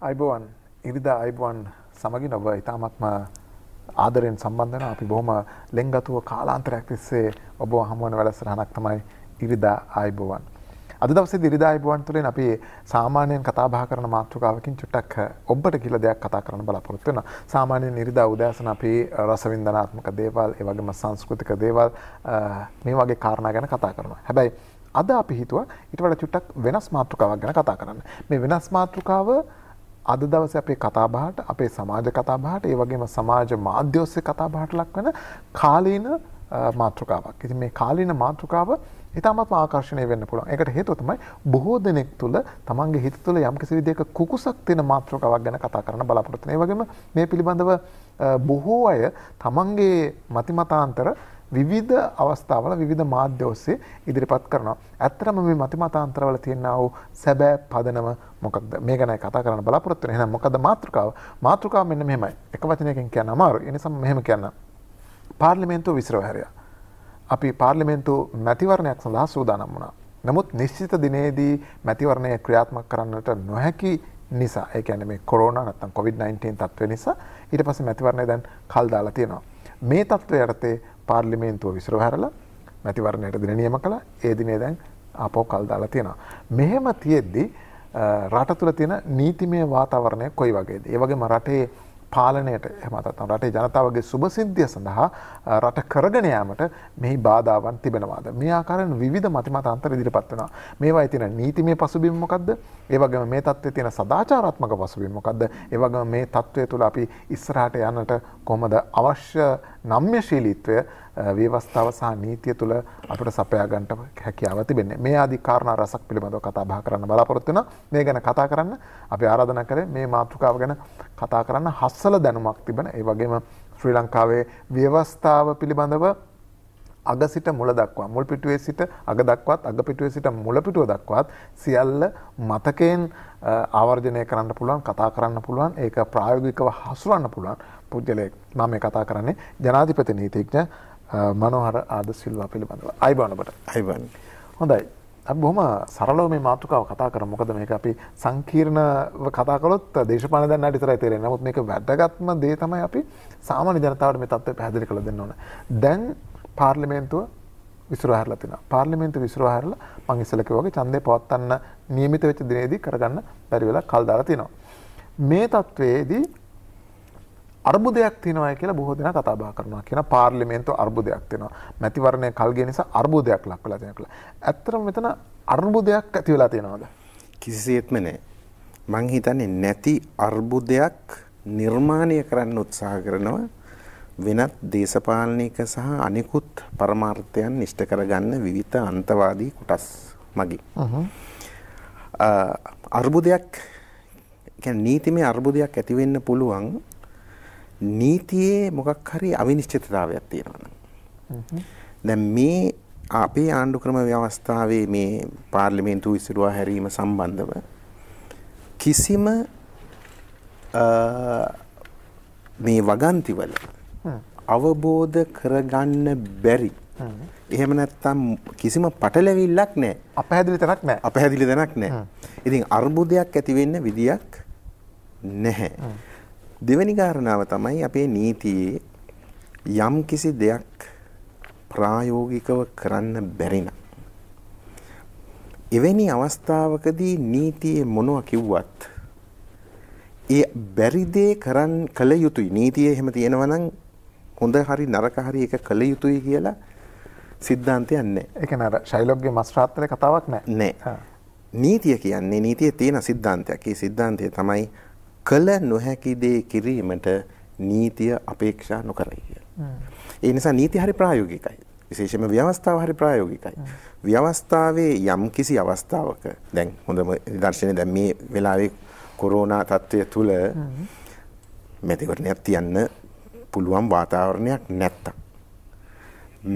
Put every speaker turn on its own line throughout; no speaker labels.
අයිබෝවන් ඉරිදා අයිබෝවන් සමගින් ඔබ ඉතාමත්ම ආදරෙන් සම්බන්ධ වෙනවා. අපි බොහොම ලෙන්ගතුව කාලාන්තරයක් තිස්සේ ඔබ හමු වෙන වැඩසටහනක් තමයි ඉරිදා අයිබෝවන්. අද දවසේදී ඉරිදා අයිබෝවන් තුළින් අපි සාමාන්‍යයෙන් කතා බහ කරන මාතෘකාවකින් චුට්ටක් ඔබට කියලා දෙයක් කතා කරන්න බලාපොරොත්තු වෙනවා. සාමාන්‍යයෙන් ඉරිදා උදෑසන අපි රසවින්දනාත්මක දේවල්, ඒ වගේම සංස්කෘතික දේවල් මේ වගේ කාරණා ගැන කතා කරනවා. හැබැයි අද අපි හිතුවා ඊට වඩා චුට්ටක් වෙනස් මාතෘකාවක් ගැන කතා කරන්න. මේ වෙනස් මාතෘකාව අද දවසේ අපේ කතා බහට, අපේ සමාජ කතා බහට, ඒ වගේම සමාජ මාධ්‍ය ඔස්සේ කතා බහට ලක් වෙන කාලීන මාතෘකාවක්. ඉතින් මේ කාලීන මාතෘකාව ඉතාමත්ම ආකර්ෂණීය වෙන්න පුළුවන්. ඒකට හේතුව තමයි බොහෝ දෙනෙක් තුළ තමන්ගේ හිත තුළ යම්කිසි විදිහක කුකුසක් තියෙන මාතෘකාවක් ගැන කතා කරන්න බලාපොරොත්තු වෙනවා. ඒ වගේම මේ පිළිබඳව බොහෝ අය තමන්ගේ මතිමතාන්තර විවිධ අවස්ථාවල විවිධ මාධ්‍ය ඔස්සේ ඉදිරිපත් කරනවා. ඇත්තටම මේ මතිමතාන්තරවල තියෙනා වූ සැබෑ පදනම මොකක්ද? මේ ගැන කතා කරන්න බලාපොරොත්තු වෙනවා. එහෙනම් මොකද්ද මාතෘකාව? මාතෘකාව මෙන්න මෙහෙමයි. එක වචනයකින් කියන්න අමාරුයි. ඒ නිසා මෙහෙම කියන්න. පාර්ලිමේන්තුව විසිරව හැරියා. අපි පාර්ලිමේන්තු මැතිවරණයක් සඳහා සූදානම් වුණා. නමුත් නිශ්චිත දිනේදී මැතිවරණය ක්‍රියාත්මක කරන්නට නොහැකි නිසා, ඒ කියන්නේ මේ කොරෝනා නැත්නම් COVID-19 තත්ත්වය නිසා ඊට පස්සේ මැතිවරණය දැන් කල් දාලා තියෙනවා. මේ තත්ත්වය යටතේ පාර්ලිමේන්තුව විසිරව හැරලා මැතිවරණයට දින නියම කළා. ඒ දිනේ දැන් ආපහු කල් දාලා තියෙනවා. මෙහෙම තියෙද්දි රට තුළ තියෙන නීතිමය වාතාවරණය කොයි වගේද? ඒ වගේම රටේ පාලනයට එහෙම නැත්නම් රටේ ජනතාවගේ සුබසිද්ධිය සඳහා රට කරගෙන යාමට මෙහි බාධාවන් තිබෙනවාද? මේ ආකාරයෙන් විවිධ මතිමතාන්තර ඉදිරිපත් වෙනවා. මේවායේ තියෙන නීතිමය පසුබිම මොකද්ද? ඒ වගේම මේ තත්ත්වයේ තියෙන සදාචාරාත්මක පසුබිම මොකද්ද? ඒ වගේම මේ තත්ත්වය තුළ අපි ඉස්සරහට යන්නට කොහොමද අවශ්‍ය නම්‍යශීලීත්වය ව්‍යවස්ථාව සහ නීතිය තුළ අපිට සපයා ගන්නට හැකියාව තිබෙන්නේ. මේ ආදී කාරණා රසක් පිළිබඳව කතා බහ කරන්න බලාපොරොත්තු වෙනවා. මේ ගැන කතා කරන්න අපි ආරාධනා කරේ මේ මාතෘකාව ගැන කතා කරන්න හස්සල දැනුමක් තිබෙන, ඒ වගේම ශ්‍රී ලංකාවේ ව්‍යවස්ථාව පිළිබඳව අග සිට මුල දක්වා, මුල් පිටුවේ සිට අග දක්වාත්, අග පිටුවේ සිට මුල පිටුව දක්වාත් සියල්ල මතකයෙන් ආවර්ජනය කරන්න පුළුවන්, කතා කරන්න පුළුවන්, ඒක ප්‍රායෝගිකව හසුරවන්න පුළුවන් පුද්ගලයෙක්. මම මේ කතා කරන්නේ ජනාධිපති නීතිඥ මනෝහර ආද සිල්වා පිළිබඳව. අයිබෝන් ඔබට.
අයිබෝන්.
හොඳයි. අපි බොහොම සරලව මේ මාතෘකාව කතා කරමු. මොකද මේක අපි සංකීර්ණව කතා කළොත් දේශපාලන දන්නාට විතරයි තේරෙන්නේ. නමුත් මේක වැදගත්ම දේ තමයි අපි සාමාන්‍ය ජනතාවට මේ තත්ත්වය පැහැදිලි කරලා දෙන්න ඕන. දැන් පාර්ලිමේන්තුව විසිරව හැරලා තිනවා. පාර්ලිමේන්තුව විසිරව හැරලා මම ඉස්සෙල්ලා කිව්වා වගේ ඡන්දය පවත්වන්න නියමිත වෙච්ච දිනේදී කරගන්න බැරි වෙලා කල් දාලා තිනවා. මේ තත්ත්වයේදී අර්බුදයක් තියෙනවා කියලා බොහෝ දෙනා කතා බහ කරනවා. කියන පාර්ලිමේන්තුව අර්බුදයක් තියෙනවා. මැතිවරණය කල් ගිය නිසා අර්බුදයක් ලක් වෙලා තියෙනවා කියලා. ඇත්තටම මෙතන අර්බුදයක් ඇති වෙලා තියෙනවද?
කිසිසේත්ම නැහැ. මං හිතන්නේ නැති අර්බුදයක් නිර්මාණය කරන්න උත්සාහ කරනවා වෙනත් දේශපාලනික සහ අනිකුත් පරමාර්ථයන් ඉෂ්ට කරගන්න විවිධ අන්තවාදී කොටස් මගින්. අර්බුදයක් කියන්නේ නීතිමය අර්බුදයක් ඇති වෙන්න පුළුවන් නීතියේ මොකක් හරි අවිනිශ්චිතතාවයක් තියෙනවා. දැන් මේ අපේ ආණ්ඩු ක්‍රම ව්‍යවස්ථාවේ මේ පාර්ලිමේන්තුව විසිරුවා හැරීම සම්බන්ධව කිසිම මේ වගන්තිවල අවබෝධ කරගන්න බැරි. එහෙම නැත්නම් කිසිම පටලැවිල්ලක් නැහැ.
අපහැදිලි තැනක් නැහැ.
අපහැදිලි තැනක් නැහැ. ඉතින් අර්බුදයක් ඇති වෙන්න විදියක් නැහැ. දෙවෙනි කාරණාව තමයි අපේ නීතියේ යම් කිසි දෙයක් ප්‍රායෝගිකව කරන්න බැරි නම් එවැනි අවස්ථාවකදී නීතියේ මොනවා කිව්වත් ඒ බැරි දේ කළ යුතුයි. නීතියේ එහෙම තියෙනවා නම් හොඳ හරි නරක හරි ඒක කළ යුතුයි කියලා සිද්ධාන්තයක් නැහැ.
ඒ කියන්නේ අර ශෛලොග්ගේ මස්රාත්තරේ කතාවක් නැහැ.
නැහැ. නීතිය කියන්නේ නීතියේ තියෙන සිද්ධාන්තයක්. ඒ සිද්ධාන්තය තමයි කළ නොහැකි දේ කිරීමට නීතිය අපේක්ෂා නොකරයි කියලා. ඒ නිසා නීතිය හරි ප්‍රායෝගිකයි. විශේෂයෙන්ම ව්‍යවස්ථාව හරි ප්‍රායෝගිකයි. ව්‍යවස්ථාවේ යම් කිසි අවස්ථාවක දැන් හොඳම නිදර්ශනය දැන් මේ වෙලාවේ කොරෝනා තත්ත්වය තුල මැතිවරණයක් තියන්න පුළුවන් වාතාවරණයක් නැත්තම්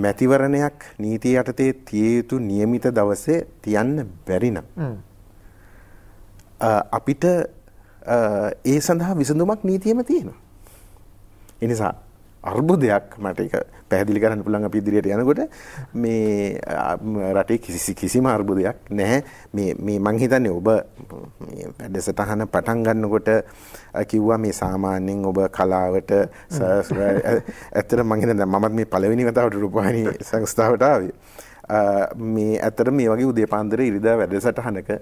මැතිවරණයක් නීතිය යටතේ තිය යුතු નિયમિત දවසේ තියන්න බැරි නම් අපිට ඒ සඳහා විසඳුමක් නීතියෙම තියෙනවා. ඒ නිසා අර්බුදයක් මට ඒක පැහැදිලි කරන්න පුළුවන් අපි ඉදිරියට යනකොට මේ රටේ කිසිම අර්බුදයක් නැහැ මේ මං හිතන්නේ ඔබ මේ වැඩසටහන පටන් ගන්නකොට කිව්වා මේ සාමාන්‍යයෙන් ඔබ කලාවට ඇත්තට මං හිතන්නේ මමත් මේ පළවෙනි වතාවට රූපවාහිනී සංස්ථාවට ආවේ මේ ඇත්තට මේ වගේ උදේ පාන්දර ඉරිදා වැඩසටහනක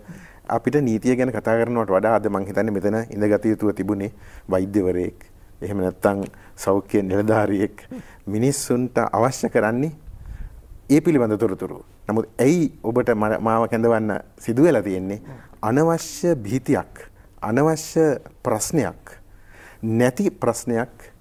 අපිට නීතිය ගැන කතා කරනවට වඩා අද මං හිතන්නේ මෙතන ඉඳගත යුතුව තිබුණේ වෛද්‍යවරයෙක් එහෙම නැත්නම් සෞඛ්‍ය නිලධාරියෙක් මිනිස්සුන්ට අවශ්‍ය කරන්නේ ඒ පිළිබඳ තොරතුරු. නමුත් ඇයි ඔබට මාව කැඳවන්න සිදු වෙලා තියෙන්නේ? අනවශ්‍ය භීතියක්, අනවශ්‍ය ප්‍රශ්නයක්, නැති ප්‍රශ්නයක්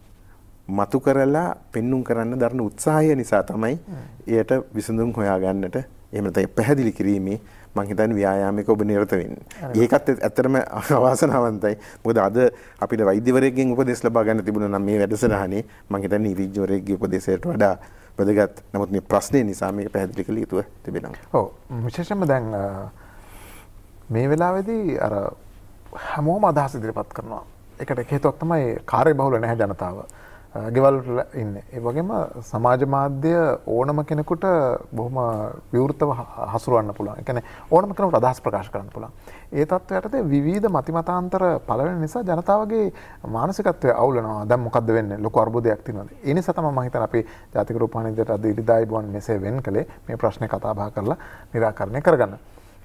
මතු කරලා පෙන්눔 කරන්න දරන උත්සාහය නිසා තමයි එයට විසඳුම් හොයාගන්නට එහෙම නැත්නම් පැහැදිලි කිරීමේ මං හිතන්නේ ව්‍යායාමයක ඔබ නිරත වෙන්නේ. ඒකත් ඇත්තටම අවාසනාවන්තයි. මොකද අද අපිට වෛද්‍යවරයෙක්ගෙන් උපදෙස් ලබා ගන්න තිබුණා නම් මේ වැඩසටහනේ මං හිතන්නේ නීතිඥවරයෙක්ගේ උපදෙසයට වඩා වැදගත්. නමුත් මේ ප්‍රශ්නේ නිසා මේක පැහැදිලි කළ යුතුව තිබෙනවා.
ඔව් විශේෂයෙන්ම දැන් මේ වෙලාවේදී අර හැමෝම අදහස් ඉදිරිපත් කරනවා. ඒකට හේතුවක් තමයි කාර්යබහුල නැහැ ජනතාව. ගෙවල් වල ඉන්නේ. ඒ වගේම සමාජ මාධ්‍ය ඕනම කෙනෙකුට බොහොම විවෘතව හසුරවන්න පුළුවන්. ඒ කියන්නේ ඕනම කෙනෙකුට අදහස් ප්‍රකාශ කරන්න පුළුවන්. ඒ තත්ත්වයට විවිධ මතිමතාන්තර පළවෙනි නිසා ජනතාවගේ මානසිකත්වය අවුල් වෙනවා. දැන් මොකද්ද වෙන්නේ? ලොකු අර්බුදයක් තියෙනවා. ඒ නිසා තමයි මම හිතන්නේ අපි ජාතික රූපවාහිනියට අද ඉරිදායි බොන් මෙසේ වෙන් කළේ මේ ප්‍රශ්නේ කතා බහ කරලා निराකරණය කරගන්න.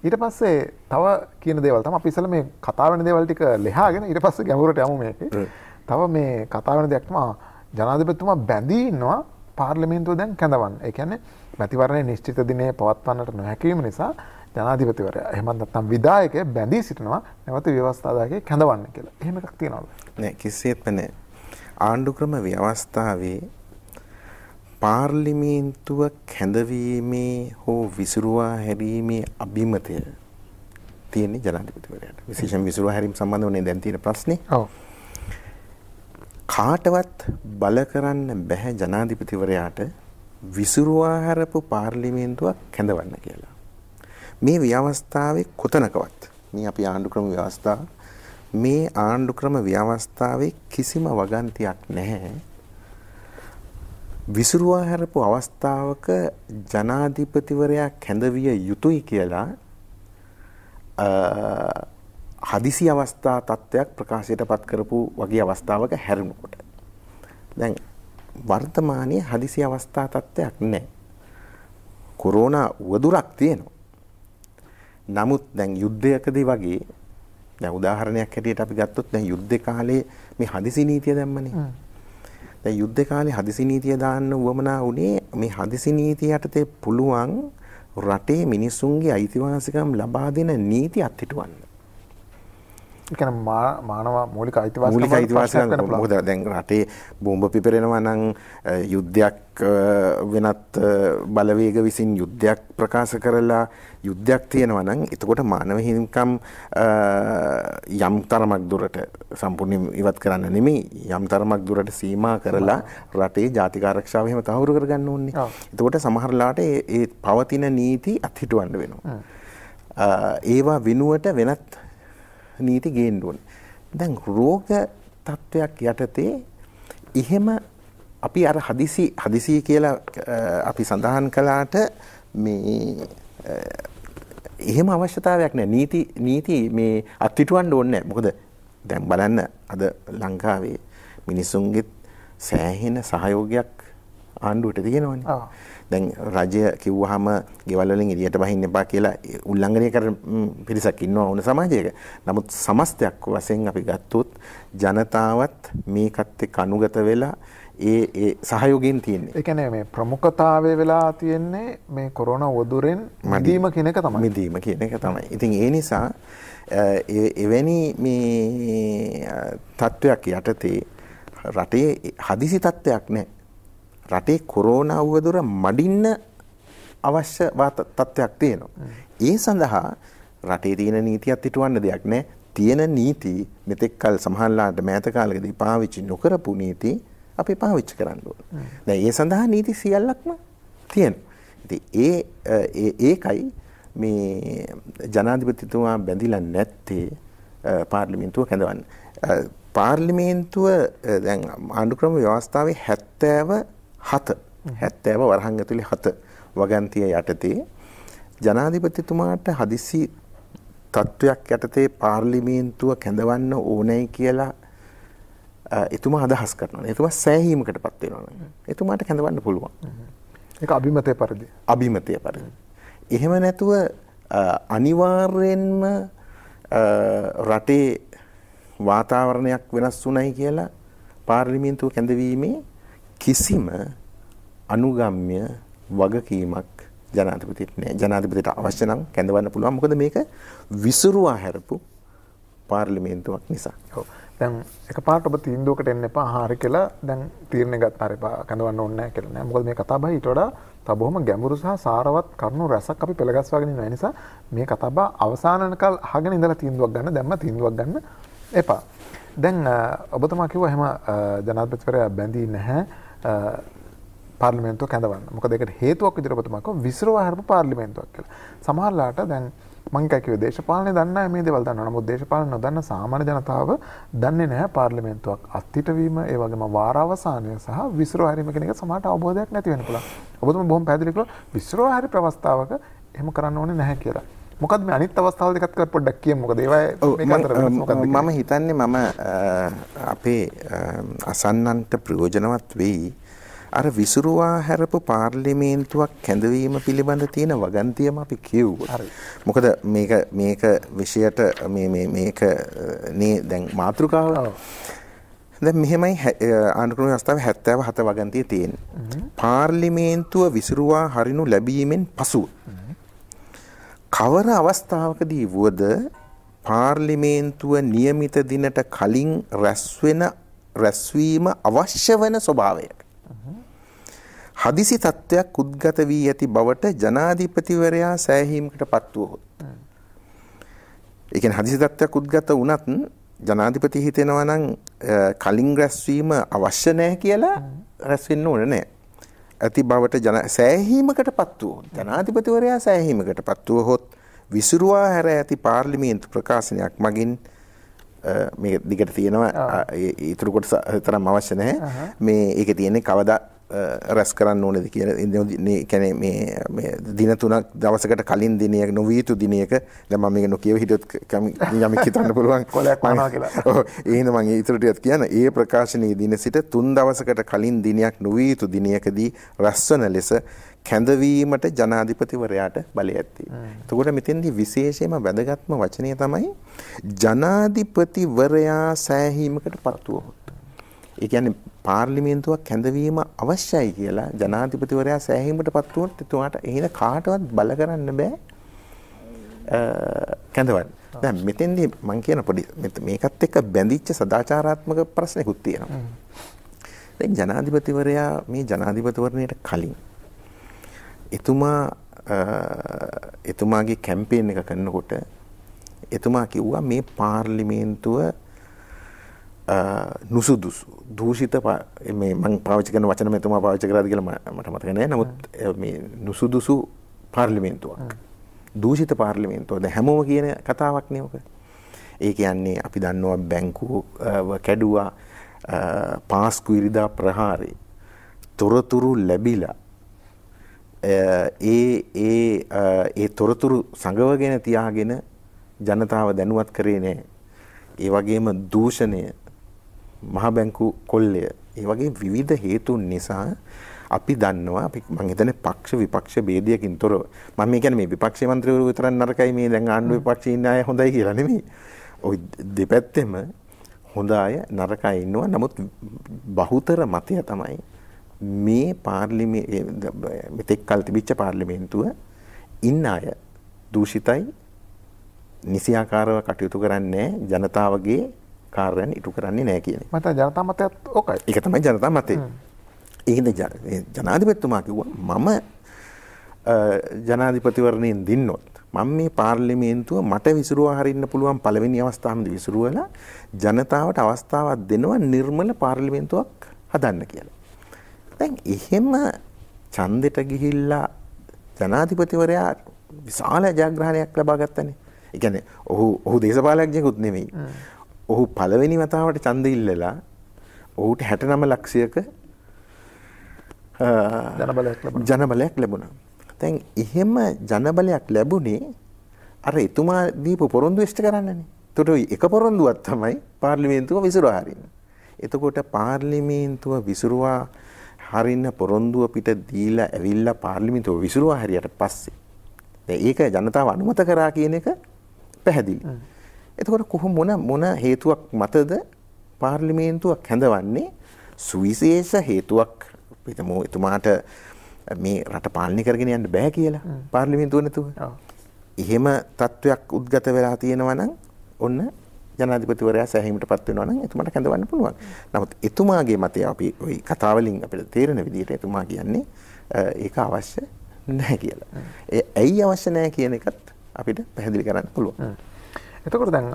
ඊට පස්සේ තව කියන දේවල් තමයි අපි ඉස්සෙල්ලා මේ කතා වෙන දේවල් ටික ලියාගෙන ඊට පස්සේ ගැඹුරට යමු මේකේ. තව මේ කතා වෙන දෙයක් තමයි ජනාධිපතිතුමා බැඳී ඉන්නවා පාර්ලිමේන්තුව දැන් කැඳවන්න. ඒ කියන්නේ මැතිවරණයේ නිශ්චිත දිනේ පවත්වන්නට නොහැකි වීම නිසා ජනාධිපතිවරයා එහෙම නැත්නම් විධායකයා බැඳී සිටිනවා නැවත ව්‍යවස්ථාදායකයෙක් කැඳවන්න කියලා. එහෙම එකක් තියනවද?
නෑ කිසිසේත්ම නෑ. ආණ්ඩුක්‍රම ව්‍යවස්ථාවේ පාර්ලිමේන්තුව කැඳවීමේ හෝ විසිරුවා හැරීමේ අභිමතය තියෙන්නේ ජනාධිපතිවරයාට. විශේෂයෙන් විසිරුවා හැරීම සම්බන්ධව දැන් තියෙන ප්‍රශ්නේ.
ඔව්.
කාටවත් බල කරන්න බැහැ ජනාධිපතිවරයාට විසිරුවා හැරපු පාර්ලිමේන්තුවක් කැඳවන්න කියලා. මේ ව්‍යවස්ථාවේ කොතනකවත් මේ අපි ආණ්ඩුක්‍රම ව්‍යවස්ථාව මේ ආණ්ඩුක්‍රම ව්‍යවස්ථාවේ කිසිම වගන්තියක් නැහැ. විසිරුවා හැරපු අවස්ථාවක ජනාධිපතිවරයා කැඳවිය යුතුයි කියලා හදිසි අවස්ථා තත්ත්වයක් ප්‍රකාශයට පත් කරපු වගේ අවස්ථාවක හැරුණකොට දැන් වර්තමානයේ හදිසි අවස්ථා තත්ත්වයක් නැහැ. කොරෝනා වදුරක් තියෙනවා. නමුත් දැන් යුද්ධයකදී වගේ දැන් උදාහරණයක් හැටියට අපි ගත්තොත් දැන් යුද්ධ කාලේ මේ හදිසි නීතිය දැම්මනේ. දැන් යුද්ධ කාලේ හදිසි නීතිය දාන්න උවමනා වුණේ මේ හදිසි නීතිය යටතේ පුළුවන් රටේ මිනිසුන්ගේ අයිතිවාසිකම් ලබා දෙන නීති අත්හිටුවන්න.
මානව මූලික අයිතිවාසිකම්
මොකද දැන් රටේ බෝම්බ පිපිරෙනවා නම් යුද්ධයක් වෙනත් බලවේග විසින් යුද්ධයක් ප්‍රකාශ කරලා යුද්ධයක් තියෙනවා නම් එතකොට මානව හිමිකම් යම් තරමක් දුරට සම්පූර්ණයෙන් ඉවත් කරන්න නෙමෙයි යම් තරමක් දුරට සීමා කරලා රටේ ජාතික ආරක්ෂාව එහෙම තහවුරු කරගන්න ඕනේ. එතකොට සමහරලාට ඒ පවතින නීති අත්හිටවන්න වෙනවා. ඒවා වෙනුවට වෙනත් නීති ගේන්න ඕනේ. දැන් රෝග තත්වයක් යටතේ එහෙම අපි අර හදිසි කියලා අපි සඳහන් කළාට මේ එහෙම අවශ්‍යතාවයක් නැහැ. නීති මේ අත්හිටවන්න ඕනේ නැහැ. මොකද දැන් බලන්න අද ලංකාවේ මිනිසුන්ගේ සෑහෙන සහයෝගයක් ආණ්ඩුවට තියෙනවනේ. දැන් රජය කිව්වහම ගෙවල් වලින් එළියට බහින්න එපා කියලා උල්ලංඝනය කරන පිරිසක් ඉන්නවා ඕන සමාජයක. නමුත් සමස්තයක් වශයෙන් අපි ගත්තොත් ජනතාවත් මේකත් එක්ක අනුගත වෙලා ඒ සහයෝගයෙන් තියෙන්නේ.
ඒ කියන්නේ මේ ප්‍රමුඛතාවය වෙලා තියෙන්නේ මේ කොරෝනා වදුරෙන් මිදීම කියන එක තමයි.
මිදීම කියන එක තමයි. ඉතින් ඒ නිසා එවැනි මේ තත්වයක් යටතේ රටේ හදිසි තත්වයක් නැහැ. රටේ කොරෝනා වදුර මඩින්න අවශ්‍ය තත්ත්වයක් තියෙනවා. ඒ සඳහා රටේ තියෙන නීතියක් හිටවන්න දෙයක් නැහැ. තියෙන නීති මෙතෙක් කල සමහරලාට මෑත කාලෙකදී පාවිච්චි නොකරපු නීති අපි පාවිච්චි කරන්න ඕන. දැන් ඒ සඳහා නීති සියල්ලක්ම තියෙනවා. ඉතින් ඒකයි මේ ජනාධිපතිතුමා බැඳිලා නැත්තේ පාර්ලිමේන්තුව කැඳවන්න. පාර්ලිමේන්තුව දැන් ආණ්ඩුක්‍රම ව්‍යවස්ථාවේ 70 වරහන් ඇතුලේ 7 වගන්තිය යටතේ ජනාධිපතිතුමාට හදිසි තත්වයක් යටතේ පාර්ලිමේන්තුව කැඳවන්න ඕනයි කියලා එතුමා අදහස් කරනවා. එතුමා සෑහීමකටපත් වෙනවා. එතුමාට කැඳවන්න පුළුවන්.
ඒක අභිමතය පරිදි.
අභිමතය පරිදි. එහෙම නැතුව අනිවාර්යෙන්ම රටේ වාතාවරණයක් වෙනස් වුණයි කියලා පාර්ලිමේන්තුව කැඳවීමේ කිසිම අනුගම්‍ය වගකීමක් ජනාධිපතිට නෑ. ජනාධිපතිට අවශ්‍ය නම් කැඳවන්න පුළුවන්. මොකද මේක විසිරුවා හැරපු පාර්ලිමේන්තුවක් නිසා.
ඔව්. දැන් එකපාරට ඔබ තීන්දුවකට එන්න එපා. හරි කියලා දැන් තීරණය ගත්තා. හරි කැඳවන්න ඕනේ නැහැ කියලා නෑ. මොකද මේ කතාබහ ඊට වඩා තව බොහොම ගැඹුරු සහ සාරවත් කරුණු රැසක් අපි පෙළගස්වාගෙන ඉන්න නිසා මේ කතාබහ අවසානනකල් අහගෙන ඉඳලා තීන්දුවක් ගන්න. දැන්ම තීන්දුවක් ගන්න එපා. දැන් ඔබතුමා කිව්වා එහෙම ජනාධිපතිවරයා බැඳී නැහැ පාර්ලිමේන්තුව කැඳවන්න. මොකද ඒකට හේතුවක් විදිහට ඔබතුමා කිව්වා විසිරුවා හැරපු පාර්ලිමේන්තුවක් කියලා. සමහරලාට දැන් මම කිව්වේ දේශපාලනේ දන්න අය මේ දේවල් දන්නවා. නමුත් දේශපාලන නොදන්න සාමාන්‍ය ජනතාව දන්නේ නැහැ පාර්ලිමේන්තුවක් අත්හිටවීම ඒ වගේම වාරාවසානය සහ විසිරුවා හැරීම කියන එක සමහරට අවබෝධයක් නැති වෙන්න පුළුවන්. ඔබතුමා බොහොම පැහැදිලි කළා විසිරුවා හැරි ප්‍රවස්ථාවක එහෙම කරන්න ඕනේ නැහැ කියලා. මොකද මේ අනිත් අවස්ථාවල් දෙකත් කර පොඩ්ඩක් කියමු. මොකද ඒවා මේක අතර මොකක්ද
මම හිතන්නේ මම අපේ අසන්නන්ට ප්‍රයෝජනවත් වෙයි. අර විසිරුවා හැරපු පාර්ලිමේන්තුවක් කැඳවීම පිළිබඳ තියෙන වගන්තියම අපි කියුවා. මොකද මේක විෂයට මේක නේ දැන් මාතෘකාව. දැන් මෙහෙමයි ආණ්ඩුක්‍රම ව්‍යවස්ථාවේ 77 වගන්තිය තියෙන්නේ. පාර්ලිමේන්තුව විසිරුවා හරිනු ලැබීමෙන් පසුව කවර අවස්ථාවකදී වුවද පාර්ලිමේන්තුව නියමිත දිනට කලින් රැස්වීම අවශ්‍ය වන ස්වභාවයක හදිසි තත්ත්වයක් උද්ගත වී ඇති බවට ජනාධිපතිවරයා සෑහීමකට පත් වුවහොත්. ඒ කියන්නේ හදිසි තත්ත්වයක් උද්ගත වුණත් ජනාධිපති හිතෙනවා නම් කලින් රැස්වීම අවශ්‍ය නැහැ කියලා රැස් වෙන්න ඕනේ නැහැ. ඇති බවට සෑහීමකට පත් වුවහොත් ජනාධිපතිවරයා සෑහීමකට පත් වුවහොත් විසිරුවා හැර ඇති පාර්ලිමේන්තු ප්‍රකාශනයක් මගින් මේ දිගට තියෙනවා ඊටු කොටස තරම් අවශ්‍ය නැහැ. මේ ඒකේ තියෙන්නේ කවදා රැස් කරන්න ඕනේද කියන කියන්නේ මේ දින 3ක් දවසකට කලින් දිනයක නොවියතු දිනයක දැන් මම මේක නොකියව හිටියොත් යමක් හිතන්න පුළුවන්
කොලයක් වනවා කියලා.
ඔව් එහෙනම් මම ඊටු ටිකක් කියන ඒ ප්‍රකාශනයේ දින සිට 3 දවසකට කලින් දිනයක් නොවියතු දිනයකදී රැස්වන ලෙස කැඳවීමට ජනාධිපතිවරයාට බලය ඇත්තේ. එතකොට මෙතෙන්දී විශේෂයෙන්ම වැදගත්ම වචනය තමයි ජනාධිපතිවරයා සෑහීමකට පත් වුවහොත්. ඒ කියන්නේ පාර්ලිමේන්තුවක් කැඳවීම අවශ්‍යයි කියලා ජනාධිපතිවරයා සෑහීමට පත් වුණොත් එතුමාට එහෙම කාටවත් බල කරන්න බෑ කැඳවන්න. දැන් මෙතෙන්දී මම කියන පොඩි මේකත් එක්ක බැඳිච්ච සදාචාරාත්මක ප්‍රශ්නකුත් තියෙනවා. දැන් ජනාධිපතිවරයා මේ ජනාධිපතිවරණයට කලින් එතුමාගේ කැම්පේන් එක කරනකොට එතුමා කිව්වා මේ පාර්ලිමේන්තුව නුසුදුසු දූෂිත මේ මම පාවිච්චි කරන වචන මෙතුමා පාවිච්චි කරාද කියලා මට මතක නැහැ. නමුත් මේ නුසුදුසු පාර්ලිමේන්තුවක් දූෂිත පාර්ලිමේන්තුව දැන් හැමෝම කියන කතාවක් නේ ඔක. ඒ කියන්නේ අපි දන්නවා බැංකුව කැඩුවා පාස්කු ඉරිදා ප්‍රහාරේ තොරතුරු ලැබිලා ඒ තොරතුරු සංගවගෙන තියාගෙන ජනතාව දැනුවත් කරේ නැහැ. ඒ වගේම දූෂණය මහ බැංකු කොල්ලය ඒ වගේ විවිධ හේතුන් නිසා අපි දන්නවා අපි මම හිතන්නේ පක්ෂ විපක්ෂ ભેදයකින් තොරව මම මේ කියන්නේ මේ විපක්ෂ මන්ත්‍රීවරු විතරක් නරකයි මේ දැන් ආණ්ඩුව විපක්ෂයේ ඉන්න අය හොඳයි කියලා නෙමෙයි. ওই දෙපැත්තෙම හොඳ අය නරක අය ඉන්නවා. නමුත් බහුතර මතය තමයි මේ මෙතෙක් කල් තිබිච්ච පාර්ලිමේන්තුව ඉන්න අය දූෂිතයි නිසියාකාරව කටයුතු කරන්නේ ජනතාවගේ කාර්යයන් ඉටු කරන්නේ නැහැ කියන්නේ.
මට ජනතා මතයත් ඕකයි.
ඒක තමයි ජනතා මතය. ඒකද ජනාධිපතිතුමා කිව්වා මම ජනාධිපතිවරණයෙන් දින්නොත් මම මේ පාර්ලිමේන්තුව මට විසිරුවා හරින්න පුළුවන් පළවෙනි අවස්ථාවේදී විසිරුවලා ජනතාවට අවස්ථාවක් දෙනවා නිර්මල පාර්ලිමේන්තුවක් හදන්න කියලා. දැන් එහෙම ඡන්දෙට ගිහිල්ලා ජනාධිපතිවරයා විශාල ජයග්‍රහණයක් ලබා ගත්තනේ. ඒ කියන්නේ ඔහු දේශපාලකයෙකුත් නෙමෙයි. ඔහු පළවෙනි වතාවට ඡන්ද ඉල්ලලා ඔහුට 69 ලක්ෂයක ජනබලයක් ලැබුණා. දැන් එහෙම ජනබලයක් ලැබුණේ අර එතුමා දීපු පොරොන්දු ඉෂ්ට කරන්නනේ. ඒතකොට එක පොරොන්දුවක් තමයි පාර්ලිමේන්තුව විසිරුවා හරින්න. එතකොට පාර්ලිමේන්තුව විසිරුවා හරින්න පොරොන්දුව පිට දීලා ඇවිල්ලා පාර්ලිමේන්තුව විසිරුවා හරියට පස්සේ දැන් ඒක ජනතාව අනුමත කරා කියන එක පැහැදිලි. එතකොට කොහොම මොන හේතුවක් මතද පාර්ලිමේන්තුවක් හැඳවන්නේ? සුවිශේෂ හේතුවක් පිටමෝ එතුමාට මේ රට පාලනය කරගෙන යන්න බෑ කියලා පාර්ලිමේන්තුව නැතුව. එහෙම තත්වයක් උද්ගත වෙලා තියෙනවා නම් ඔන්න ජනාධිපතිවරයා සෑහීමටපත් වෙනවා නම් එතුමාට කැඳවන්න පුළුවන්. නමුත් එතුමාගේ මතය අපි ওই කතාවලින් අපිට තේරෙන විදිහට එතුමා කියන්නේ ඒක අවශ්‍ය නැහැ කියලා. ඒ ඇයි අවශ්‍ය නැහැ කියන එකත් අපිට පැහැදිලි කරන්න පුළුවන්.
එතකොට දැන්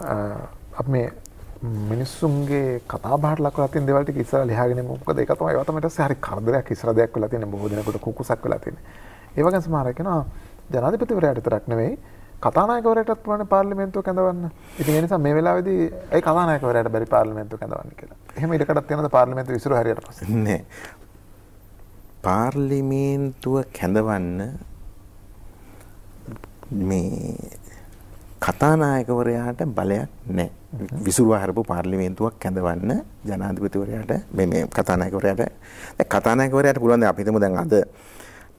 අපි මේ මිනිස්සුන්ගේ කතා බහට ලක්වලා තියෙන දේවල් ටික ඉස්සරහ ලියාගෙන මොකද ඒක තමයි ඒවා තමයි ඊට පස්සේ හරි කරදරයක් ඉස්සරහ දෙයක් වෙලා තියෙන බොහෝ දෙනෙකුට කුකුසක් වෙලා තියෙන. ඒ වගේම සමහර අය කියනවා ජනාධිපතිවරයාට විතරක් නෙවෙයි කතානායකවරයාටත් පුළුවන් පාර්ලිමේන්තුව කැඳවන්න. ඉතින් ඒ නිසා මේ වෙලාවේදී ඒ කතානායකවරයාට බැරි පාර්ලිමේන්තුව කැඳවන්න කියලා. එහෙම ඉඩකඩක් තියෙනවද පාර්ලිමේන්තුව විසිරුව හරියට පස්සේ?
නෑ. පාර්ලිමේන්තුව කැඳවන්න මේ කතානායකවරයාට බලයක් නැහැ. විසිරුවා හරපු පාර්ලිමේන්තුවක් කැඳවන්න ජනාධිපතිවරයාට මේ කතානායකවරයාට දැන් කතානායකවරයාට පුළුවන් දැන් අපි හිතමු දැන් අද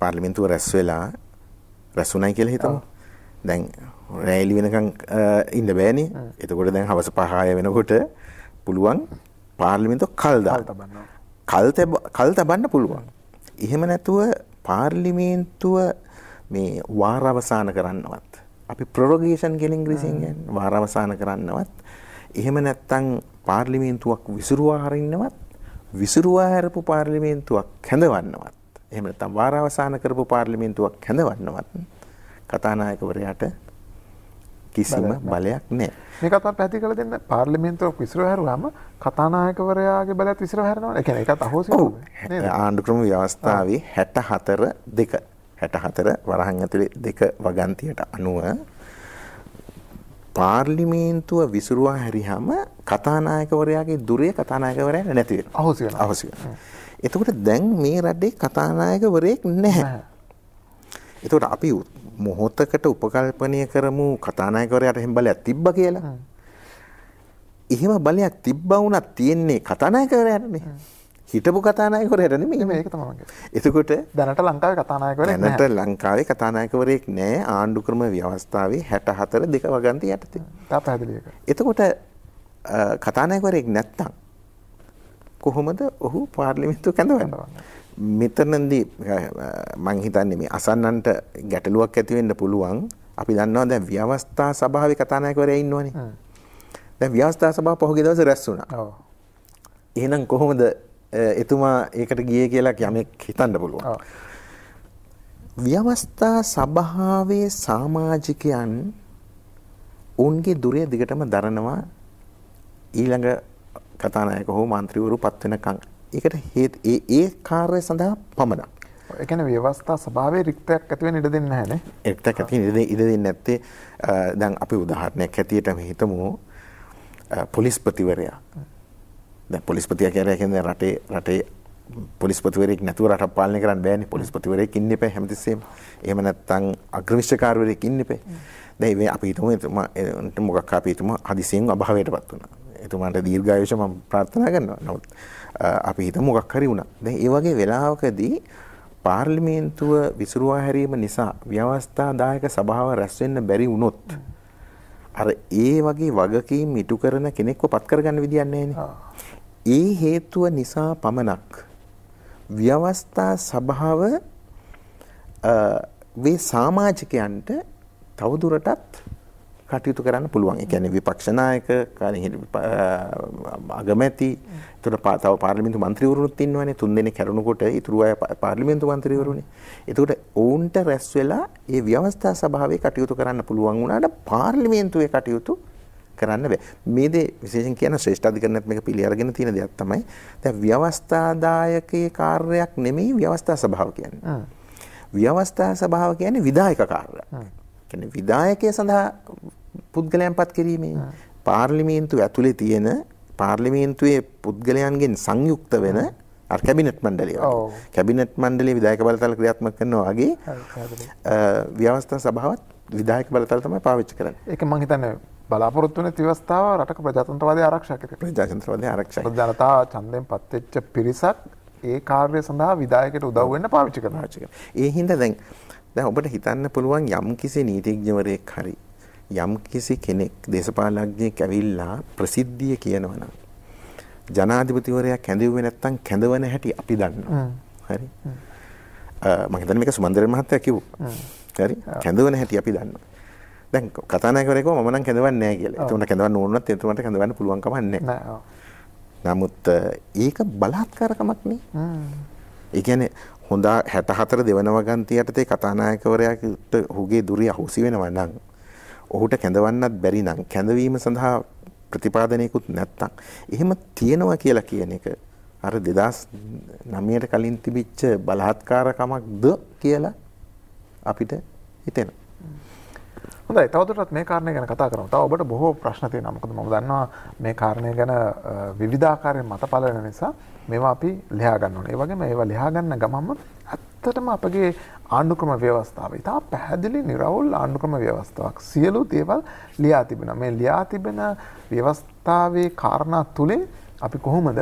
පාර්ලිමේන්තුව රැස්ුණයි කියලා හිතමු. දැන් රැලි වෙනකන් ඉන්න බෑනේ. එතකොට දැන් හවස 5 වෙනකොට පුළුවන් පාර්ලිමේන්තුව කල් තබන්න පුළුවන්. එහෙම නැතුව පාර්ලිමේන්තුව මේ වාර අවසන් කරන්නවත් අපි ප්‍රොරොගේෂන් කියලා ඉංග්‍රීසියෙන් කියන්නේ වාර අවසන් කරන්නවත් එහෙම නැත්නම් පාර්ලිමේන්තුවක් විසිරුවා හරින්නවත් විසිරුවා හැරපු පාර්ලිමේන්තුවක් කැඳවන්නවත් එහෙම නැත්නම් වාර අවසන් කරපු පාර්ලිමේන්තුවක් කැඳවන්නවත් කතානායකවරයාට කිසිම බලයක් නැහැ.
මේකත් මම පැහැදිලි කරලා දෙන්න පාර්ලිමේන්තුවක් විසිරුවා හැරුවාම කතානායකවරයාගේ බලයත් විසිරුවා හැරෙනවා. ඒ කියන්නේ ඒකත් අහෝසි නේද?
ආණ්ඩුක්‍රම ව්‍යවස්ථාවේ 64 වරහන් ඇතුලේ 2 වගන්තියට අනුව පාර්ලිමේන්තුව විසිරුවා හැරියාම කතානායකවරයාගේ දුරේ කතානායකවරයා නැති වෙනවා. අහෝසි වෙනවා. එතකොට දැන් මේ රටේ කතානායකවරයෙක් නැහැ. එතකොට අපි මොහොතකට උපකල්පනය කරමු කතානායකවරයාට එහෙම බලයක් තිබ්බා කියලා. එහෙම බලයක් තිබ්බා වුණත් තියෙන්නේ කතානායකවරයාටනේ. හිටපු කතානායකවරයාට නෙමෙයි.
මේක තමයි මම කියන්නේ.
එතකොට
දැනට ලංකාවේ කතානායකවරයෙක් නැහැ.
දැනට ලංකාවේ කතානායකවරයෙක් නැහැ ආණ්ඩුක්‍රම ව්‍යවස්ථාවේ 64 2 වගන්ති යටතේ.
තා පැහැදිලි එක.
එතකොට කතානායකවරයෙක් නැත්තම් කොහොමද ඔහු පාර්ලිමේන්තුව කැඳවන්නේ? මෙතනදී මං හිතන්නේ මේ අසන්නන්ට ගැටලුවක් ඇති වෙන්න පුළුවන්. අපි දන්නවා දැන් ව්‍යවස්ථා සභාවේ කතානායකවරයා ඉන්නවනේ. දැන් ව්‍යවස්ථා සභාව පහුගිය දවසේ රැස් වුණා. ඔව්. එහෙනම් කොහොමද එතුමා ඒකට ගියේ කියලා යමෙක් හිතන්න පුළුවන්. ඔව්. ව්‍යවස්ථා සභාවේ සමාජිකයන් උන්ගේ දුරය දිගටම දරනවා ඊළඟ කතානායක හෝ මන්ත්‍රීවරු පත් වෙනකන්. ඒකට ඒ කාර්යය සඳහා පමණක්.
ඒ කියන්නේ ව්‍යවස්ථා සභාවේ රික්තයක් ඇති වෙන්න ඉඩ දෙන්නේ නැහැ නේ.
රික්තයක් ඇති වෙන්න ඉඩ දෙන්නේ නැත්තේ දැන් අපි උදාහරණයක් හැටියට හිතමු පොලිස්පතිවරයා. දැන් පොලිස්පතියා කියන්නේ රටේ පොලිස්පතිවරයෙක් නැතුව රටක් පාලනය කරන්න බෑනේ. පොලිස්පතිවරයෙක් ඉන්න එපා හැමතිස්සෙම. එහෙම නැත්නම් අග්‍රවිෂ්ඨකාරවරයෙක් ඉන්න එපා. දැන් මේ අපි හිතමු මොකක් අපි හිතමු හදිසියෙන් අභාවයටපත් වුණා. එතුමාට දීර්ඝායුෂ මම ප්‍රාර්ථනා කරනවා. නමුත් අපි හිතමු මොකක් හරි වුණා. දැන් ඒ වගේ වෙලාවකදී පාර්ලිමේන්තුව විසිරුවා හැරීම නිසා ව්‍යවස්ථාදායක සභාව රැස් වෙන්න බැරි වුණොත් අර ඒ වගේ වගකීම් ඉටු කරන කෙනෙක්ව පත් කරගන්න විදියක් නැහැ. ඒ හේතුව නිසා පමණක් ව්‍යවස්ථා සභාව වේ සමාජිකයන්ට තවදුරටත් කටයුතු කරන්න පුළුවන්. ඒ කියන්නේ විපක්ෂ නායක, අගමැති, තව පාර්ලිමේන්තු මන්ත්‍රීවරුත් ඉන්නවනේ. 3 දෙනෙක් කරුණකොට ඉතුරු අය පාර්ලිමේන්තු මන්ත්‍රීවරුනේ. ඒකට ඔවුන්ට රැස් වෙලා ඒ ව්‍යවස්ථා සභාවේ කටයුතු කරන්න පුළුවන් වුණාට පාර්ලිමේන්තුවේ කටයුතු කරන්න බෑ. මේ දේ විශේෂයෙන් කියන ශ්‍රේෂ්ඨ අධිකරණයත් මේක පිළි අරගෙන තියෙන දෙයක් තමයි. දැන් ව්‍යවස්ථාදායකයේ කාර්යයක් නෙමෙයි ව්‍යවස්ථා සභාව කියන්නේ. ව්‍යවස්ථා සභාව කියන්නේ විධායක කාර්යයක්. කියන්නේ විධායකය සඳහා පුද්ගලයන් පත් කිරීමේ පාර්ලිමේන්තුව ඇතුලේ තියෙන පාර්ලිමේන්තුවේ පුද්ගලයන්ගෙන් සංයුක්ත වෙන අර කැබිනට් මණ්ඩලය වගේ. කැබිනට් මණ්ඩලයේ විධායක බලතල ක්‍රියාත්මක කරනවා වගේ ව්‍යවස්ථා සභාවත් විධායක බලතල තමයි පාවිච්චි කරන්නේ.
ඒක මම හිතන්නේ බලාපොරොත්තු වෙන ව්‍යවස්ථාව රටක ප්‍රජාතන්ත්‍රවාදී ආරක්ෂා කිරීම.
ප්‍රජාතන්ත්‍රවාදී ආරක්ෂා.
ජනතා ඡන්දයෙන් පත් වෙච්ච පිරිසක් ඒ කාර්යය සඳහා විධායකයට උදව් වෙන්න පාවිච්චි කරනවා.
ඒ හින්දා දැන් ඔබට හිතන්න පුළුවන් යම් කිසි නීතිඥවරයෙක් හරි යම් කිසි කෙනෙක් දේශපාලනඥයෙක් ඇවිල්ලා ප්‍රසිද්ධිය කියනවා නම් ජනාධිපතිවරයා කැඳවුවේ නැත්තම් කැඳවන හැටි අපි දන්නවා. හරි. මම හිතන්නේ මේක සුමන්දරේ මහත්තයා කිව්වා. හරි. කැඳවන හැටි අපි දන්නවා. දැන් කතානායකවරයෙක්ව මම නම් කැඳවන්නේ නැහැ කියලා. ඒතුණට කැඳවන්න ඕන නැත්නම් එතුමන්ට කැඳවන්න පුළුවන් කමක් නැහැ. නමුත් ඒක බලාත්කාරකමක් නේ. ඒ කියන්නේ හොඳ 64 දෙවන වගන්ති යටතේ කතානායකවරයාට ඔහුගේ දුරිය අහුසි වෙනවා නම් ඔහුට කැඳවන්නත් බැරි නම් කැඳවීම සඳහා ප්‍රතිපාදනයකුත් නැත්තම් එහෙම තියනවා කියලා කියන එක අර 2009ට කලින් තිබිච්ච බලාත්කාරකමක්ද කියලා අපිට හිතෙනවා.
හොඳයි, තවදුරටත් මේ කාරණේ ගැන කතා කරමු. තව ඔබට බොහෝ ප්‍රශ්න තියෙනවා. මොකද මම දන්නවා මේ කාරණේ ගැන විවිධාකාරයෙන් මත පළවෙන නිසා මේවා අපි ලියා ගන්න ඕනේ. ඒ වගේම ඒවා ලියා ගන්න ගමන්ම ඇත්තටම අපගේ ආණ්ඩුක්‍රම ව්‍යවස්ථාව ඉතා පැහැදිලි නිරවුල් ආණ්ඩුක්‍රම ව්‍යවස්ථාවක්. සියලු දේවල් ලියා තිබෙනවා. මේ ලියා තිබෙන ව්‍යවස්ථාවේ කාරණා තුලින් අපි කොහොමද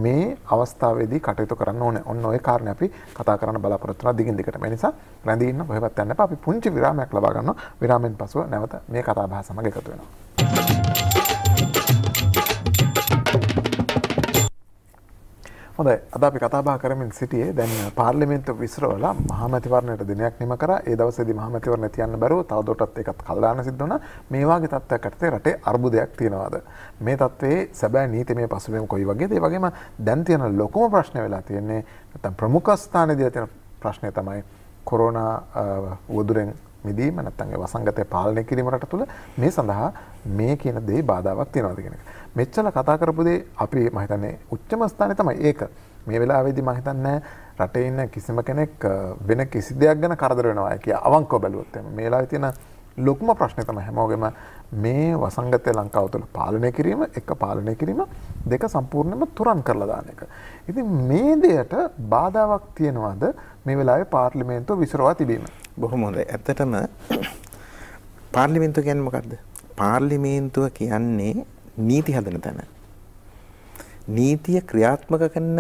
මේ අවස්ථාවේදී කටයුතු කරන්න ඕනේ. ඔන්න ඔය කාරණේ අපි කතා කරන්න බලාපොරොත්තු වෙනවා දිගින් දිගට. මේ නිසා රැඳී ඉන්න කොහෙවත් යන්න එපා. අපි පුංචි විරාමයක් ලබා ගන්නවා. විරාමයෙන් පසුව නැවත මේ කතා බහ සමග එකතු වෙනවා. හොඳයි, අද අපි කතා බහ කරමින් සිටියේ දැන් පාර්ලිමේන්තුව විසිරවලා මහමැතිවරණයට දිනයක් නිම කරා. ඒ දවසේදී මහමැතිවරණය තියන්න බැරුව තවදුරටත් ඒකත් කල් දාන්න සිද්ධ වුණා. මේ වාගේ තත්ත්වයක් යටතේ රටේ අර්බුදයක් තියනවාද? මේ තත්ත්වයේ සැබෑ නීතිමය පසුබිම කොයි වගේද? ඒ වගේම දැන් තියෙන ලොකුම ප්‍රශ්නේ වෙලා තියෙන්නේ නැත්නම් ප්‍රමුඛ ස්ථානයේදී තියෙන ප්‍රශ්නේ තමයි කොරෝනා වදුරෙන් මිදීම නැත්නම් ඒ වසංගතය පාලනය කිරීම රට තුළ මේ සඳහා මේ කියන දේ බාධාවක් තියනවාද කියන එක. මෙච්චර කතා කරපු දේ අපි මම හිතන්නේ උච්චම ස්ථානේ තමයි ඒක. මේ වෙලාවේදී මම හිතන්නේ රටේ ඉන්න කිසිම කෙනෙක් වෙන කිසි දෙයක් ගැන කරදර වෙනවා කියලා අවංකව බැලුවොත් මේ වෙලාවේ තියෙන ලොකුම ප්‍රශ්නේ තමයි හැමෝගෙම මේ වසංගතය ලංකාව තුළ පාලනය කිරීම, එක පාලනය කිරීම, දෙක සම්පූර්ණයෙන්ම තුරන් කරලා දාන එක. ඉතින් මේ දෙයට බාධාවක් තියනවාද මේ වෙලාවේ පාර්ලිමේන්තුව විසිරවා තිබීම?
බොහොම හොඳයි. ඇත්තටම පාර්ලිමේන්තුව කියන්නේ මොකද්ද? පාර්ලිමේන්තුව කියන්නේ නීති හදන තැන. නීතිය ක්‍රියාත්මක කරන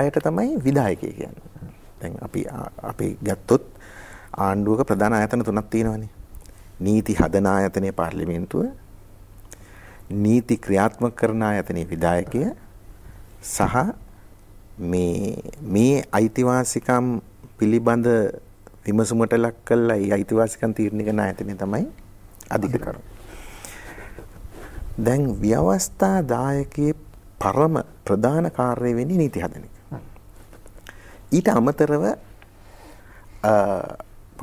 අයට තමයි විධායකය කියන්නේ. දැන් අපි ගත්තොත් ආණ්ඩුවක ප්‍රධාන ආයතන තුනක් තියෙනවානේ. නීති හදන ආයතනයේ පාර්ලිමේන්තුව, නීති ක්‍රියාත්මක කරන ආයතනයේ විධායකය සහ මේ අයිතිවාසිකම් පිළිබඳ විමසුමට ලක් කළා ඒ අයිතිවාසිකම් තීරණය කරන ආයතනය තමයි අධිකරණ. දැන් ව්‍යවස්ථා දායකයේ පරම ප්‍රධාන කාර්යය වෙන්නේ නීති හදන එක. ඊට අමතරව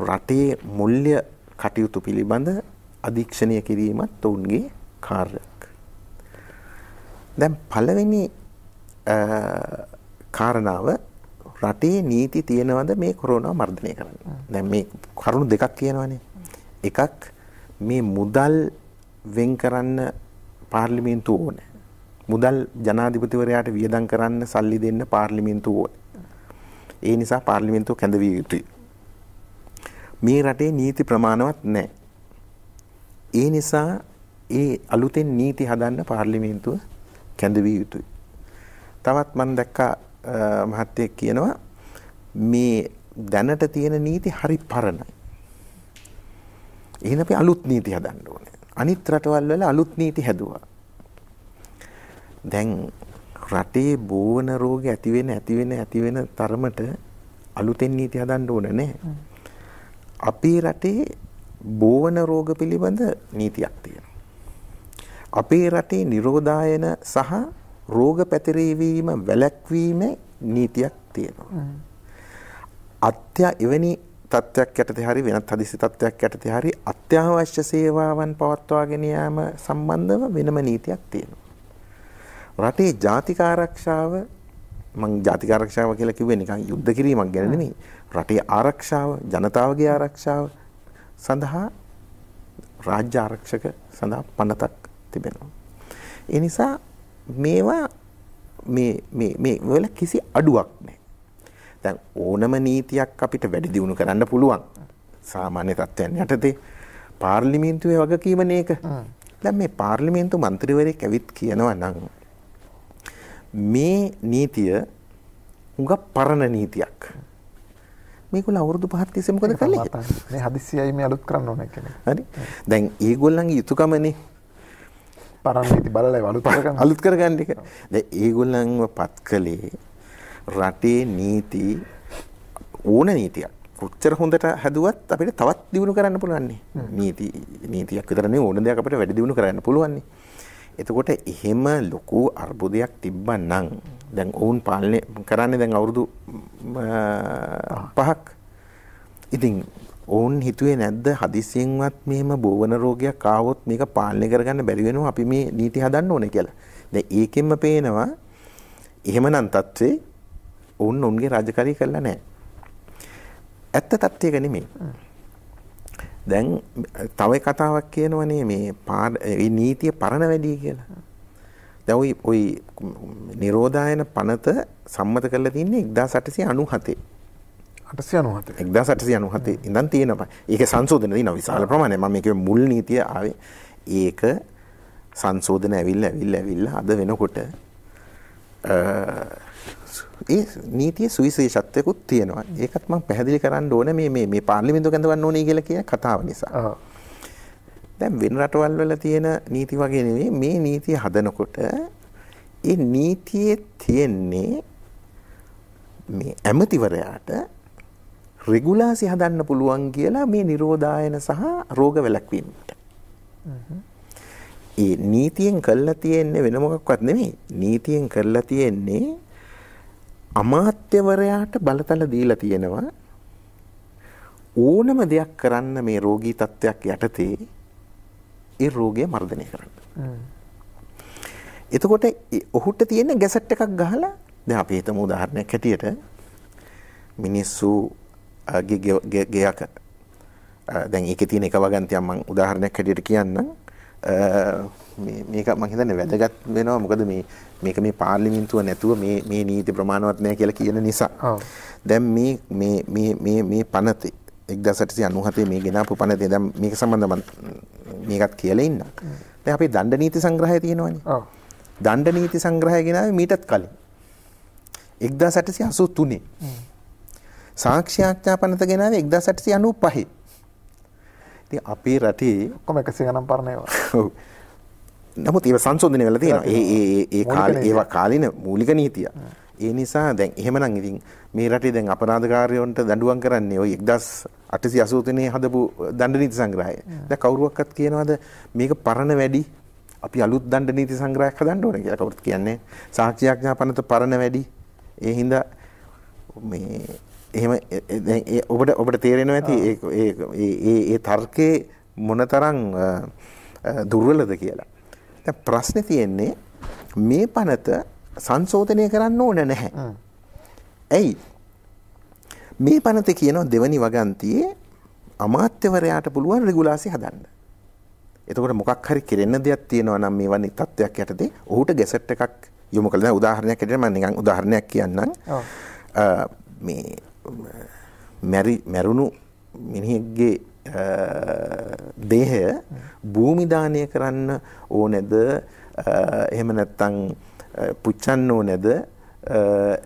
රටේ මූල්‍ය කටයුතු පිළිබඳ අධීක්ෂණය කිරීමත් ඔවුන්ගේ කාර්යයක්. දැන් පළවෙනි කාරණාව රටේ නීති තියෙනවද මේ කොරෝනා මර්ධනය කරන්න. දැන් මේ කරුණු දෙකක් කියනවානේ. එකක් මේ මුදල් වෙන් කරන්න පාර්ලිමේන්තුව ඕනේ. මුදල් ජනාධිපතිවරයාට වියදම් කරන්න සල්ලි දෙන්න පාර්ලිමේන්තුව ඕනේ. ඒ නිසා පාර්ලිමේන්තුව කැඳවිය යුතුයි. මේ රටේ නීති ප්‍රමාණවත් නැහැ. ඒ නිසා ඒ අලුතෙන් නීති හදන්න පාර්ලිමේන්තුව කැඳවිය යුතුයි. තවත් මම දැක්කා මහත්තයෙක් කියනවා මේ දැනට තියෙන නීති හරි පරණයි. එහෙනම් අපි අලුත් නීති හදන්න ඕනේ. අනිත් රටවල් වල අලුත් නීති හැදුවා. දැන් රටේ බෝවන රෝග ඇති වෙන තරමට අලුතෙන් නීති හදන්න ඕන නැහැ. අපේ රටේ බෝවන රෝග පිළිබඳ නීතියක් තියෙනවා. අපේ රටේ නිරෝධායන සහ රෝග පැතිරවීම වැළැක්වීම නීතියක් තියෙනවා. එවැනි තත්ත්වයක් යටතේ හරි වෙනත් හදිසි තත්ත්වයක් යටතේ හරි අත්‍යවශ්‍ය සේවාවන් පවත්වාගෙන යාම සම්බන්ධව වෙනම නීතියක් තියෙනවා. රටේ ජාතික ආරක්ෂාව මම ජාතික ආරක්ෂාව කියලා කිව්වේ නිකන් යුද්ධ කිරීමක් ගැන නෙමෙයි. රටේ ආරක්ෂාව, ජනතාවගේ ආරක්ෂාව සඳහා රාජ්‍ය ආරක්ෂක සඳහා පනතක් තිබෙනවා. ඒ නිසා මේවා මේ වල කිසි අඩුවක් නැහැ. දැන් ඕනම නීතියක් අපිට වැඩි දියුණු කරන්න පුළුවන්. සාමාන්‍ය තත්ත්වයන් යටතේ පාර්ලිමේන්තුවේ වගකීම නේක. දැන් මේ පාර්ලිමේන්තු මන්ත්‍රීවරයෙක් ඇවිත් කියනවා නම් මේ නීතිය උඟ පරණ නීතියක්. මේගොල්ලෝ අවුරුදු 5ක් තිස්සේ මොකද කළේ?
මේ හදිස්සියයි මේ අලුත් කරන්න ඕනේ කියන්නේ.
හරි. දැන් ඒගොල්ලන්ගේ යුතුයකමනේ
පරණ නීති බලලා
අලුත් කරගන්න එක. දැන් ඒගොල්ලන්ව පත් කළේ රටේ නීති ඕන නීතියක්. කොච්චර හොඳට හැදුවත් අපිට තවත් දියුණු කරන්න පුළුවන් නේ. නීතියක් විතර නෙවෙයි ඕන දෙයක් අපිට වැඩි දියුණු කරන්න පුළුවන් නේ. එතකොට එහෙම ලොකු අර්බුදයක් තිබ්බනම් දැන් ඔවුන් පාලනය කරන්නේ දැන් අවුරුදු 5ක්. ඉතින් ඔවුන් හිතුවේ නැද්ද හදිසියෙන්වත් මෙහෙම බෝවන රෝගයක් ආවොත් මේක පාලනය කරගන්න බැරි වෙනවා අපි මේ නීති හදන්න ඕනේ කියලා. දැන් ඒකෙන්ම පේනවා එහෙමනම් තත්ත්වේ ඔවුන් උන්ගේ රාජකාරී කළා නැහැ. ඇත්ත තත්ත්වයක නෙමෙයි. දැන් තව කතාවක් කියනවනේ මේ නීතිය පරණ වැඩි කියලා. දැන් ওই නිරෝධායන පනත සම්මත කරලා තින්නේ 1897. 1897 ඉඳන් තියෙනවා. ඒක සංශෝධන දින විශාල ප්‍රමාණයක්. මම මේකේ මුල් නීතිය ආවේ. ඒක සංශෝධන ඇවිල්ලා අද වෙනකොට ඒ නීතියේ සුවිශේෂත්වයකුත් තියෙනවා. ඒකත් මම පැහැදිලි කරන්න ඕනේ මේ පාර්ලිමේන්තුව ගඳවන්න ඕනේ කියලා කියන කතාව නිසා. දැන් වෙන රටවල් වල තියෙන නීති වගේ නෙවෙයි මේ නීතිය හදනකොට ඒ නීතියේ තියෙන්නේ මේ ඇමතිවරයාට රෙගුලාසි හදන්න පුළුවන් කියලා මේ නිරෝධායන සහ රෝග වැළැක්වීමට. ඒ නීතියෙන් කරලා තියෙන්නේ වෙන මොකක්වත් නෙමෙයි. නීතියෙන් කරලා තියෙන්නේ අමාත්‍යවරයාට බලතල දීලා තියෙනවා ඕනම දෙයක් කරන්න මේ රෝගී තත්ත්වයක් යටතේ ඒ රෝගය මර්ධනය කරන්න. එතකොට ඔහුට තියෙන ගැසට් එකක් ගහලා දැන් අපි හිතමු උදාහරණයක් හැටියට මිනිස්සු ගෙයක දැන් ඒකේ තියෙන එක වගන්තියක් මම උදාහරණයක් හැටියට කියන්නම්. මේක මම හිතන්නේ වැදගත් වෙනවා මොකද මේක මේ පාර්ලිමේන්තුව නැතුව මේ නීති ප්‍රමාණවත් නැහැ කියලා කියන නිසා. දැන් මේ පනතේ 1897 මේ ගෙනාපු පනතේ දැන් මේක සම්බන්ධව මේකත් කියලා ඉන්නම්. දැන් අපි දණ්ඩ නීති සංග්‍රහය තියෙනවනේ. දණ්ඩ නීති සංග්‍රහය ගෙනාවේ මීටත් කලින් 1883. සාක්ෂි ආඥා පනත ගෙනාවේ 1895. ඉතින් අපේ රටේ
ඔක්කොම 100 ගණන් පරණ ඒවා.
ඔව්. නමුත් ඒව සංශෝධනය වෙලා තියෙනවා. ඒවා කාලින මූලික නීතිය. ඒ නිසා දැන් එහෙමනම් ඉතින් මේ රටේ දැන් අපරාධකාරයන්ට දඬුවම් කරන්නේ ওই 1883 හදපු දණ්ඩ නීති සංග්‍රහය. දැන් කවුරුවක්වත් කියනවාද මේක පරණ වැඩි අපි අලුත් දණ්ඩ නීති සංග්‍රහයක් හදන්න ඕනේ කියලා කවුරුත් කියන්නේ. සාක්ෂි ආඥා පනත පරණ වැඩි. ඒ හින්දා මේ එහෙම ඔබට තේරෙනවා ඇති ඒ තර්කේ මොනතරම් දුර්වලද කියලා. දැන් ප්‍රශ්නේ තියෙන්නේ මේ පනත සංශෝධනය කරන්න ඕන නැහැ. ඇයි? මේ පනතේ කියනවා දෙවනි වගන්තියේ අමාත්‍යවරයාට පුළුවන් රෙගුලාසි හදන්න. එතකොට මොකක් හරි කෙරෙන්න දෙයක් තියෙනවා නම් මේ වගේ තත්ත්වයක් යටතේ ඔහුට ගැසට් එකක් යොමු කළා. දැන් උදාහරණයක් හැටියට මම නිකන් උදාහරණයක් කියන්නම්. මේ මැරුණු මිනිහෙක්ගේ දේහය භූමි දානය කරන්න ඕනේද එහෙම නැත්නම් පුච්චන්න ඕනේද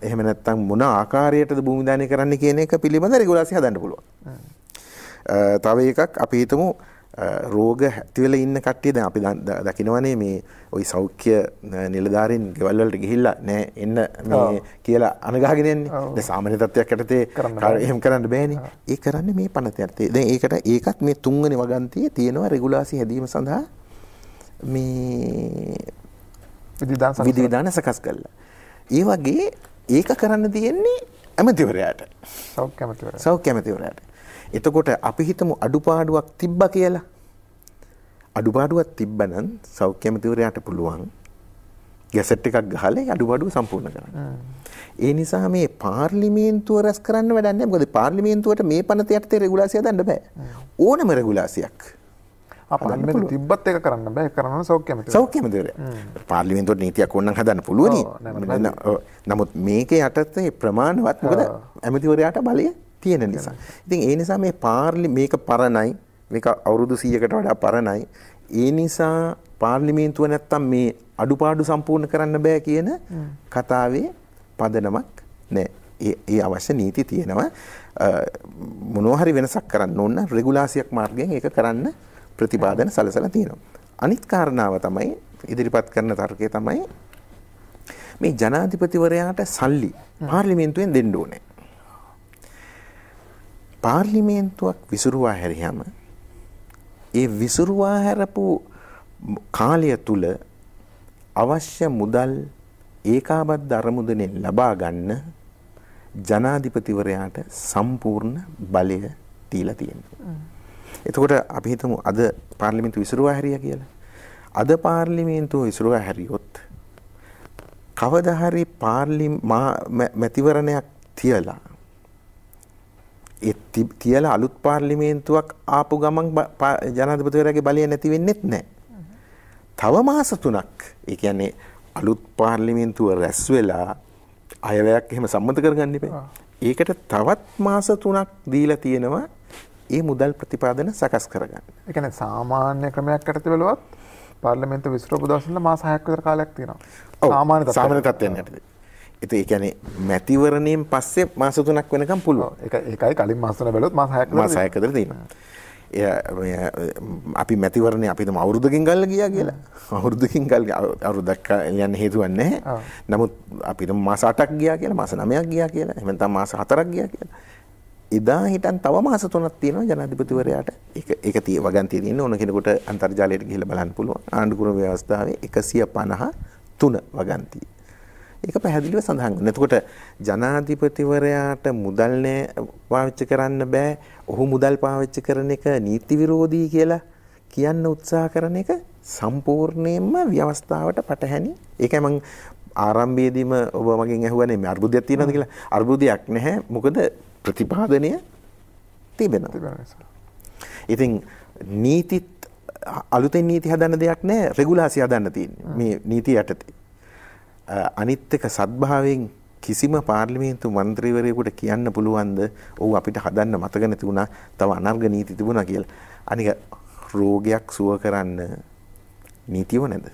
එහෙම නැත්නම් මොන ආකාරයකටද භූමි දානය කරන්න කියන එක පිළිබඳ රෙගුලාසි හදන්න පුළුවන්. තව එකක් අපි හිතමු රෝග ඇති වෙලා ඉන්න කට්ටිය දැන් අපි දකිනවනේ මේ ওই සෞඛ්‍ය නිලධාරීන් ගෙවල් වලට ගිහිල්ලා නෑ එන්න මේ කියලා අනගහගෙන යන්නේ. දැන් සාමාන්‍ය තත්ත්වයක් යටතේ එහෙම කරන්න බෑනේ. ඒ කරන්නේ මේ පනත යටතේ. දැන් ඒකත් මේ තුන්වෙනි වගන්තියේ තියෙනවා රෙගුලාසි හැදීම සඳහා මේ විධිවිධාන සකස් කළා. ඒ වගේ ඒක කරන්න තියෙන්නේ ඇමතිවරයාට. සෞඛ්‍ය ඇමතිවරයාට. එතකොට අපි හිතමු අඩුපාඩුවක් තිබ්බා කියලා. අඩුපාඩුවක් තිබ්බනම් සෞඛ්‍ය ඇමතිවරයාට පුළුවන් ගැසට් එකක් ගහලා අඩුපාඩුව සම්පූර්ණ කරන්න. ඒ නිසා මේ පාර්ලිමේන්තුව රැස් කරන්න වැඩක් නැහැ. මොකද පාර්ලිමේන්තුවට මේ පනත යටතේ රෙගුලාසිය හදන්න බෑ. ඕනම රෙගුලාසියක්
පාර්ලිමේන්තුවේ තිබ්බත් ඒක කරන්න බෑ. ඒක කරන්න සෞඛ්‍ය ඇමතිවරයා.
සෞඛ්‍ය ඇමතිවරයා. පාර්ලිමේන්තුවට නීතියක් ඕනනම් හදන්න පුළුවනි. නමුත් මේකේ යටතේ ප්‍රමාණවත් මොකද ඇමතිවරයාට බලය තියෙන නිසා. ඉතින් ඒ නිසා මේක පරණයි. මේක අවුරුදු 100කට වඩා පරණයි. ඒ නිසා පාර්ලිමේන්තුව නැත්තම් මේ අඩුපාඩු සම්පූර්ණ කරන්න බෑ කියන කතාවේ පදනමක් නෑ. ඒ අවශ්‍ය නීති තියෙනවා. මොනවා හරි වෙනසක් කරන්න ඕන රෙගුලාසියක් මාර්ගයෙන් ඒක කරන්න ප්‍රතිපාදන සලසලා තියෙනවා. අනිත් කාරණාව තමයි ඉදිරිපත් කරන තර්කය තමයි මේ ජනාධිපතිවරයාට සල්ලි පාර්ලිමේන්තුවෙන් දෙන්න ඕනේ. පාර්ලිමේන්තුවක් විසිරුවා හැරියම ඒ විසිරුවා හැරපු කාලය තුල අවශ්‍ය මුදල් ඒකාබද්ධ අරමුදනෙන් ලබා ගන්න ජනාධිපතිවරයාට සම්පූර්ණ බලය දීලා තියෙනවා. එතකොට අපි හිතමු අද පාර්ලිමේන්තුව විසිරුවා හැරියා කියලා. අද පාර්ලිමේන්තුව විසිරුවා හැරියොත් කවදා හරි මැතිවරණයක් තියලා තියලා අලුත් පාර්ලිමේන්තුවක් ආපු ගමන් ජනාධිපතිවරයාගේ බලය නැති වෙන්නෙත් නැහැ. තව මාස 3ක් ඒ කියන්නේ අලුත් පාර්ලිමේන්තුව රැස් වෙලා අයවැයක් එහෙම සම්මත කරගන්න ඉපේ. ඒකට තවත් මාස 3ක් දීලා තියෙනවා ඒ මුදල් ප්‍රතිපාදන සකස් කරගන්න.
ඒ කියන්නේ සාමාන්‍ය ක්‍රමයක් යටතේ බලුවත් පාර්ලිමේන්තුව විසිරපු දවස්වල මාස 6ක් විතර කාලයක් තියෙනවා.
සාමාන්‍ය තත්ත්වයන් යටතේ. ඒ කියන්නේ මැතිවරණයෙන් පස්සේ මාස 3ක් වෙනකම් පුළුවන්.
ඒකයි කලින් මාස 3 බැලුවොත් මාස 6ක්
විතර තියෙනවා. අපි මැතිවරණේ අපි තම අවුරුද්දකින් ගල්ල ගියා කියලා. අවුරුද්දකින් අවුරුද්දක් යන්න හේතුවක් නැහැ. නමුත් අපි තම මාස 8ක් ගියා කියලා, මාස 9ක් ගියා කියලා, එහෙම නැත්නම් මාස 4ක් ගියා කියලා. එදා හිටන් තව මාස 3ක් තියෙනවා ජනාධිපතිවරයාට. ඒක වගන්තිය තියෙන ඕන කෙනෙකුට අන්තර්ජාලයට ගිහිල්ලා බලන්න පුළුවන්. ආණ්ඩුක්‍රම ව්‍යවස්ථාවේ 153 වගන්තිය. ඒක පැහැදිලිව සඳහන් වෙනවා. එතකොට ජනාධිපතිවරයාට මුදල් පාවිච්චි කරන්න බෑ. ඔහු මුදල් පාවිච්චි කරන එක නීති විරෝධී කියලා කියන්න උත්සාහ කරන එක සම්පූර්ණයෙන්ම ව්‍යවස්ථාවට පටහැනි. ඒකයි මම ආරම්භයේදීම ඔබ මගෙන් ඇහුවානේ මේ අර්බුදයක් තියෙනවද කියලා. අර්බුදයක් නැහැ. මොකද ප්‍රතිපාදනය තිබෙනවා. ඉතින් නීතිත් අලුතෙන් නීති හදන්න දෙයක් නැහැ. රෙගුලාසි හදන්න තියෙන්නේ. මේ නීතිය යටතේ. අනිත් එක සද්භාවයෙන් කිසිම පාර්ලිමේන්තු මන්ත්‍රීවරයෙකුට කියන්න පුළුවන්ද ඔව් අපිට හදන්න මතක නැති වුණා තව අනර්ග නීති තිබුණා කියලා. අනික රෝගයක් සුව කරන්න නීතියව නැද?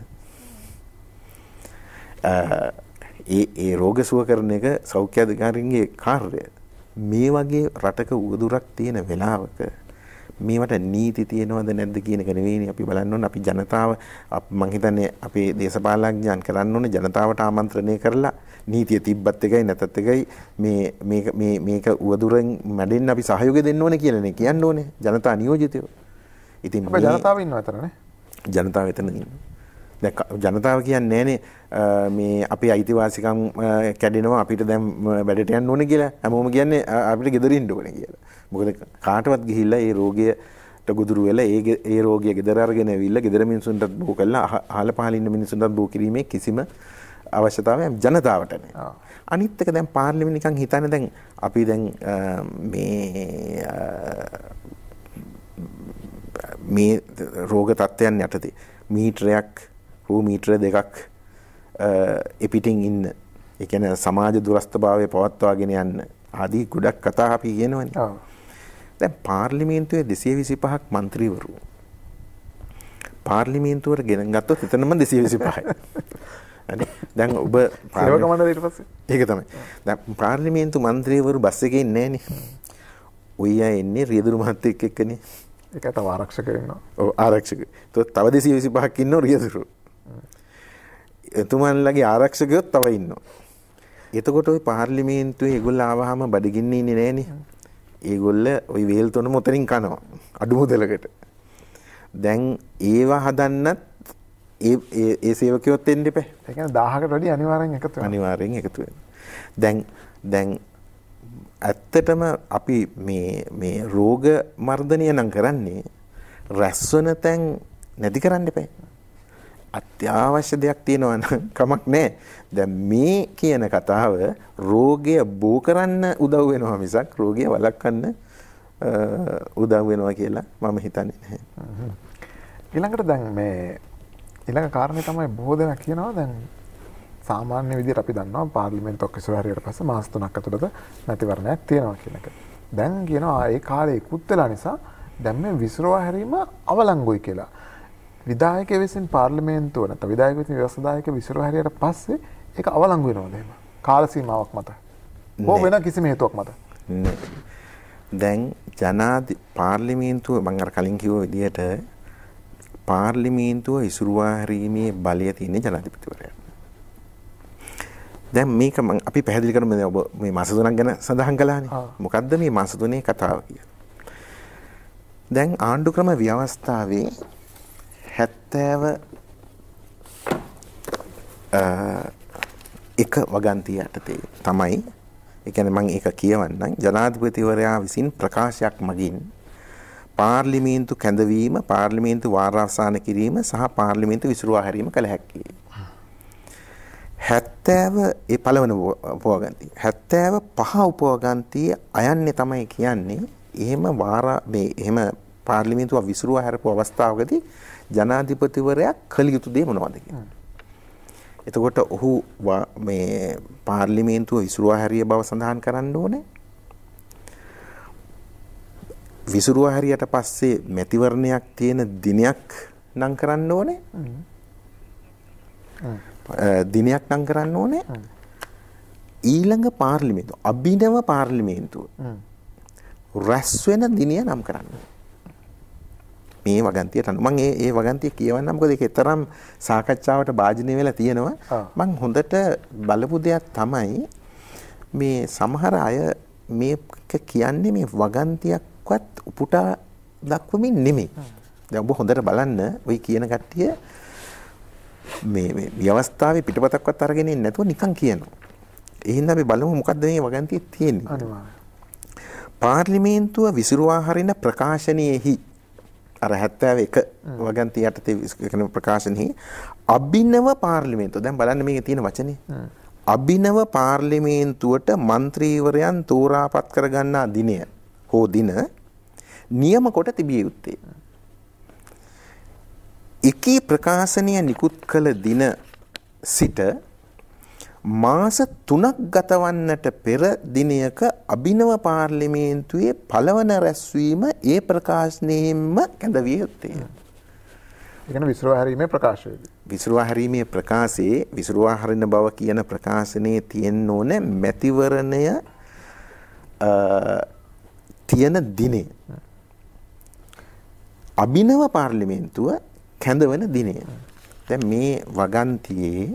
ඒ රෝග සුව කරන එක සෞඛ්‍ය අධිකාරීන්ගේ කාර්යය. මේ වගේ රටක උවදුරක් තියෙන වෙලාවක මේවට නීති තියෙනවද නැද්ද කියන එක නෙවෙයිනේ අපි බලන්න ඕනේ. අපි ජනතාව මම හිතන්නේ අපේ දේශපාලනඥයන් කරන්න ඕනේ ජනතාවට ආමන්ත්‍රණය කරලා නීතිය තිබ්බත් එකයි නැතත් එකයි මේක උවදුරෙන් මැඩෙන්න අපි සහයෝගය දෙන්න ඕනේ කියලානේ කියන්න ඕනේ ජනතා නියෝජිතයෝ. ඉතින්
අපේ ජනතාව ඉන්නව අතරනේ.
ජනතාව එතන ඉන්නවා. දැන් ජනතාව කියන්නේ නැහනේ මේ අපේ අයිතිවාසිකම් කැඩෙනවා අපිට දැන් වැඩට යන්න ඕනේ කියලා. හැමෝම කියන්නේ අපිට ගෙදර ඉන්න ඕනේ කියලා. මොකද කාටවත් ගිහිල්ලා ඒ රෝගයට ගොදුරු වෙලා ඒ රෝගිය ගෙදර අරගෙන ඇවිල්ලා ගෙදර මිනිසුන්ටත් බෝ කළා අහල පහල ඉන්න මිනිසුන්ටත් බෝ කිරීමේ කිසිම අවශ්‍යතාවයක් ජනතාවට නැහැ. අනිත් එක දැන් පාර්ලිමේන්තුව නිකන් හිතන්නේ දැන් අපි දැන් මේ රෝග තත්ත්වයන් යටතේ මීටරයක් රූ මීටර දෙකක් එපිටින් ඉන්න ඒ කියන්නේ සමාජ දුරස්ථභාවය පවත්වාගෙන යන්න ආදී ගොඩක් කතා අපි කියනවනේ. දැන් පාර්ලිමේන්තුවේ 225ක් മന്ത്രിවරු පාර්ලිමේන්තුවට ගෙනන් ගත්තොත් එතනම 225යි. හරි. දැන් ඔබ
සේවක මණ්ඩලය ඊට පස්සේ
ඒක තමයි. දැන් පාර්ලිමේන්තු മന്ത്രിවරු බස් එකේ ඉන්නේ නැහනේ. ඔය අය එන්නේ රියදුරු මහත්තයෙක් එක්කනේ.
ඒක තව ආරක්ෂකයෝ ඉන්නවා.
ඔව් ආරක්ෂක. තව 225ක් ඉන්නව රියදුරු. එතුමන්ලගේ ආරක්ෂකයොත් තව ඉන්නවා. එතකොට ওই පාර්ලිමේන්තුවේ ඒගොල්ලෝ ආවහම බඩගින්න ඉන්නේ නැහනේ. ඒගොල්ලෝ ওই වේල් තොන මොතනින් කනවා අඩු මුදලකට. දැන් ඒවා හදන්නත් ඒ සේවකයොත් එන්න එපා.
ඒ කියන්නේ 1000කට වැඩි අනිවාර්යෙන් එකතු වෙනවා.
අනිවාර්යෙන් එකතු වෙනවා. දැන් ඇත්තටම අපි මේ රෝග මර්ධනය නම් කරන්නේ රැස්වන තැන් නැති කරන්න එපා. අත්‍යවශ්‍ය දෙයක් තියෙනවා නම් කමක් නැහැ. දැන් මේ කියන කතාව රෝගය බෝ කරන්න උදව් වෙනවා මිසක් රෝගය වළක්වන්න උදව් වෙනවා කියලා මම හිතන්නේ නැහැ.
ඊළඟට දැන් මේ ඊළඟ කාරණේ තමයි බොහෝ දෙනා කියනවා දැන් සාමාන්‍ය විදිහට අපි දන්නවා පාර්ලිමේන්තුවක් ඉස්සර හරියට පස්සේ මාස 3ක් ඇතුළත මැතිවරණයක් තියෙනවා කියන එක. දැන් කියනවා ඒ කාලේ ඉක්ුත් වෙලා නිසා දැන් මේ විසිරවා හැරීම අවලංගුයි කියලා. විධායකයෙ විසින් පාර්ලිමේන්තුව නැත්නම් විධායක විසින් ව්‍යවස්ථාදායක විසිරවා හැරියට පස්සේ ඒක අවලංගු වෙනවද එහෙම? කාල සීමාවක් මත. ඕ වෙන කිසිම හේතුවක් මත.
දැන් පාර්ලිමේන්තුව මම අර කලින් කිව්ව විදිහට පාර්ලිමේන්තුව ඉසුරුවා හැරීමේ බලය තියෙන ජනාධිපතිවරයාට. දැන් මේක අපි පැහැදිලි කරමු දැන් ඔබ මේ මාස 3ක් ගැන සඳහන් කළානේ. මොකද්ද මේ මාස 3 කතාව කියන්නේ? දැන් ආණ්ඩුක්‍රම ව්‍යවස්ථාවේ 70 එක වගන්තිය යටතේ තමයි ඒ කියන්නේ මම ඒක කියවන්නම් ජනාධිපතිවරයා විසින් ප්‍රකාශයක් මගින් පාර්ලිමේන්තු කැඳවීම පාර්ලිමේන්තු වාරාවසාන කිරීම සහ පාර්ලිමේන්තු විසිරුවා හැරීම කළ හැකියි. 70 ඒ පළවන උපවගන්තිය 75 උපවගන්තිය අයන්නේ තමයි කියන්නේ එහෙම පාර්ලිමේන්තුව විසිරුවා හැරපු අවස්ථාවකදී ජනාධිපතිවරයා කළ යුතු දේ මොනවද කියන්නේ. එතකොට ඔහු මේ පාර්ලිමේන්තුව විසිරුවා හැරිය බව සඳහන් කරන්න ඕනේ. විසිරුවා හැරියට පස්සේ මැතිවරණයක් තියෙන දිනයක් නම් කරන්න ඕනේ. දිනයක් නම් කරන්න ඕනේ. ඊළඟ පාර්ලිමේන්තුව අභිනව පාර්ලිමේන්තුව රැස් වෙන දිනය නම් කරන්න. මේ වගන්තියට මම ඒ වගන්තිය කියවන්නම් මොකද ඒක තරම් සාකච්ඡාවට භාජනය වෙලා තියෙනවා. මම හොඳට බලපු දෙයක් තමයි මේ සමහර අය මේක කියන්නේ මේ වගන්තියක්වත් උපුටා දක්වමින් නෙමෙයි. දැන් ඔබ හොඳට බලන්න ওই කියන කට්ටිය මේ ව්‍යවස්ථාවේ පිටපතක්වත් අරගෙන ඉන්නේ නැතුව නිකන් කියනවා. ඒ හින්දා අපි බලමු මොකද්ද මේ වගන්තියේ තියෙන්නේ.
අනිවාර්යයෙන්.
පාර්ලිමේන්තුව විසිරුවා හරින ප්‍රකාශනයේහි අර 71 වගන්තිය යටතේ කරන ප්‍රකාශනයේ අභිනව පාර්ලිමේන්තුව දැන් බලන්න මේකේ තියෙන වචනේ. අභිනව පාර්ලිමේන්තුවට മന്ത്രിවරයන් තෝරාපත් කර ගන්නා දිනය හෝ දින නියම කොට තිබිය යුත්තේ. එකී ප්‍රකාශනය නිකුත් කළ දින සිට මාස 3ක් ගතවන්නට පෙර දිනයක අභිනව පාර්ලිමේන්තුවේ පළවන රැස්වීම ඒ ප්‍රකාශනයෙන්ම කැඳවිය යුත්තේ.
ඒ කියන්නේ විසිරුවා හැරීමේ ප්‍රකාශයේදී.
විසිරුවා හැරීමේ ප්‍රකාශයේ විසිරුවා හරින බව කියන ප්‍රකාශනයේ තියෙන්න ඕනේ මැතිවරණය තියෙන දිනේ. අභිනව පාර්ලිමේන්තුව කැඳවන දිනය. දැන් මේ වගන්තියේ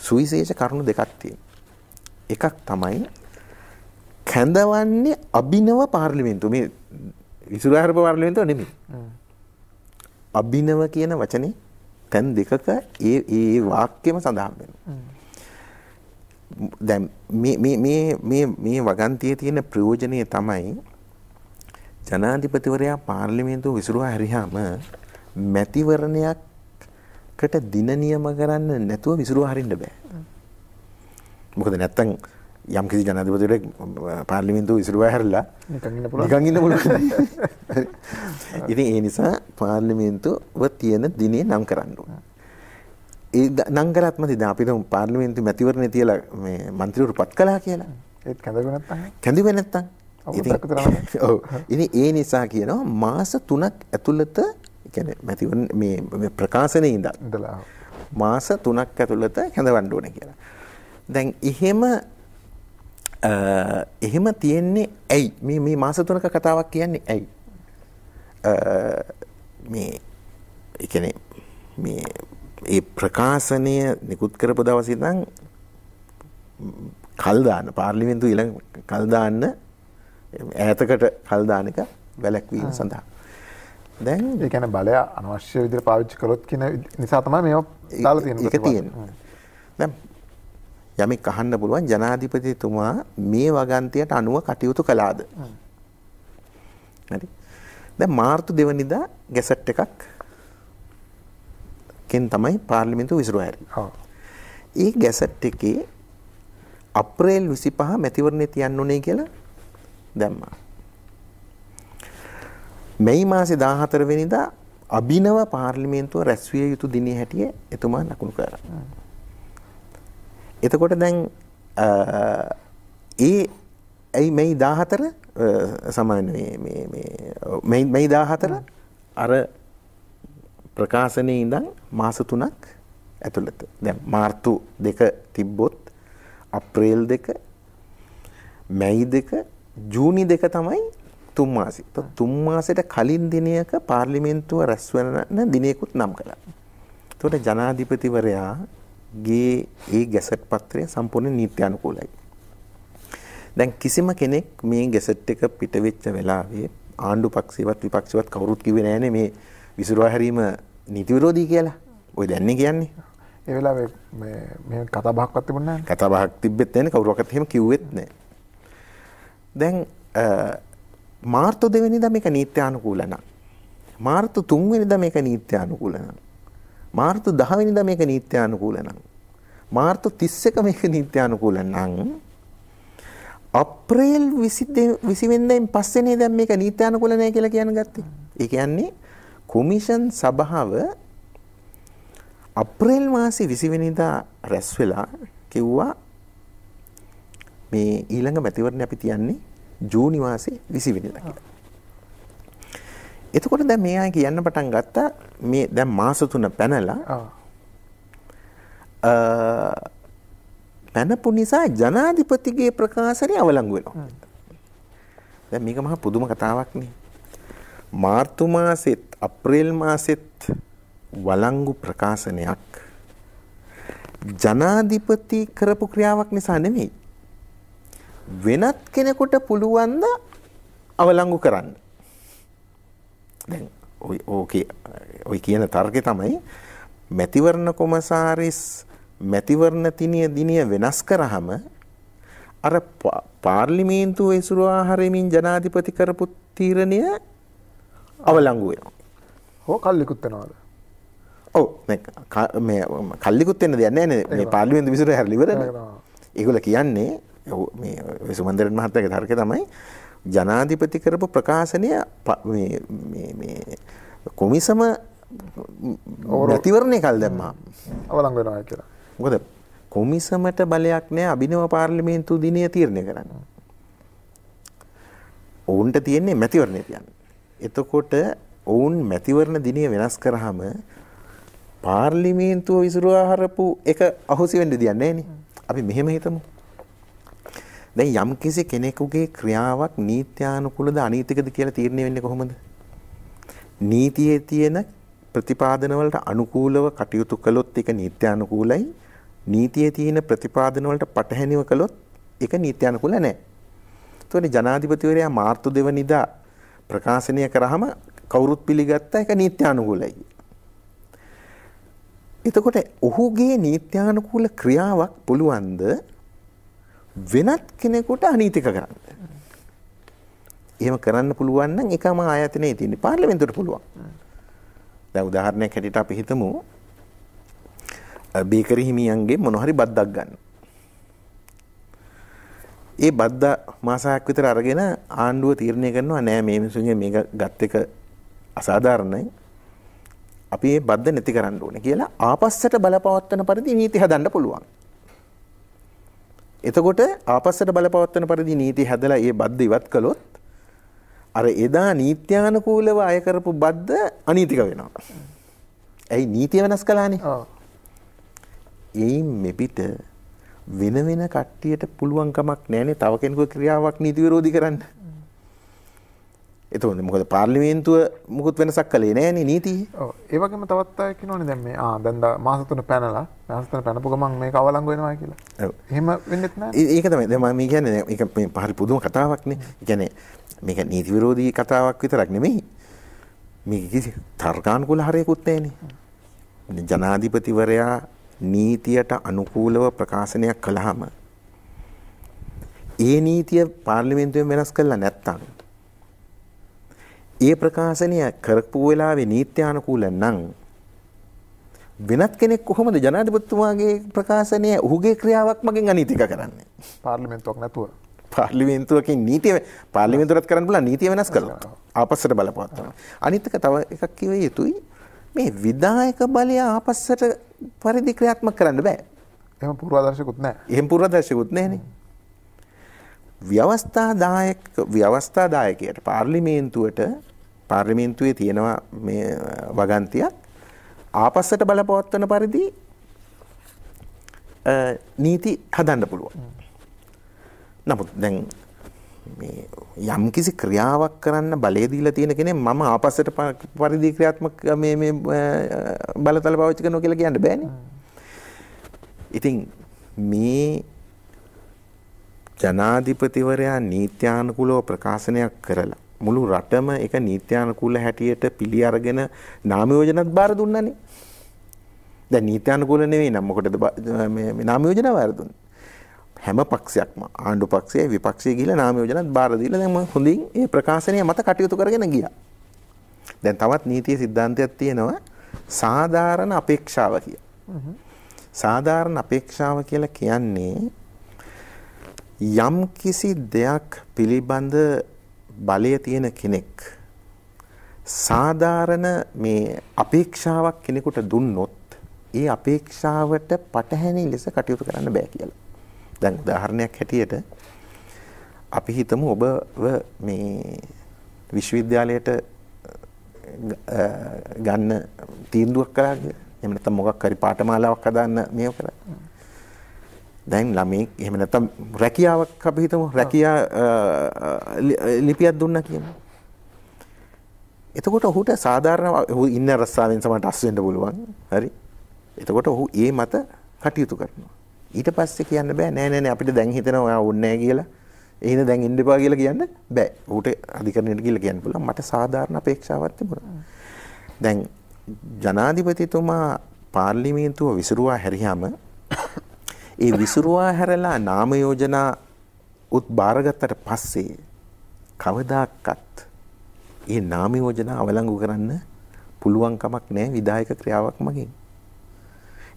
සුවිශේෂ කරුණු දෙකක් තියෙනවා. එකක් තමයි කැඳවන්නේ අභිනව පාර්ලිමේන්තුව. මේ විසිරුවා හැරපු පාර්ලිමේන්තුව නෙමෙයි. අභිනව කියන වචනේ තැන් දෙකක ඒ වාක්‍යෙම සඳහන් වෙනවා. දැන් මේ වගන්තියේ තියෙන ප්‍රයෝජනය තමයි ජනාධිපතිවරයා පාර්ලිමේන්තුව විසිරුවා හැරියාම මැතිවරණයකට දින නියම කරන්න නැතුව විසිරුවා හරින්න බෑ. මොකද නැත්තම් යම් කිසි ජනාධිපතිවරයෙක් පාර්ලිමේන්තුව විසිරුවා හැරලා නිකන් ඉන්න පුළුවන්. ඉතින් ඒ නිසා පාර්ලිමේන්තුව තියෙන දිනේ නම් කරන්න ඕන. ඒ නම් කරත් මදි. දැන් අපිට පාර්ලිමේන්තු මැතිවරණේ තියලා මේ മന്ത്രിවරු පත් කළා කියලා.
ඒත් කැඳුවේ නැත්තම්.
කැඳුවේ නැත්තම්. ඉතින් ඒ නිසා කියනවා මාස 3ක් ඇතුළත කියන්නේ මැතිවරණ මේ ප්‍රකාශනයේ ඉඳලා මාස 3ක් ඇතුළත කැඳවන්න ඕනේ කියලා. දැන් එහෙම තියෙන්නේ ඇයි? මේ මාස 3ක කතාවක් කියන්නේ ඇයි? මේ ඒ කියන්නේ මේ ඒ ප්‍රකාශනය නිකුත් කරපු දවසේ ඉඳන් කල් දාන්න පාර්ලිමේන්තුව ඊළඟ කල් දාන්න ඈතකට කල් දාන එක වැළැක්වීම සඳහා. දැන්
ඒ කියන්නේ බලය අනවශ්‍ය විදිහට පාවිච්චි කළොත් කියන නිසා තමයි මේවා දාලා තියෙන්නේ.
ඒක තියෙන්නේ. දැන් යමෙක් අහන්න පුළුවන් ජනාධිපතිතුමා මේ වගන්තියට අනුව කටයුතු කළාද? හරි. දැන් මාර්තු 2 වෙනිදා ගැසට් එකක් කෙන් තමයි පාර්ලිමේන්තුව විසිරුවා හැරියේ.
ඔව්.
ඒ ගැසට් එකේ අප්‍රේල් 25 මැතිවරණේ තියන්න ඕනේ කියලා දැම්මා. මැයි මාසේ 14 වෙනිදා අභිනව පාර්ලිමේන්තුව රැස්විය යුතු දිනේ හැටිය එතුමා ලකුණු කරා. එතකොට දැන් ඒ මේ 14 සමාන මේ 14 අර ප්‍රකාශනයේ ඉඳන් මාස 3ක් ඇතුළත. දැන් මාර්තු 2 තිබ්බොත් අප්‍රේල් 2 මැයි 2 ජූනි 2 තමයි 3 මාසෙ. 3 මාසෙට කලින් දිනයක පාර්ලිමේන්තුව රැස් වෙන දිනයකුත් නම් කළා. එතකොට ජනාධිපතිවරයාගේ ඒ ගැසට් පත්‍රය සම්පූර්ණ නීත්‍යානුකූලයි. දැන් කිසිම කෙනෙක් මේ ගැසට් එක පිට වෙච්ච වෙලාවේ ආණ්ඩු පක්ෂේවත් විපක්ෂේවත් කවුරුත් කිව්වේ නෑනේ මේ විසිරුවා හැරීම නීති විරෝධී කියලා. ඔය දැන්නේ කියන්නේ.
ඒ වෙලාවේ මේ කතා බහක්වත් තිබුණේ නැහැ.
කතා බහක් තිබෙත් නැහැ කවුරුවක්වත් එහෙම කිව්වෙත් නැහැ. දැන් මාර්තු 2 වෙනිදා මේක නීත්‍යානුකූල නම් මාර්තු 3 වෙනිදා මේක නීත්‍යානුකූල නම් මාර්තු 10 වෙනිදා මේක නීත්‍යානුකූල නම් මාර්තු 31 මේක නීත්‍යානුකූල නම් අප්‍රේල් 20 වෙනිදායින් පස්සේනේ දැන් මේක නීත්‍යානුකූල නැහැ කියලා කියන ගත්තේ. ඒ කියන්නේ කොමිෂන් සභාව අප්‍රේල් මාසේ 20 වෙනිදා රැස් වෙලා කිව්වා මේ ඊළඟ මැතිවරණ අපි තියන්නේ ජූනි මාසේ 20 වෙනිදා කියලා. එතකොට දැන් මේ අය කියන්න පටන් ගත්තා මේ දැන් මාස 3 පැනලා පැනපු නිසා ජනාධිපතිගේ ප්‍රකාශනය අවලංගු වෙනවා. දැන් මේක මහා පුදුම කතාවක් නේ. මාර්තු මාසෙත් අප්‍රේල් මාසෙත් වලංගු ප්‍රකාශනයක් ජනාධිපති කරපු ක්‍රියාවක් නිසා නෙමෙයි. වෙනත් කෙනෙකුට පුළුවන් ද අවලංගු කරන්න. දැන් ඔය කියන තර්කය තමයි මැතිවරණ කොමසාරිස් මැතිවරණ දිනය වෙනස් කරාම අර පාර්ලිමේන්තුව ඉසුරුවා හැරීමෙන් ජනාධිපති කරපු තීරණය අවලංගු වෙනවා.
හෝ කල්ලිකුත් වෙනවද?
ඔව් මේ කල්ලිකුත් වෙන්න දෙයක් නැහැ නේ මේ පාර්ලිමේන්තුව ඉසුරුවා හැරලා ඉවරනේ. ඒගොල්ලෝ කියන්නේ මේ සුමන්දරන් මහත්තයාගේ තර්කය තමයි ජනාධිපති කරපු ප්‍රකාශනය මේ කොමිසම මැතිවරණය කල් දැම්මා
අවලංගු වෙනවා කියලා.
මොකද කොමිසමට බලයක් නැහැ අභිනව පාර්ලිමේන්තු දිනය තීරණය කරන්න. ඔවුන්ට තියෙන්නේ මැතිවරණය කියන්නේ. එතකොට ඔවුන් මැතිවරණ දිනය වෙනස් කරාම පාර්ලිමේන්තුව විසිරුවා හරපු එක අහුසි වෙන්න දෙයක් නැහැ නේ. අපි මෙහෙම හිතමු. දැන් යම් කිසි කෙනෙකුගේ ක්‍රියාවක් නීත්‍යානුකූලද අනීතිකද කියලා තීරණය වෙන්නේ කොහොමද? නීතියේ තියෙන ප්‍රතිපාදන වලට අනුකූලව කටයුතු කළොත් ඒක නීත්‍යානුකූලයි. නීතියේ තියෙන ප්‍රතිපාදන වලට පටහැනිව කළොත් ඒක නීත්‍යානුකූල නැහැ. ඒතකොට ජනාධිපතිවරයා මාර්තු 2 වෙනිදා ප්‍රකාශනය කරාම කවුරුත් පිළිගත්තා ඒක නීත්‍යානුකූලයි. එතකොට ඔහුගේ නීත්‍යානුකූල ක්‍රියාවක් පුළුවන්ද වෙනත් කෙනෙකුට අනීතික කරන්න? එහෙම කරන්න පුළුවන් නම් එකම ආයතනයේ තියෙන පාර්ලිමේන්තුවට පුළුවන්. දැන් උදාහරණයක් හැටියට අපි හිතමු බේකරි හිමියන්ගේ මොන හරි බද්දක් ගන්න. ඒ බද්ද මාසයක් විතර අරගෙන ආණ්ඩුව තීරණය කරනවා නෑ මේ මිනිසුන්ගේ මේක ගත් එක අසාධාරණයි. අපි මේ බද්ද නැති කරන්න ඕනේ කියලා ආපස්සට බලපවත්වන පරිදි නීති හදන්න පුළුවන්. එතකොට ආපස්සට බලපවත්වන පරිදි නීති හැදලා ඒ බද්ද ඉවත් කළොත් අර එදා නීත්‍යානුකූලව අය කරපු බද්ද අනීතික වෙනවා. ඇයි නීතිය වෙනස් කළානේ? එයින් මෙපිට වෙන වෙන කට්ටියට පුළුවන් කමක් නැහැනේ තව කෙනෙකුගේ ක්‍රියාවක් නීති විරෝධී කරන්න. එතකොට මොකද පාර්ලිමේන්තුව මුකුත් වෙනසක් කළේ නැහැනේ නීතියේ.
ඔව් ඒ වගේම තවත් අය කියනෝනේ දැන් මේ දැන් මාස 3 පැනලා මාස 3 පැනපු ගමන් මේක අවලංගු වෙනවා කියලා. ඔව්. එහෙම වෙන්නෙත් නැහැ. ඒක
තමයි. දැන් මම කියන්නේ මේක මේ හරි පුදුම කතාවක් නේ. ඒ කියන්නේ මේක නීති විරෝධී කතාවක් විතරක් නෙමෙයි. මේක කිසි තර්කානුකූල හරයකුත් නැහැනේ. ජනාධිපතිවරයා නීතියට අනුකූලව ප්‍රකාශනයක් කළාම ඒ නීතිය පාර්ලිමේන්තුවෙන් වෙනස් කළා නැත්තම් ඒ ප්‍රකාශනය කරපු වෙලාවේ නීත්‍යානුකූල නම් වෙනත් කෙනෙක් කොහොමද ජනාධිපතිතුමාගේ ප්‍රකාශනය ඔහුගේ ක්‍රියාවක් මගින් අනීතික කරන්නේ?
පාර්ලිමේන්තුවක් නැතුව.
පාර්ලිමේන්තුවකින් නීතිය පාර්ලිමේන්තුවත් කරන්න පුළුවන් නීතිය වෙනස් කළොත් ආපස්සට බලපවත්වනවා. අනිත් එක තව එකක් කිව යුතුයි මේ විධායක බලය ආපස්සට පරිදි ක්‍රියාත්මක කරන්න බෑ.
එහෙම පූර්වාදර්ශකුත් නැහැ.
එහෙම පූර්වාදර්ශකුත් නැහැනේ. ව්‍යවස්ථාදායකයට පාර්ලිමේන්තුවේ තියෙනවා මේ වගන්තියක් ආපස්සට බලපවත්වන පරිදි නීති හදන්න පුළුවන්. නමුත් දැන් මේ යම්කිසි ක්‍රියාවක් කරන්න බලය දීලා තියෙන කෙනෙක් මම ආපස්සට පරිදි ක්‍රියාත්මක මේ බලතල පාවිච්චි කරනවා කියලා කියන්න බෑනේ. ඉතින් මේ ජනාධිපතිවරයා නීත්‍යානුකූලව ප්‍රකාශනයක් කරලා මුළු රටම එක නීත්‍යානුකූල හැටියට පිළි අරගෙන නාම යෝජනාත් බාර දුන්නානේ. දැන් නීත්‍යානුකූල නෙවෙයි නම් මොකටද මේ නාම යෝජනා බාර දුන්නේ? හැම පක්ෂයක්ම ආණ්ඩු පක්ෂයේ විපක්ෂයේ ගිහිලා නාම යෝජනාත් බාර දීලා දැන් මම හොඳින් ඒ ප්‍රකාශනය මත කටයුතු කරගෙන ගියා. දැන් තවත් නීතිය සිද්ධාන්තයක් තියෙනවා සාධාරණ අපේක්ෂාව කියලා. සාධාරණ අපේක්ෂාව කියලා කියන්නේ යම් කිසි දෙයක් පිළිබඳ බලය තියෙන කෙනෙක් සාධාරණ මේ අපේක්ෂාවක් කෙනෙකුට දුන්නොත් ඒ අපේක්ෂාවට පටහැනි ලෙස කටයුතු කරන්න බෑ කියලා. දැන් උදාහරණයක් හැටියට අපි හිතමු ඔබ මේ විශ්වවිද්‍යාලයට ගන්න තීන්දුවක් කළා කියලා. එහෙම නැත්නම් මොකක් හරි පාඨමාලාවක් හදාන්න මේව කරා. දැන් ළමෙක් එහෙම නැත්නම් රැකියාවක් අපි හිතමු රැකියා ලිපියක් දුන්නා කියමු. එතකොට ඔහුට සාධාරණ ඔහු ඉන්න රස්සාවෙන් සමහරට අස් වෙන්න පුළුවන්. හරි. එතකොට ඔහු ඒ මත කටයුතු කරනවා. ඊට පස්සේ කියන්න බෑ නෑ අපිට දැන් හිතෙනවා ඔයා ඕනේ නෑ කියලා. එහෙනම් දැන් ඉන්න එපා කියලා කියන්න බෑ. ඔහුට අධිකරණයට ගිහිල්ලා කියන්න පුළුවන් මට සාධාරණ අපේක්ෂාවක් තිබුණා. දැන් ජනාධිපතිතුමා පාර්ලිමේන්තුව විසිරුවා හැරියාම ඒ විසිරුවා හැරලා නාම යෝජනා උත් බාරගත්තට පස්සේ කවදාකවත් ඒ නාම යෝජනා අවලංගු කරන්න පුළුවන් කමක් නැහැ විධායක ක්‍රියාවක් මගින්.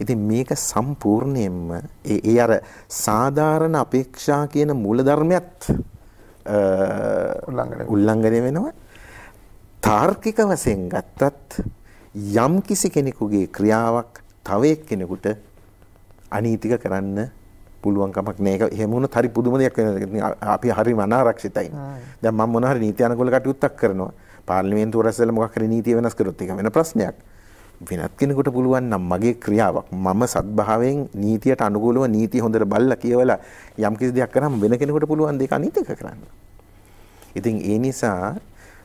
ඉතින් මේක සම්පූර්ණයෙන්ම ඒ අර සාධාරණ අපේක්ෂා කියන මූලධර්මයක් උල්ලංඝනය වෙනවා. තාර්කික වශයෙන් ගත්තත් යම් කිසි කෙනෙකුගේ ක්‍රියාවක් තව එක්කෙනෙකුට අනීතික කරන්න පුළුවන් කමක් නැහැ. ඒක එහෙම වුණොත් හරි පුදුම දෙයක් වෙනවා. අපි හරිම අනාරක්ෂිතයි. දැන් මම මොන හරි නීත්‍යානුකූල කටයුත්තක් කරනවා. පාර්ලිමේන්තුව රැස්වලා මොකක් හරි නීතිය වෙනස් කරොත් ඒක වෙන ප්‍රශ්නයක්. වෙනත් කෙනෙකුට පුළුවන් නම් මගේ ක්‍රියාවක් මම සත්භාවයෙන් නීතියට අනුකූලව නීතිය හොඳට බලලා කියවලා යම් කිසි දෙයක් කරාම වෙන කෙනෙකුට පුළුවන් දෙයක් අනීතික කරන්න. ඉතින් ඒ නිසා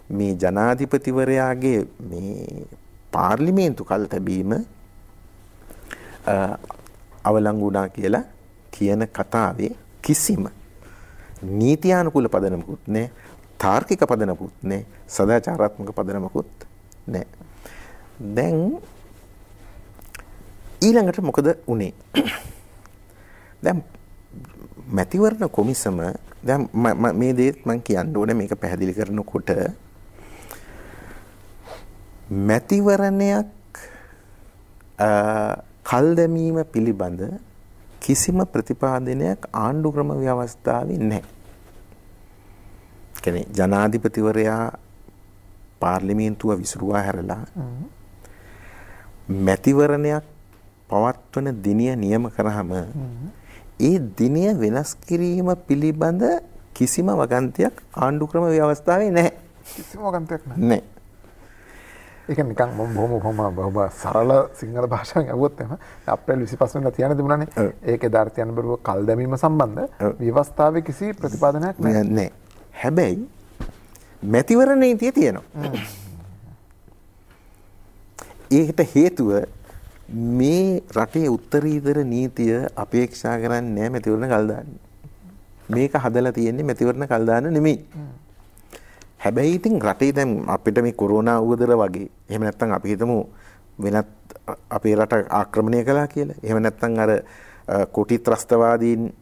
මේ ජනාධිපතිවරයාගේ මේ පාර්ලිමේන්තු කල් තැබීම අවලංගු වුණා කියලා කියන කතාවේ කිසිම නීතියානුකූල පදනමකුත් නැහැ, තාර්කික පදනමකුත් නැහැ, සදාචාරාත්මක පදනමකුත් නැහැ. දැන් ඊළඟට මොකද උනේ? දැන් මැතිවරණ කොමිසම දැන් මේ දේත් මම කියන්න ඕනේ මේක පැහැදිලි කරනකොට මැතිවරණයක් කල් දැමීම පිළිබඳ කිසිම ප්‍රතිපාදනයක් ආණ්ඩු ක්‍රම ව්‍යවස්ථාවේ නැහැ. කියන්නේ ජනාධිපතිවරයා පාර්ලිමේන්තුව විසිරුවා හැරලා මැතිවරණයක් පවත්වන දිනය නියම කරාම ඒ දිනය වෙනස් කිරීම පිළිබඳ කිසිම වගන්තියක් ආණ්ඩු ක්‍රම ව්‍යවස්ථාවේ නැහැ.
කිසිම වගන්තියක් නැහැ. ඒක නිකන් මම බොහොම සරල සිංහල භාෂාවෙන් අහුවොත් එහෙම අප්‍රේල් 25 වෙනිදා තියන තිබුණානේ. ඒකේ දාර්ථයන් බරුව කල් දැමීම සම්බන්ධ ව්‍යවස්ථාවේ කිසි ප්‍රතිපාදනයක් නැහැ.
හැබැයි මැතිවරණ නීතිය තියෙනවා. ඒකට හේතුව මේ රටේ උත්තරීතර නීතිය අපේක්ෂා කරන්නේ නැහැ මැතිවරණ කල් දාන්න. මේක හදලා තියෙන්නේ මැතිවරණ කල් දාන්න නෙමෙයි. හැබැයි ඉතින් රටේ දැන් අපිට මේ කොරෝනා උවදර වගේ එහෙම නැත්නම් අපි හිතමු වෙනත් අපේ රට ආක්‍රමණය කළා කියලා. එහෙම නැත්නම් අර කොටි ත්‍රස්තවාදීන්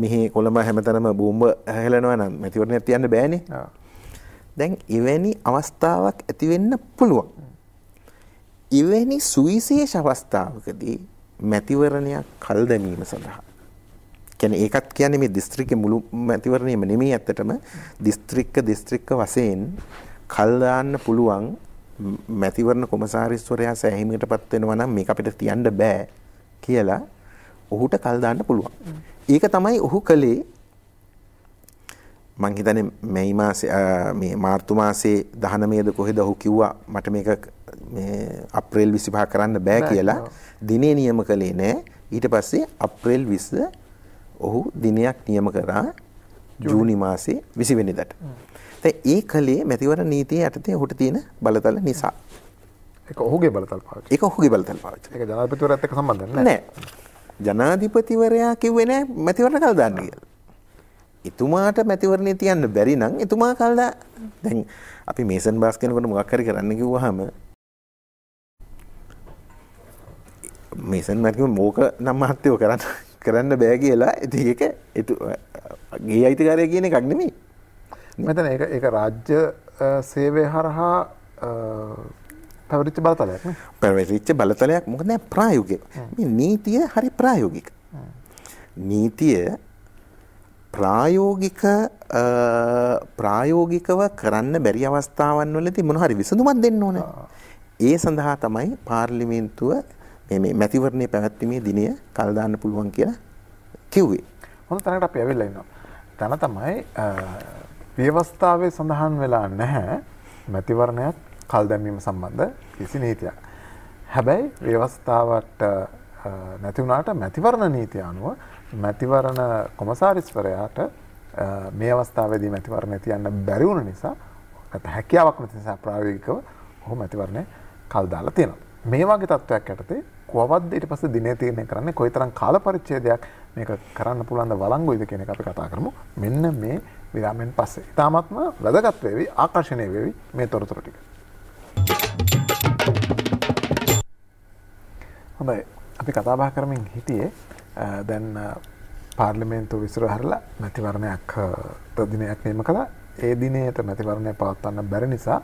මෙහි කොළඹ හැමතැනම බෝම්බ හැලෙනවා නම් මැතිවරණයක් තියන්න බෑනේ. දැන් එවැනි අවස්ථාවක් ඇති වෙන්න පුළුවන්. එවැනි සුවිශේෂ අවස්ථාවකදී මැතිවරණයක් කල් දැමීම සඳහා කියන්නේ ඒකත් කියන්නේ මේ දිස්ත්‍රික්කේ මුළු මැතිවරණයම නෙමෙයි ඇත්තටම දිස්ත්‍රික්ක වශයෙන් කල් දාන්න පුළුවන් මැතිවරණ කොමසාරිස්වරයා සෑහීමකටපත් වෙනවා නම් මේක අපිට තියන්න බෑ කියලා ඔහුට කල් දාන්න පුළුවන්. ඒක තමයි ඔහු කළේ. මං හිතන්නේ මේ මාසේ මේ මාර්තු මාසේ 19ද කොහෙද ඔහු කිව්වා මට මේක මේ අප්‍රේල් 25 කරන්න බෑ කියලා. දිනේ නියම කළේ නෑ. ඊට පස්සේ අප්‍රේල් 20 ඔහු දිනයක් නියම කරා ජූනි මාසේ 20 වෙනිදාට. දැන් ඒ කලේ මැතිවරණ නීතිය යටතේ ඔහුට තියෙන බලතල නිසා.
ඒක ඔහුගේ බලතල පාවිච්චි.
ඒක ඔහුගේ බලතල පාවිච්චි.
ඒක ජනාධිපතිවරයාත් එක්ක සම්බන්ධ නැහැ.
නෑ. ජනාධිපතිවරයා කිව්වේ නෑ මැතිවරණ කල් දාන්න කියලා. එතුමාට මැතිවරණේ තියන්න බැරි නම් එතුමා කල් දැන් අපි මේසන් බාස් කෙනෙකුට මොකක් හරි කරන්න කිව්වහම මේසන් මැතිව මෝක නම් මහත්තයෝ කරන්න බෑ කියලා ඉතින් ඒක ගේ අයිතිකාරය කියන එකක් නෙමෙයි.
මෙතන ඒක රාජ්‍ය සේවය හරහා පැවරිච්ච බලතලයක් නේ.
පැවරිච්ච බලතලයක් මොකද නෑ ප්‍රායෝගික. මේ නීතිය හරි ප්‍රායෝගික. නීතිය ප්‍රායෝගිකව කරන්න බැරි අවස්ථාවන් වලදී මොන හරි විසඳුමක් දෙන්න ඕනේ. ඒ සඳහා තමයි පාර්ලිමේන්තුව මේ මැතිවරණයේ පැවැත්වීමේ දිනය කල් දාන්න පුළුවන් කියලා කිව්වේ.
හොඳ තැනකට අපි ඇවිල්ලා ඉන්නවා. තන තමයි ව්‍යවස්ථාවේ සඳහන් වෙලා නැහැ මැතිවරණයක් කල් දැමීම සම්බන්ධ කිසි නීතියක්. හැබැයි ව්‍යවස්ථාවට නැති වුණාට මැතිවරණ නීතිය අනුව මැතිවරණ කොමසාරිස්වරයාට මේ අවස්ථාවේදී මැතිවරණය තියන්න බැරි වුණ නිසා නැත්නම් හැකියාවක් නැති නිසා ප්‍රායෝගිකව ඔහු මැතිවරණය කල් දාලා තියෙනවා. මේ වගේ තත්ත්වයක් යටතේ කොහොමද ඊට පස්සේ දිනේ තීරණය කරන්නේ කොයිතරම් කාල පරිච්ඡේදයක් මේක කරන්න පුළුවන්ද වළංගුයිද කියන එක අපි කතා කරමු. මෙන්න මේ විරාමයෙන් පස්සේ. ඊටාත්ම වැදගත් වේවි ආකර්ෂණීය වේවි මේ තොරතුරු ටික. හොඳයි අපි කතා බහ කරමින් හිටියේ දැන් පාර්ලිමේන්තුව විසිර හැරලා මැතිවරණයක් දිනයක් නියම කළා. ඒ දිනේට මැතිවරණය පවත්වන්න බැරි නිසා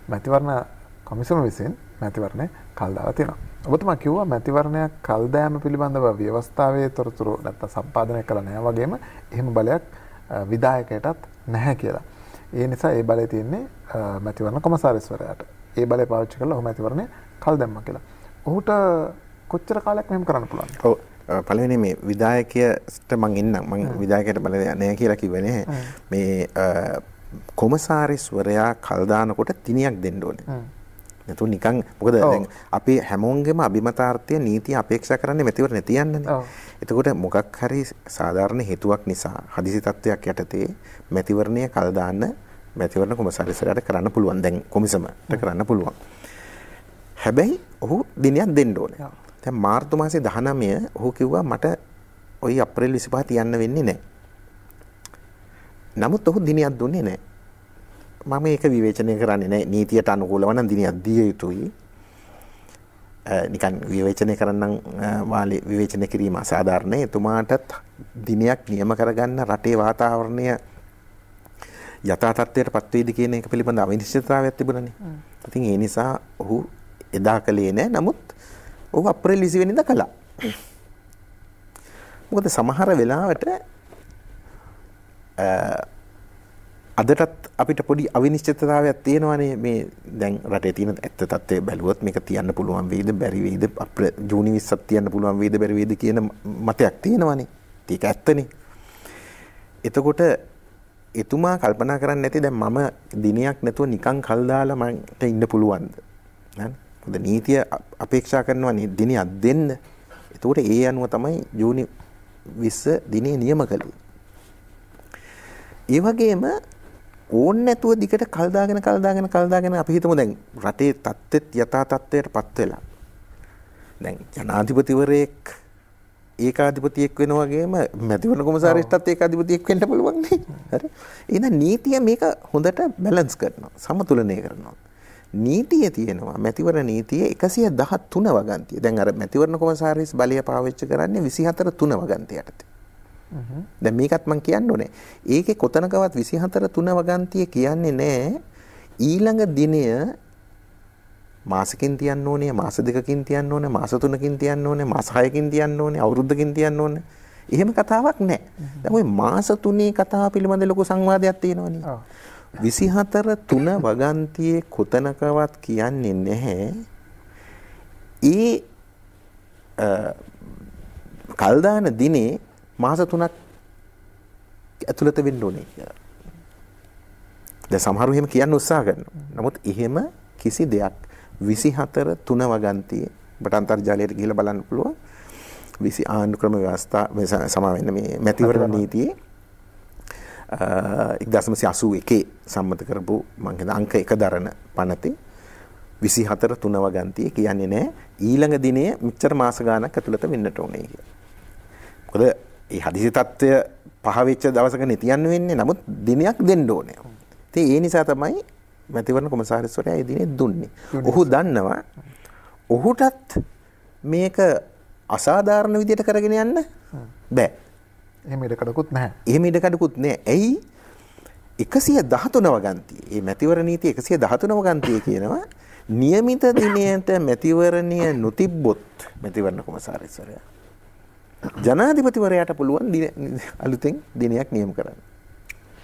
මැතිවරණ කොමිසම විසින් මැතිවරණය කල් දාලා තියෙනවා. ඔබතුමා කිව්වා මැතිවරණයක් කල් දෑම පිළිබඳව ව්‍යවස්ථාවේ තොරතුරු නැත්නම් සම්පාදනය කළ නැහැ වගේම එහෙම බලයක් විධායකයටත් නැහැ කියලා. ඒ නිසා ඒ බලය තියෙන්නේ මැතිවරණ කොමසාරිස්වරයාට. ඒ බලය පාවිච්චි කරලා ඔහු මැතිවරණය කල් දැම්මා කියලා. ඔහුට කොච්චර කාලයක් මෙහෙම කරන්න පුළුවන්ද?
ඔව් පළවෙනි මේ විධායකයට මං එන්නම්. මං විධායකයට බලය නැහැ කියලා කිව්වේ නැහැ. මේ කොමසාරිස්වරයා කල් දානකොට දිනයක් දෙන්න ඕනේ. නැතු නිකන් මොකද දැන් අපි හැමෝන්ගේම අභිමතාර්ථය නීතිය අපේක්ෂා කරන්නේ මැතිවරණේ තියන්නනේ. එතකොට මොකක් හරි සාධාරණ හේතුවක් නිසා හදිසි තත්ත්වයක් යටතේ මැතිවරණය කල් දාන්න මැතිවරණ කොමසාරිස්වරයාට කරන්න පුළුවන්. දැන් කොමිසමට කරන්න පුළුවන්. හැබැයි ඔහු දිනයක් දෙන්න ඕනේ. දැන් මාර්තු මාසේ 19 ඔහු කිව්වා මට ওই අප්‍රේල් 25 තියන්න වෙන්නේ නැහැ. නමුත් ඔහු දිනයක් දුන්නේ නැහැ. මම ඒක විවේචනය කරන්නේ නැහැ. නීතියට අනුකූලව නම් දිනයක් දිය යුතුයි. නිකන් විවේචනය කරන්නම් වාලේ විවේචනය කිරීම අසාධාරණයි. එතුමාටත් දිනයක් නියම කරගන්න රටේ වාතාවරණය යථා තත්ත්වයට පත් වේද කියන එක පිළිබඳ අවිනිශ්චිතතාවයක් තිබුණානේ. ඉතින් ඒ නිසා ඔහු එදා කලේ නැහැ. නමුත් ඔහු අප්‍රේල් 20 වෙනිදා කළා. මොකද සමහර වෙලාවට අදටත් අපිට පොඩි අවිනිශ්චිතතාවයක් තියෙනවානේ මේ දැන් රටේ තියෙන ඇත්ත තත්ත්වය බැලුවොත් මේක තියන්න පුළුවන් වේද බැරි වේද ජූනි 20ක් තියන්න පුළුවන් වේද බැරි වේද කියන මතයක් තියෙනවානේ. ඒක ඇත්තනේ. එතකොට එතුමා කල්පනා කරන්නේ නැති දැන් මම දිනයක් නැතුව නිකන් කල් දාලා මට ඉන්න පුළුවන්ද? නේද? මොකද නීතිය අපේක්ෂා කරනවා දිනයක් දෙන්න. එතකොට ඒ අනුව තමයි ජූනි 20 දිනේ නියම කළේ. ඒ වගේම ඕන් නැතුව දිගට කල් දාගෙන අපි හිතමු දැන් රටේ තත්ත්වෙත් යථා තත්ත්වයටපත් වෙලා. දැන් ජනාධිපතිවරයෙක් ඒකාධිපතියෙක් වෙනා වගේම මැතිවරණ කොමසාරිස්ටත් ඒකාධිපතියෙක් වෙන්න පුළුවන් නේ. හරි. එහෙනම් නීතිය මේක හොඳට බැලන්ස් කරනවා. සමතුලනය කරනවා. නීතිය තියෙනවා මැතිවරණ නීතිය 113 වගන්තිය. දැන් අර මැතිවරණ කොමසාරිස් බලය පාවිච්චි කරන්නේ 24 වගන්තිය යටතේ. දැන් මේකත් මම කියන්න ඕනේ. ඒකේ කොතනකවත් 24 වගන්තිය කියන්නේ නැහැ ඊළඟ දිනය මාසකින් තියන්න ඕනේ, මාස දෙකකින් තියන්න ඕනේ, මාස තුනකින් තියන්න ඕනේ, මාස 6කින් තියන්න ඕනේ, අවුරුද්දකින් තියන්න ඕනේ. එහෙම කතාවක් නැහැ. දැන් ওই මාස 3 කතාව පිළිබඳ ලොකු සංවාදයක් තියෙනවනේ. 24 වගන්තියේ කොතනකවත් කියන්නේ නැහැ. ඒ කල්දාන දිනේ මාස 3ක් ඇතුළත වෙන්න ඕනේ කියලා. දැන් සමහරව එහෙම කියන්න උත්සාහ කරනවා. නමුත් එහෙම කිසි දෙයක් 24 වගන්තියේ ඔබට අන්තර්ජාලයට ගිහිල්ලා බලන්න පුළුවන්. 20 ආණ්ඩුක්‍රම ව්‍යවස්ථා සමාවෙන්න මේ මැතිවරණ නීතියේ 1981 සම්මත කරපු මම හිතන අංක 1 දරන පනතේ 24 වගන්තියේ කියන්නේ නැහැ ඊළඟ දිනේ මෙච්චර මාස ගාණක් ඇතුළත වෙන්නට ඕනේ කියලා. මොකද මේ හදිසි තත්ත්වය පහ වෙච්ච දවසකනේ තියන්න වෙන්නේ. නමුත් දිනයක් දෙන්න ඕනේ. ඉතින් ඒ නිසා තමයි මැතිවරණ කොමසාරිස්වරයා ඒ දිනේ දුන්නේ. ඔහු දන්නවා ඔහුටත් මේක අසාධාරණ විදියට කරගෙන යන්න බෑ.
එහෙම ඉඩකඩකුත් නැහැ.
එහෙම ඉඩකඩකුත් නැහැ. ඇයි 113 වගන්තිය. මේ මැතිවරණ නීති 113 වගන්තිය කියනවා નિયમિત දිනයට මැතිවරණය නොතිබ්බොත් මැතිවරණ කොමසාරිස්වරයා ජනාධිපතිවරයාට පුළුවන් අලුතෙන් දිනයක් නියම කරන්න.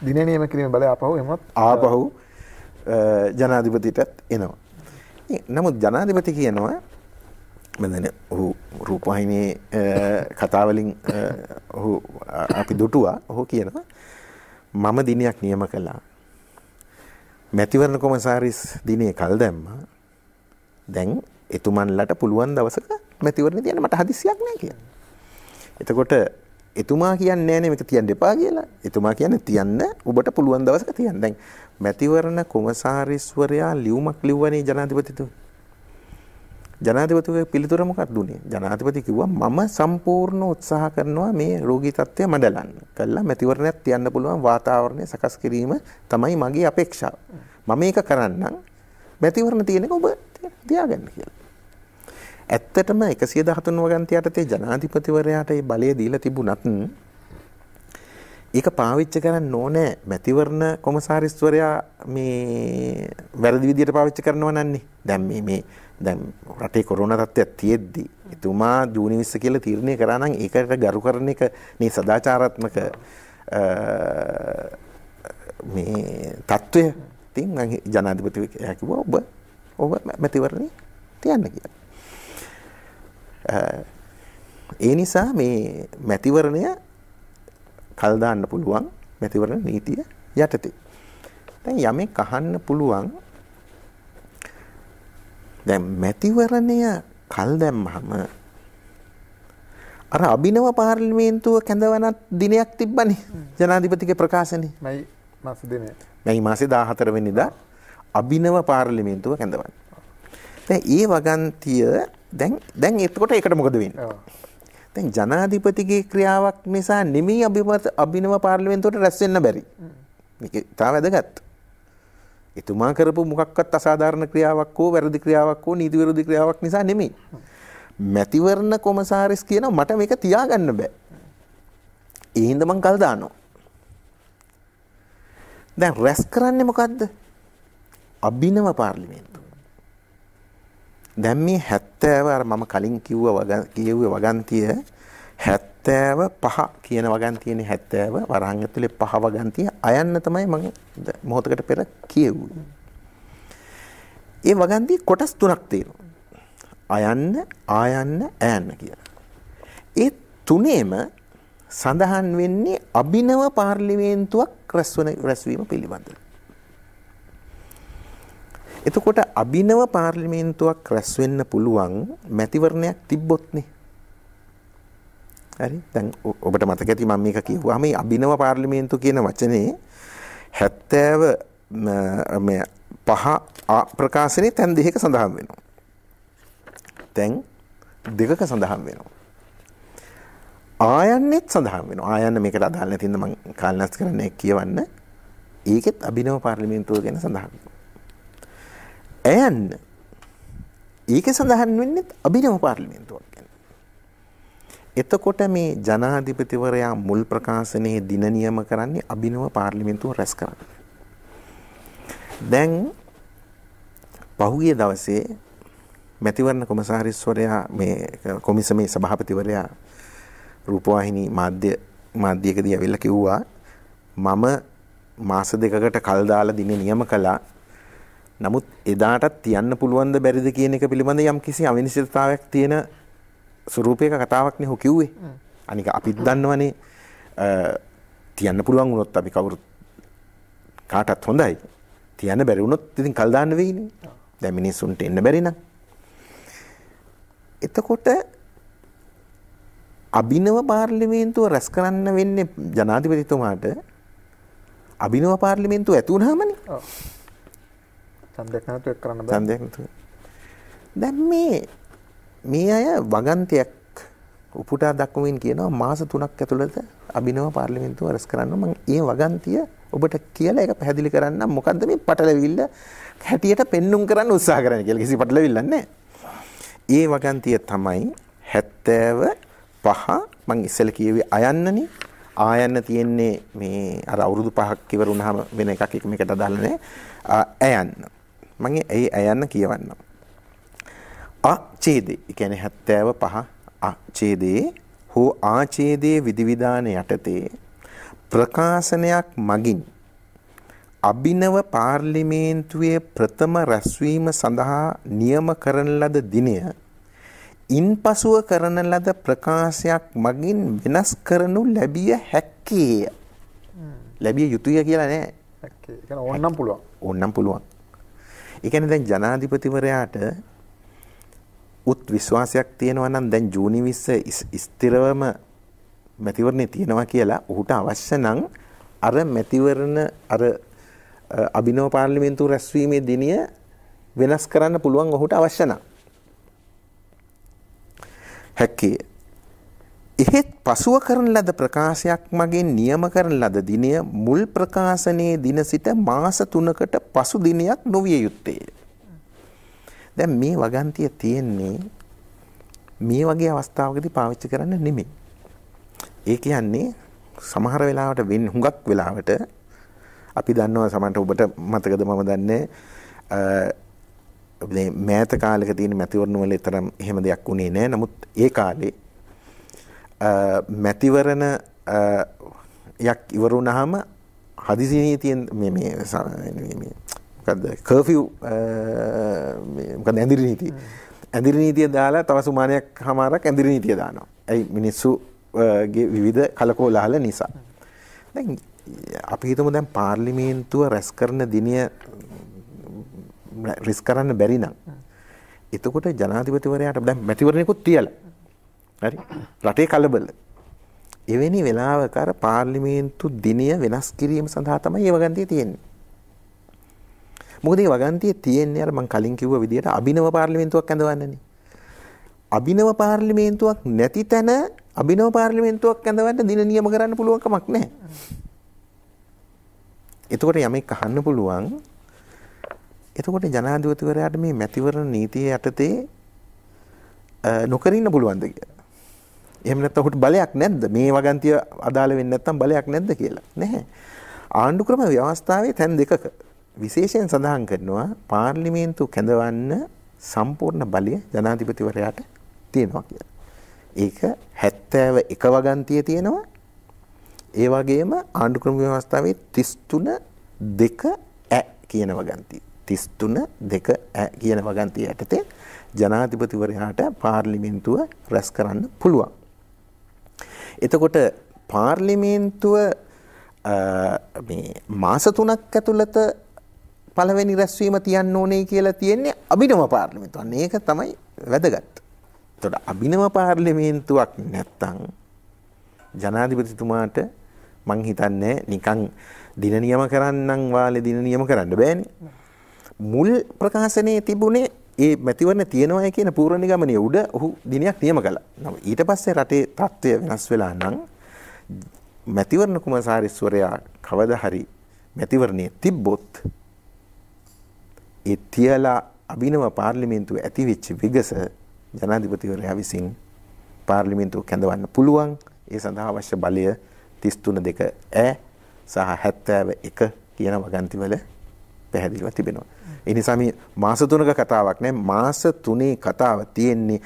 දින නියම කිරීම බලය ආපහු එමත්
ආපහු ජනාධිපතිටත් එනවා. නමුත් ජනාධිපති කියනවා මම ඔහු රූපවාහිනියේ කතා වලින් ඔහු අපි දුටුවා. ඔහු කියනවා මම දිනයක් නියම කළා. මැතිවරණ කොමසාරිස් දිනේ කල් දැම්මා. දැන් එතුමන්ලට පුළුවන් දවසක මැතිවරණ තියන්න මට හදිස්සියක් නැහැ කියලා. එතකොට එතුමා කියන්නේ නැහැ නේ මේක තියන්න එපා කියලා. එතුමා කියන්නේ තියන්න ඔබට පුළුවන් දවසක තියන්න. දැන් මැතිවරණ කොමසාරිස්වරයා ලියුමක් ලිව්වනේ ජනාධිපතිතුමා. ජනාධිපතිගේ පිළිතුර මොකක්ද උනේ? ජනාධිපති කිව්වා මම සම්පූර්ණ උත්සාහ කරනවා මේ රෝගී තත්ත්වය මඩලන්න. කළා මැතිවරණයක් තියන්න පුළුවන් වාතාවරණය සකස් කිරීම තමයි මගේ අපේක්ෂාව. මම මේක කරන්නම්. මැතිවරණ තියෙනක ඔබ තියාගන්න කියලා. ඇත්තටම 113 වගන්තිය යටතේ ජනාධිපතිවරයාට මේ බලය දීලා තිබුණත් ඒක පාවිච්චි කරන්න ඕනේ මැතිවරණ කොමසාරිස්වරයා මේ වැරදි විදියට පාවිච්චි කරනවා නන්නේ. දැන් දැන් රටේ කොරෝනා තත්ත්වයක් තියෙද්දි එතුමා ජූනි 20 කියලා තීරණය කරා නම් ඒකට ගරු කරන එක මේ සදාචාරාත්මක මේ තත්ත්වය. ඉතින් මම ජනාධිපතිවරයා කිව්වා ඔබ මැතිවරණේ තියන්න කියලා. ඒ නිසා මේ මැතිවරණය කල් දාන්න පුළුවන් මැතිවරණ නීතිය යටතේ. දැන් යමෙක් අහන්න පුළුවන් දැන් මැතිවරණය කල් දැම්මහම අර අභිනව පාර්ලිමේන්තුව කැඳවනත් දිනයක් තිබ්බනේ ජනාධිපතිගේ ප්‍රකාශනේ. මැයි මාසේ 14 වෙනිදා අභිනව පාර්ලිමේන්තුව කැඳවන්නේ. දැන් ඒ වගන්තිය දැන් එතකොට ඒකට මොකද වෙන්නේ? දැන් ජනාධිපතිගේ ක්‍රියාවක් නිසා නෙමෙයි අභිනව පාර්ලිමේන්තුවට රැස් වෙන්න බැරි. මේක තා වැදගත්. එතුමා කරපු මොකක්වත් අසාධාරණ ක්‍රියාවක් හෝ වැරදි ක්‍රියාවක් හෝ නීති විරෝධී ක්‍රියාවක් නිසා නෙමෙයි. මැතිවරණ කොමසාරිස් කියනවා මට මේක තියාගන්න බෑ. ඒ හින්දා මං කල් දානවා. දැන් රැස් කරන්නේ මොකද්ද? අභිනව පාර්ලිමේන්තුව. දැන් මේ 70 අර මම කලින් කිව්වේ වගන්තිය 75 කියන වගන්තියනේ 70 වරහන් ඇතුලේ 5 වගන්තිය අයන්න තමයි මම මොහොතකට පෙර කියෙව්වේ. ඒ වගන්තිය කොටස් තුනක් තියෙනවා. අයන්න, ආයන්න, ඈන්න කියලා. ඒ තුනේම සඳහන් වෙන්නේ අභිනව පාර්ලිමේන්තුවක් රැස්වීම පිළිබඳව. එතකොට අභිනව පාර්ලිමේන්තුවක් රැස් වෙන්න පුළුවන් මැතිවරණයක් තිබ්බොත්නේ. හරි. දැන් ඔබට මතක ඇති මම මේක කිව්වා මේ අභිනව පාර්ලිමේන්තුව කියන වචනේ 70 මේ 5 ප්‍රකාශනයේ තැන් දෙකක සඳහන් වෙනවා. තැන් දෙකක සඳහන් වෙනවා. ආයන්නෙත් සඳහන් වෙනවා. ආයන්න මේකට අදාළ නැති ඉන්න මම කාලනාස් කරන්නේ කියවන්න. ඒකෙත් අභිනව පාර්ලිමේන්තුව ගැන සඳහන් වෙනවා. ඇයන්න ඒකේ සඳහන් වෙන්නේ අභිනව පාර්ලිමේන්තුවක් ගැන. එතකොට මේ ජනාධිපතිවරයා මුල් ප්‍රකාශනයේ දින නියම කරන්නේ අභිනව පාර්ලිමේන්තුව රැස් කරන්න. දැන් පහුගිය දවසේ මැතිවරණ කොමසාරිස්වරයා මේ කොමිසමේ සභාපතිවරයා රූපවාහිනී මාධ්‍යයකදී ඇවිල්ලා කිව්වා මම මාස දෙකකට කල් දාලා දින නියම කළා. නමුත් එදාටත් තියන්න පුළුවන්ද බැරිද කියන එක පිළිබඳ යම් කිසි අවිනිශ්චිතතාවයක් තියෙන ස්වරූපයක කතාවක් නේ ඔහු කිව්වේ. අනික අපිත් දන්නවනේ තියන්න පුළුවන් වුණොත් අපි කවුරුත් කාටත් හොඳයි. තියන්න බැරි වුණොත් ඉතින් කල් දාන්න වෙයිනේ. දැන් මිනිස්සුන්ට එන්න බැරි නම්. එතකොට අභිනව පාර්ලිමේන්තුව රැස් කරන්න වෙන්නේ ජනාධිපතිතුමාට අභිනව පාර්ලිමේන්තුව ඇති වුණාමනේ.
ඔව්. ඡන්දයක් නැතුව එක් කරන්න බෑ.
ඡන්දයක් නැතුව. දැන් මේ අය වගන්තියක් උපුටා දක්වමින් කියනවා මාස 3ක් ඇතුළත අභිනව පාර්ලිමේන්තුව රැස් කරන්න. මම ඒ වගන්තිය ඔබට කියලා ඒක පැහැදිලි කරන්න මොකද්ද මේ පටලවිල්ල හැටියට පෙන්눔 කරන්න උත්සාහ කරන්නේ කියලා. කිසි පටලවිල්ලක් නැහැ. ඒ වගන්තිය තමයි 75 මං ඉස්සෙල්ලා කියෙව්වේ අයන්නනේ. ආයන්න තියෙන්නේ මේ අර අවුරුදු 5ක් ඉවර වුණාම වෙන එකක් එක මේකට අදාළ නැහැ. අයන්න. මම ඒ අයන්න කියවන්නම්. අචේදේ. ඒ කියන්නේ 75 අචේදේ හෝ ආචේදේ විධිවිධාන යටතේ ප්‍රකාශනයක් මගින් අභිනව පාර්ලිමේන්තුවේ ප්‍රථම රැස්වීම සඳහා නියම කරන ලද දිනය ඉන්පසුව කරන ලද ප්‍රකාශයක් මගින් වෙනස් කරනු ලැබිය හැක්කේය. ලැබිය යුතුය කියලා නෑ.
හැක්කේ. ඒ කියන්නේ ඕනනම් පුළුවන්.
ඕනනම් පුළුවන්. ඒ කියන්නේ දැන් ජනාධිපතිවරයාට උත් විශ්වාසයක් තියෙනවා නම් දැන් ජූනි 20 ස්ථිරවම මැතිවරණේ තියෙනවා කියලා ඔහුට අවශ්‍ය නම් අර මැතිවරණ අර අභිනව පාර්ලිමේන්තුව රැස්වීමේ දිනය වෙනස් කරන්න පුළුවන් ඔහුට අවශ්‍ය නම්. හැකේ. එහෙත් පසුව කරන ලද ප්‍රකාශයක් මගින් නියම කරන ලද දිනය මුල් ප්‍රකාශනයේ දින සිට මාස 3කට පසු දිනයක් නොවිය යුත්තේ. දැන් මේ වගන්තිය තියෙන්නේ මේ වගේ අවස්ථාවකදී පාවිච්චි කරන්න නෙමෙයි. ඒ කියන්නේ සමහර වෙලාවට හුඟක් වෙලාවට අපි දන්නවා සමහරට ඔබට මතකද මම දන්නේ මේ මෑත කාලෙක තියෙන මැතිවරණ වල තරම් එහෙම දෙයක් උනේ නැහැ. නමුත් ඒ කාලේ මැතිවරණ යක් ඉවර වුණාම හදිසි නීතියෙන් මේ මොකද්ද කර්ෆියු මොකද ඇඳිරි නීතිය. ඇඳිරි නීතිය දාලා තව සුමානයක් හමාරක් ඇඳිරි නීතිය දානවා. ඇයි මිනිස්සුගේ විවිධ කලකෝලහල නිසා. දැන් අපි හිතමු දැන් පාර්ලිමේන්තුව රැස් කරන දිනය රිස් කරන්න බැරි නම් එතකොට ජනාධිපතිවරයාට දැන් මැතිවරණයකුත් තියලා හරි රටේ කලබල එවැනි වෙලාවක අර පාර්ලිමේන්තු දිනය වෙනස් කිරීම සඳහා තමයි මේ වගන්තිය තියෙන්නේ. මොකද මේ වගන්තිය තියෙන්නේ අර මම කලින් කිව්ව විදිහට අභිනව පාර්ලිමේන්තුවක් ඇඳවන්නනේ. අභිනව පාර්ලිමේන්තුවක් නැති තැන අභිනව පාර්ලිමේන්තුවක් ඇඳවන්න දින නියම කරන්න පුළුවන් කමක් නැහැ. එතකොට යමෙක් අහන්න පුළුවන් එතකොට ජනාධිපතිවරයාට මේ මැතිවරණ නීතිය යටතේ නොකර ඉන්න පුළුවන්ද කියලා. එහෙම නැත්නම් ඔහුට බලයක් නැද්ද? මේ වගන්තිය අදාළ වෙන්නේ නැත්නම් බලයක් නැද්ද කියලා. නැහැ. ආණ්ඩු ක්‍රම ව්‍යවස්ථාවේ තැන් දෙකක විශේෂයෙන් සඳහන් කරනවා පාර්ලිමේන්තු කැඳවන්න සම්පූර්ණ බලය ජනාධිපතිවරයාට තියෙනවා කියලා. ඒක 71 වගන්තිය තියෙනවා. ඒ වගේම ආණ්ඩු ක්‍රම ව්‍යවස්ථාවේ 33 2 කියන වගන්තිය. 33 2 කියන වගන්තිය යටතේ ජනාධිපතිවරයාට පාර්ලිමේන්තුව රැස් කරන්න පුළුවන්. එතකොට පාර්ලිමේන්තුව මේ මාස 3ක් ඇතුළත පළවෙනි රැස්වීම තියන්න ඕනේ කියලා තියෙන්නේ අභිනව පාර්ලිමේන්තුව. අන්න ඒක තමයි වැදගත්. එතකොට අභිනව පාර්ලිමේන්තුවක් නැත්තම් ජනාධිපතිතුමාට මං හිතන්නේ නිකන් දින නියම කරන්නම් වාලේ දින නියම කරන්න බෑනේ. මුල් ප්‍රකාශනයේ තිබුණේ ඒ මැතිවරණ තියෙනවා කියන පූර්ව නිගමනයේ උඩ ඔහු දිනයක් නියම කළා. ඊට පස්සේ රටේ තත්ත්වය වෙනස් වෙලා නම් මැතිවරණ කුමාරාරිස්වරයා කවදා හරි මැතිවරණයේ තිබ්බොත් ඒ තියලා අභිනව පාර්ලිමේන්තුව ඇති වෙච්ච විගස ජනාධිපතිවරයා විසින් පාර්ලිමේන්තුව කැඳවන්න පුළුවන්. ඒ සඳහා අවශ්‍ය බලය 33 2 සහ 71 කියන වගන්තිවල පැහැදිලිව තිබෙනවා. ඒ නිසා මේ මාස 3ක කතාවක් නෑ. මාස 3 කතාව තියෙන්නේ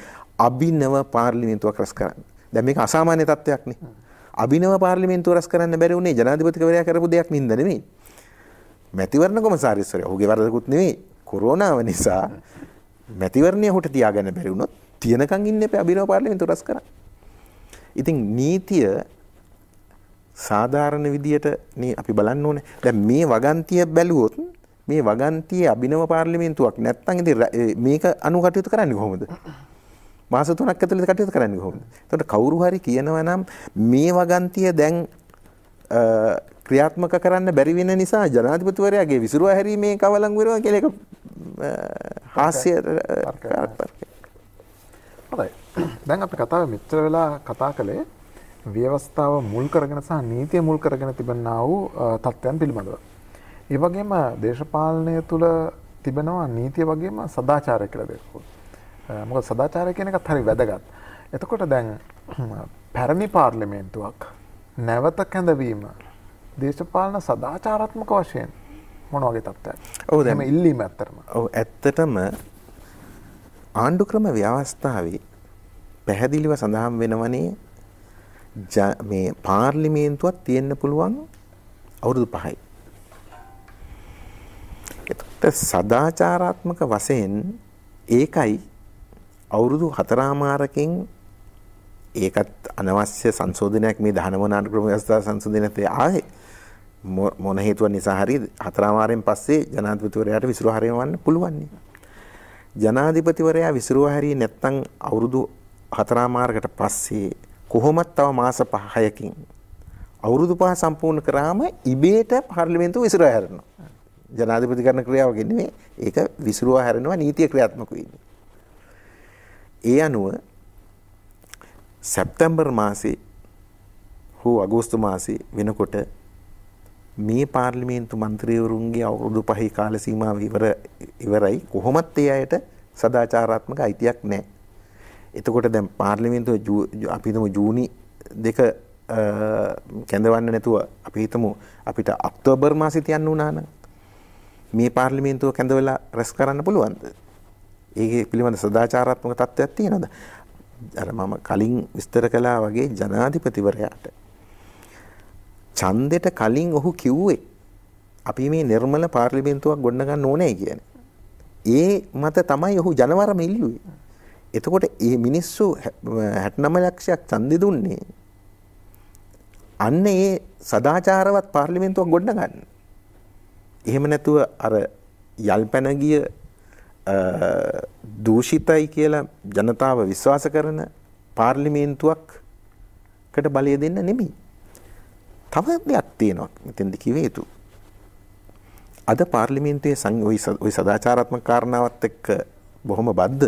අභිනව පාර්ලිමේන්තුවක් රැස් කරන්න. දැන් මේක අසාමාන්‍ය තත්ත්වයක් නේ. අභිනව පාර්ලිමේන්තුව රැස් කරන්න බැරි වුණේ ජනාධිපතිවරයා කරපු දෙයක් නින්ද නෙමෙයි. මැතිවරණ කොමසාරිස්වරයා ඔහුගේ වරදකුත් නෙමෙයි. කොරෝනාව නිසා මැතිවරණය ඔහුට තියාගන්න බැරි වුණොත් තියනකන් ඉන්න එපා අභිනව පාර්ලිමේන්තුව රැස් කරන්න. ඉතින් නීතිය සාධාරණ විදියට නේ අපි බලන්න ඕනේ. දැන් මේ වගන්තිය බැලුවොත් මේ වගන්තියේ අභිනව පාර්ලිමේන්තුවක් නැත්තම් ඉතින් මේක අනුකටයුතු කරන්නේ කොහොමද? මාස 3ක් ඇතුළත කටයුතු කරන්නේ කොහොමද? එතකොට කවුරු හරි කියනවා නම් මේ වගන්තිය දැන් ක්‍රියාත්මක කරන්න බැරි වෙන නිසා ජනාධිපතිවරයාගේ විසිරුවා හැරීමේ කවලංගු වෙනවා කියලා එක හාස්‍ය
හොඳයි. දැන් අපි කතාව මෙච්චර වෙලා කතා කළේ ව්‍යවස්ථාව මුල් කරගෙන සහ නීතිය මුල් කරගෙන තිබෙනා වූ තත්ත්වයන් පිළිබඳව. ඒ වගේම දේශපාලනය තුළ තිබෙනවා නීතිය වගේම සදාචාරය කියලා දෙයක්. මොකද සදාචාරය කියන එකත් හරි වැදගත්. එතකොට දැන් පැරණි පාර්ලිමේන්තුවක් නැවත කැඳවීම දේශපාලන සදාචාරාත්මක වශයෙන් මොන වගේ තත්ත්වයක්?
ඔව් දැන්
මේ ඉල්ලීම ඇත්තටම.
ඔව් ඇත්තටම ආණ්ඩු ක්‍රම ව්‍යවස්ථාවේ පැහැදිලිව සඳහන් වෙනවනේ මේ පාර්ලිමේන්තුවක් තියෙන්න පුළුවන් අවුරුදු 5යි. එතකොට සදාචාරාත්මක වශයෙන් ඒකයි අවුරුදු 4මාරකින් ඒකත් අනවශ්‍ය සංශෝධනයක් මේ 19 වන ආණ්ඩු ක්‍රම ව්‍යවස්ථා සංශෝධනයත් ආවේ මොන හේතුවක් නිසා හරි 4මාරෙන් පස්සේ ජනාධිපතිවරයාට විසිරුවා හරිනවන්න පුළුවන් නේ. ජනාධිපතිවරයා විසිරුවා හරියේ නැත්නම් අවුරුදු 4මාරකට පස්සේ කොහොමත් තව මාස 5කින් අවුරුදු 5 සම්පූර්ණ කරාම ඉබේට පාර්ලිමේන්තුව විසිරුවා හැරෙනවා. ජනාධිපති කරන ක්‍රියාවක නෙමෙයි ඒක විසිරුවා හැරෙනවා නීතිය ක්‍රියාත්මක වෙන්නේ. ඒ අනුව සැප්තැම්බර් මාසේ හෝ අගෝස්තු මාසේ වෙනකොට මේ පාර්ලිමේන්තු මන්ත්‍රීවරුන්ගේ අවුරුදු 5 කාල සීමාව ඉවරයි කොහොමත් ඒ අයට සදාචාරාත්මක අයිතියක් නැහැ. එතකොට දැන් පාර්ලිමේන්තුව අපි හිතමු ජූනි 2 කැඳවන්න නැතුව අපි හිතමු අපිට ඔක්තෝබර් මාසේ තියන්න උනා නම් මේ පාර්ලිමේන්තුව කැඳවලා රැස් කරන්න පුළුවන්ද? ඒකේ පිළිබඳ සදාචාරාත්මක තත්ත්වයක් තියෙනවද? අර මම කලින් විස්තර කළා වගේ ජනාධිපතිවරයාට ඡන්දෙට කලින් ඔහු කිව්වේ අපි මේ නිර්මල පාර්ලිමේන්තුවක් ගොඩනගන්න ඕනේ කියන්නේ. ඒ මත තමයි ඔහු ජනවරම ඉල්ලුවේ. එතකොට මේ මිනිස්සු 69 ලක්ෂයක් ඡන්දෙ දුන්නේ අන්න ඒ සදාචාරවත් පාර්ලිමේන්තුවක් ගොඩනගන්න. එහෙම නැතුව අර යල්පැන ගිය දූෂිතයි කියලා ජනතාව විශ්වාස කරන පාර්ලිමේන්තුවක්කට බලය දෙන්න නෙමෙයි. තව දෙයක් තියෙනවා මෙතෙන්දි කිව යුතු. අද පාර්ලිමේන්තුවේ ওই සදාචාරාත්මක කාරණාවත් එක්ක බොහොම බද්ධ.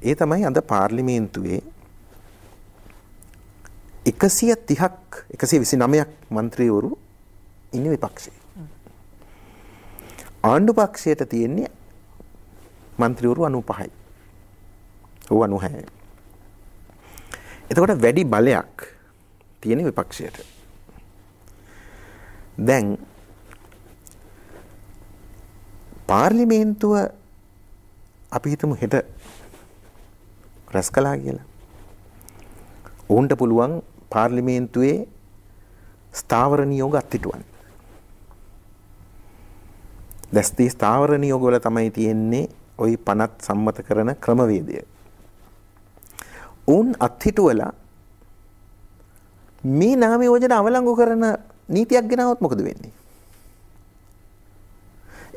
ඒ තමයි අද පාර්ලිමේන්තුවේ 130ක් 129ක් മന്ത്രിවරු ඉන්නේ විපක්ෂයේ. ආණ්ඩු පක්ෂයට තියෙන්නේ മന്ത്രിවරු 95යි. ඔව් 96යි. එතකොට වැඩි බලයක් තියෙන විපක්ෂයට. දැන් පාර්ලිමේන්තුව අපි හිතමු හෙට රැස් කළා කියලා. උන්ට පුළුවන් පාර්ලිමේන්තුවේ ස්ථාවර නියෝග අත්හිටුවන්න. දැස්ති ස්ථාවර නියෝග වල තමයි තියෙන්නේ ওই පනත් සම්මත කරන ක්‍රමවේදය. උන් අත්හිටුවලා මේ නාම යෝජන අවලංගු කරන නීතියක් ගෙනාවොත් මොකද වෙන්නේ?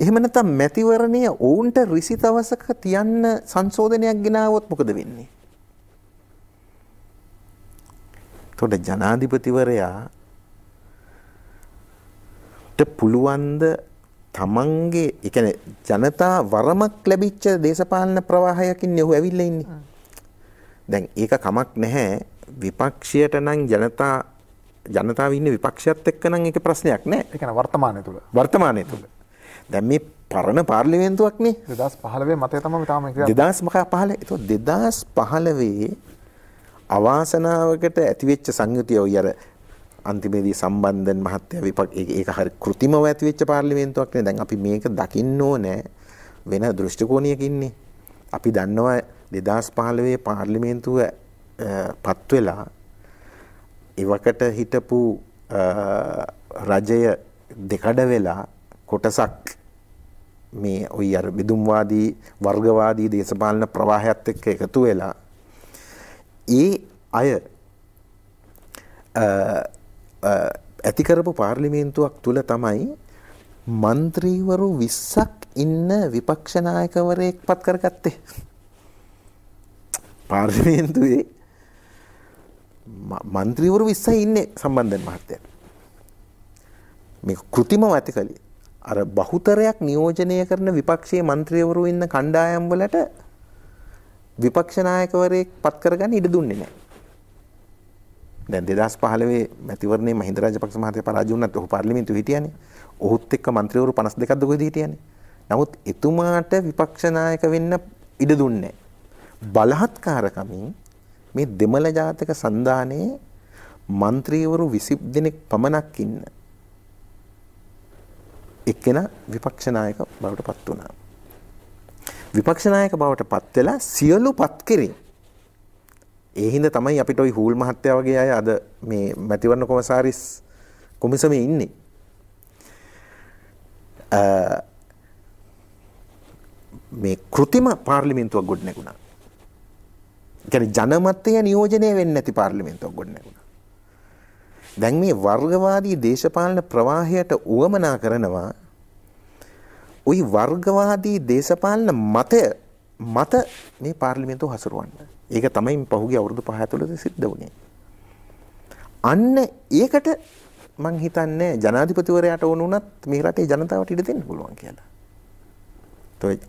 එහෙම නැත්නම් මැතිවරණය ඔවුන්ට රිසි දවසක තියන්න සංශෝධනයක් ගෙනාවොත් මොකද වෙන්නේ? එතකොට ජනාධිපතිවරයාට පුළුවන්ද තමන්ගේ ඒ කියන්නේ ජනතා වරමක් ලැබිච්ච දේශපාලන ප්‍රවාහයකින් ඔහු ඇවිල්ලා ඉන්නේ. දැන් ඒක කමක් නැහැ. විපක්ෂයට නම් ජනතාව ඉන්නේ විපක්ෂයත් එක්ක නම් ඒක ප්‍රශ්නයක් නෑ.
ඒ කියන්නේ වර්තමානයේ තුල.
දැන් මේ පරණ පාර්ලිමේන්තුවක් නේ
2015 මතය තමයි තාම ක්‍රියාත්මක.
2015. ඒතකොට 2015 අවාසනාවකට ඇතිවෙච්ච සංයුතිය ඔය අර අන්තිමේදී සම්බන්ධන් මහත්තයා ඒක හරි කෘතිමව ඇතිවෙච්ච පාර්ලිමේන්තුවක් නේ. දැන් අපි මේක දකින්න ඕනේ වෙන දෘෂ්ටි කෝණයකින් නේ. අපි දන්නවා 2015 පාර්ලිමේන්තුව පත් වෙලා ඉවකට හිටපු රජය දෙකඩ වෙලා කොටසක් මේ ඔය අර බෙදුම්වාදී වර්ගවාදී දේශපාලන ප්‍රවාහයත් එක්ක එකතු වෙලා ඒ අය ඇති කරපු පාර්ලිමේන්තුවක් තුල තමයි മന്ത്രിවරු 20ක් ඉන්න විපක්ෂ නායකවරයෙක් පත් කරගත්තේ. පාර්ලිමේන්තුවේ മന്ത്രിවරු 20යි ඉන්නේ සම්බන්ධයෙන් මහත්තයා. මේ කෘතිම ඇතිකලිය. අර බහුතරයක් නියෝජනය කරන විපක්ෂයේ മന്ത്രിවරු ඉන්න කණ්ඩායම් වලට විපක්ෂ නායකවරයෙක් පත් කරගන්න ඉඩ දුන්නේ නැහැ. දැන් 2015 මැතිවරණයේ මහින්ද රාජපක්ෂ මහත්තයා පරාජය වුණත් ඔහු පාර්ලිමේන්තුවේ හිටියානේ. ඔහුත් එක්ක മന്ത്രിවරු 52ක්ද කොහෙද හිටියානේ. නමුත් එතුමාට විපක්ෂ නායක වෙන්න ඉඩ දුන්නේ නැහැ. බලහත්කාරකමින් මේ දෙමළ ජාතක සන්ධානයේ മന്ത്രിවරු 20 දෙනෙක් පමණක් ඉන්න එක්කෙනා විපක්ෂ නායක බවට පත් වුණා. විපක්ෂ නායක බවට පත් වෙලා සියලු පත් කිරීම. ඒ හින්දා තමයි අපිට ওই හූල් මහත්තයා වගේ අය අද මේ මැතිවරණ කොමසාරිස් කොමිසමේ ඉන්නේ. මේ කෘතිම පාර්ලිමේන්තුවක් ගොඩ නැගුණා. කියන්නේ ජනමතය නියෝජනය වෙන්නේ නැති පාර්ලිමේන්තුවක් ගොඩ නැගුණා. දැන් මේ වර්ගවාදී දේශපාලන ප්‍රවාහයට උවමනා කරනවා ওই වර්ගවාදී දේශපාලන මත මේ පාර්ලිමේන්තුව හසුරවන්න. ඒක තමයි පහුගිය අවුරුදු 5 ඇතුළත සිද්ධ වුණේ. අන්න ඒකට මං හිතන්නේ ජනාධිපතිවරයාට ඕන වුණත් මේ රටේ ජනතාවට ඉඩ දෙන්න පුළුවන් කියලා.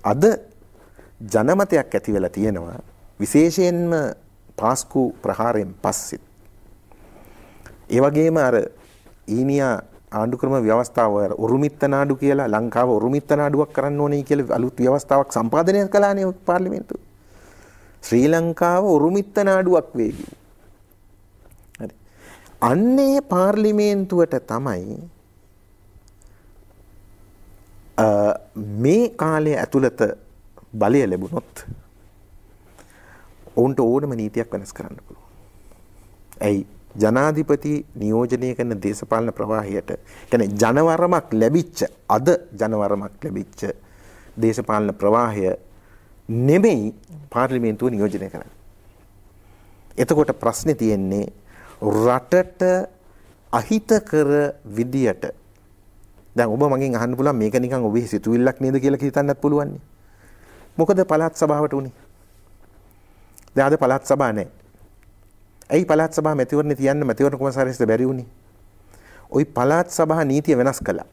අද ජනමතයක් ඇති වෙලා තියෙනවා විශේෂයෙන්ම පාස්කු ප්‍රහාරයෙන් පස්සේ. ඒ වගේම අර ඊනියා ආණ්ඩුක්‍රම ව්‍යවස්ථාව උරුමිත්ත නාඩු කියලා ලංකාව උරුමිත්ත නාඩුවක් කරන්න ඕනේ කියලා අලුත් ව්‍යවස්ථාවක් සම්පාදනය කළානේ පාර්ලිමේන්තුව. ශ්‍රී ලංකාව උරුමිත්ත නාඩුවක් වේවි. හරි. අන්නේ පාර්ලිමේන්තුවට තමයි මේ කාලය ඇතුළත බලය ලැබුණොත් ඔවුන්ට ඕනම නීතියක් වෙනස් කරන්න පුළුවන්. ඇයි? ජනාධිපති නියෝජනය කරන දේශපාලන ප්‍රවාහයට කියන්නේ ජනවරමක් ලැබිච්ච දේශපාලන ප්‍රවාහය නෙමෙයි පාර්ලිමේන්තුව නියෝජනය කරන්නේ. එතකොට ප්‍රශ්නේ තියෙන්නේ රටට අහිතකර විදියට. දැන් ඔබ මගෙන් අහන්න පුළුවන් මේක නිකන් ඔබේ සිතුවිල්ලක් නේද කියලා හිතන්නත් පුළුවන්. මොකද පළාත් සභාවට උනේ? දැන් අද පළාත් සභාව නැහැ. ඇයි පළාත් සභාව මැතිවරණේ තියන්න මැතිවරණ කොමසාරිස්ට බැරි වුණේ? ওই පළාත් සභාව නීතිය වෙනස් කළා.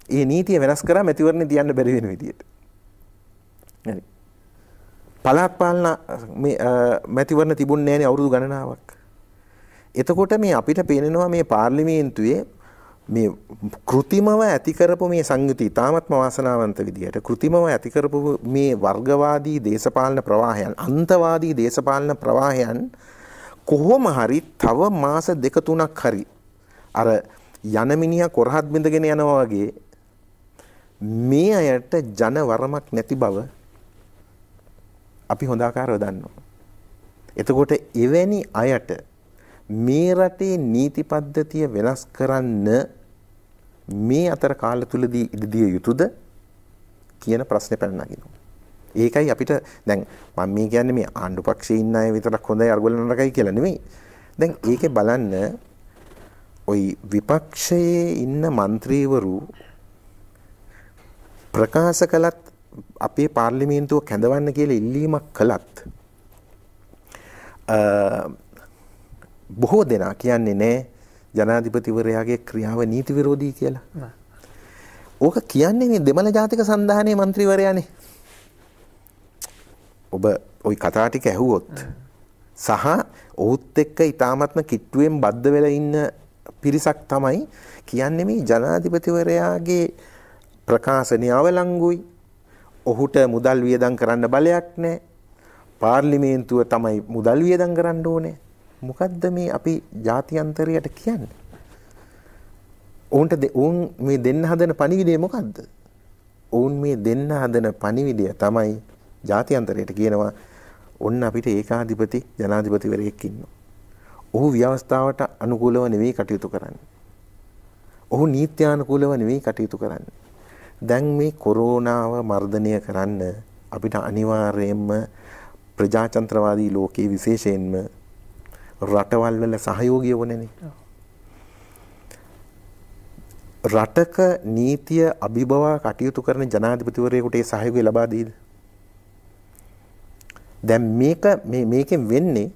ඒ නීතිය වෙනස් කරා මැතිවරණේ තියන්න බැරි වෙන විදියට. හරි. පළාත් පාලන මේ මැතිවරණ තිබුණේ නැහැනේ අවුරුදු ගණනාවක්. එතකොට මේ අපිට පේනවා මේ පාර්ලිමේන්තුවේ මේ කෘතිමව ඇති කරපු මේ සංයුති තාමත්ම වාසනාවන්ත විදියට කෘතිමව ඇති කරපු මේ වර්ගවාදී දේශපාලන ප්‍රවාහයන් අන්තවාදී දේශපාලන ප්‍රවාහයන් කොහොම හරි තව මාස දෙක තුනක් හරි අර යන මිනිහා කොරහත් බින්දගෙන යනවා වගේ මේ අයට ජනවරමක් නැති බව අපි හොඳ ආකාරව දන්නවා. එතකොට එවැනි අයට මේ රටේ නීති පද්ධතිය වෙනස් කරන්න මේ අතර කාල තුලදී ඉදිරිය යුතුද කියන ප්‍රශ්නේ පැන නගිනවා. ඒකයි අපිට දැන් මම මේ කියන්නේ මේ ආණ්ඩු පක්ෂයේ ඉන්න අය විතරක් හොඳයි අරගොල්ලෝ නරකයි කියලා නෙමෙයි. දැන් ඒකේ බලන්න ওই විපක්ෂයේ ඉන්න മന്ത്രിවරු ප්‍රකාශ කළත් අපේ පාර්ලිමේන්තුව කැඳවන්න කියලා ඉල්ලීමක් කළත් බොහෝ දෙනා කියන්නේ නෑ ජනාධිපතිවරයාගේ ක්‍රියාව නීති විරෝධී කියලා. ඕක කියන්නේ මේ දෙමළ ජාතික සන්ධානයේ മന്ത്രിවරයානේ. ඔබ ওই කතා ටික ඇහුවොත් සහ ඔහුත් එක්ක ඊ타මත්ම කිට්ටුවෙන් බද්ධ වෙලා ඉන්න පිරිසක් තමයි කියන්නේ මේ ජනාධිපතිවරයාගේ ප්‍රකාශනය අවලංගුයි. ඔහුට මුදල් වියදම් කරන්න බලයක් නැහැ. පාර්ලිමේන්තුව තමයි මුදල් වියදම් කරන්න ඕනේ. මොකද්ද මේ අපි ජාත්‍යන්තරයට කියන්නේ? ඔවුන් මේ දෙන්න හදන පණිවිඩය මොකද්ද? ඔවුන් මේ දෙන්න හදන පණිවිඩය තමයි ජාත්‍යන්තරයට කියනවා ඔන්න අපිට ඒකාධිපති ජනාධිපතිවරයෙක් ඉන්නවා. ඔහු ව්‍යවස්ථාවට අනුකූලව නෙවෙයි කටයුතු කරන්නේ. ඔහු නීත්‍යානුකූලව නෙවෙයි කටයුතු කරන්නේ. දැන් මේ කොරෝනාව මර්ධනය කරන්න අපිට අනිවාර්යයෙන්ම ප්‍රජාතන්ත්‍රවාදී ලෝකයේ විශේෂයෙන්ම රටවල් වල සහයෝගය ඕනේනේ. රටක නීතිය අභිබවා කටයුතු කරන ජනාධිපතිවරයෙකුට ඒ සහයෝගය ලබා දීද? දැන් මේකෙන් වෙන්නේ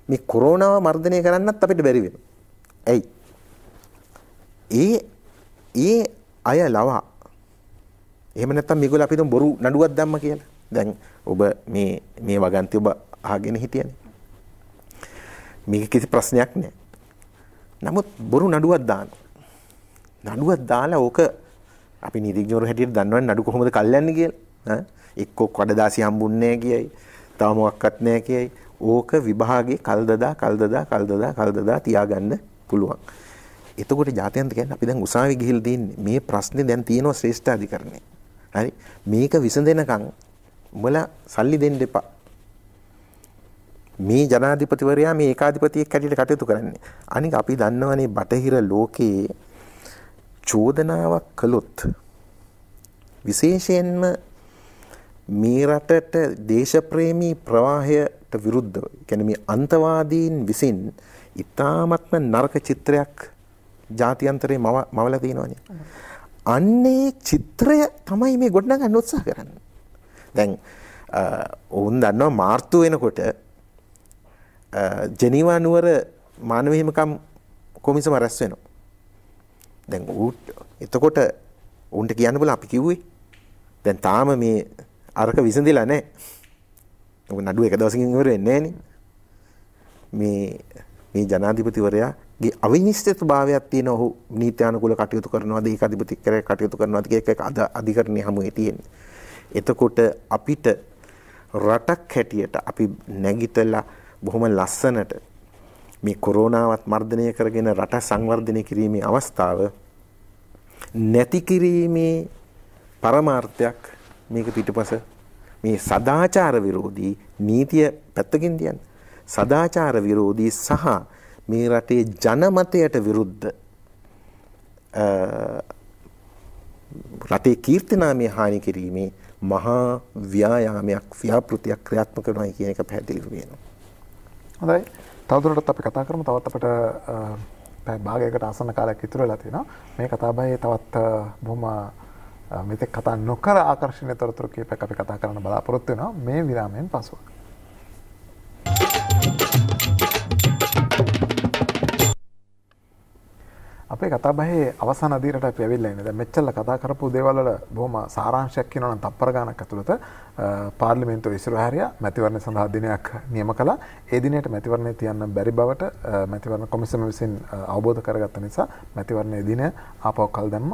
මේ කොරෝනාව මර්ධනය කරන්නත් අපිට බැරි වෙනවා. ඇයි? ඒ අය ලවා. එහෙම නැත්නම් මේගොල්ලෝ අපිට බොරු නඩුවක් දැම්ම කියලා. දැන් ඔබ මේ වගන්ති ඔබ අහගෙන හිටියනේ. මේක කිසි ප්‍රශ්නයක් නෑ. නමුත් බොරු නඩුවක් දානවා. නඩුවක් දාලා ඕක අපි නීතිඥවරු හැටියට දන්නවනේ නඩු කොහොමද කල්යන්නේ කියලා. එක්ක කඩදාසි හම්බුන්නේ නෑ කියයි. තව මොකක්වත් නෑ කියයි. ඕක විභාගේ කල්දදා තියාගන්න පුළුවන්. එතකොට ජාත්‍යන්තර කියන්නේ අපි දැන් උසාවි ගිහිල්ලා තින්නේ මේ ප්‍රශ්නේ දැන් තියෙනවා ශ්‍රේෂ්ඨාධිකරණේ. හරි මේක විසඳෙනකන් උඹලා සල්ලි දෙන්න එපා. මේ ජනාධිපතිවරයා මේ ඒකාධිපතියෙක් හැටියට කටයුතු කරන්නේ. අනික අපි දන්නවනේ බටහිර ලෝකයේ චෝදනාවක් කළොත් විශේෂයෙන්ම මේ රටට දේශප්‍රේමී ප්‍රවාහයට විරුද්ධව කියන්නේ මේ අන්තවාදීන් විසින් ඉතාමත්ම නරක චිත්‍රයක් ජාත්‍යන්තරේ මවලා තියෙනවනේ. අන්නේ චිත්‍රය තමයි මේ ගොඩනගන්න උත්සාහ කරන්නේ. දැන් ඔවුන් දන්නවා මාර්තු වෙනකොට ජෙනීවා නුවර මානව හිමිකම් කොමිසම රැස් වෙනවා. දැන් එතකොට උන්ට කියන්න බල අපි කිව්වේ දැන් තාම මේ අරක විසඳිලා නැහැ. ඔබ නඩුව එක දවසකින් ඉවර වෙන්නේ නැහනේ. මේ ජනාධිපතිවරයාගේ අවිනිශ්චිතභාවයක් තියෙන ඔහු නීත්‍යානුකූල කටයුතු කරනවාද ඒකාධිපති කරේ කටයුතු කරනවාද කියන එක අධිකරණයේ හමුවේ තියෙන්නේ. එතකොට අපිට රටක් හැටියට අපි නැගිටලා බොහොම ලස්සනට මේ කොරෝනාවත් මර්ධනය කරගෙන රට සංවර්ධනය කිරීමේ අවස්ථාව නැති කිරීමේ පරමාර්ථයක් මේක පිටපස මේ සදාචාර විරෝධී නීතිය පැත්තකින් තියන්නේ. සදාචාර විරෝධී සහ මේ රටේ ජනමතයට විරුද්ධ රටේ කීර්තිනාමය හානි කිරීමේ මහා ව්‍යායාමයක් ව්‍යාපෘතියක් ක්‍රියාත්මක කරනවා කියන එක පැහැදිලි වෙනවා.
හොඳයි. තවදුරටත් අපි කතා කරමු. තවත් අපිට පැය භාගයකට ආසන්න කාලයක් ඉතුරු වෙලා තියෙනවා. මේ කතාබහේ තවත් බොහොම මෙතෙක් කතා නොකර ආකර්ෂණීය තොරතුරු කීපයක් අපි කතා කරන්න බලාපොරොත්තු වෙනවා මේ විරාමයෙන් පසුව. අපේ කතාබහේ අවසාන අදියරට අපි ඇවිල්ලා ඉන්නේ. දැන් මෙච්චර කතා කරපු දේවල් වල බොහොම සාරාංශයක් කියනවා නම් තප්පර ගානක් ඇතුළත පාර්ලිමේන්තුව ඉස්සරහ හැරියා මැතිවරණ සඳහා දිනයක් නියම කළා. ඒ දිනයට මැතිවරණය තියන්න බැරි බවට මැතිවරණ කොමිසම විසින් අවබෝධ කරගත්ත නිසා මැතිවරණයේ දිනය ආපහු කල් දැම්ම.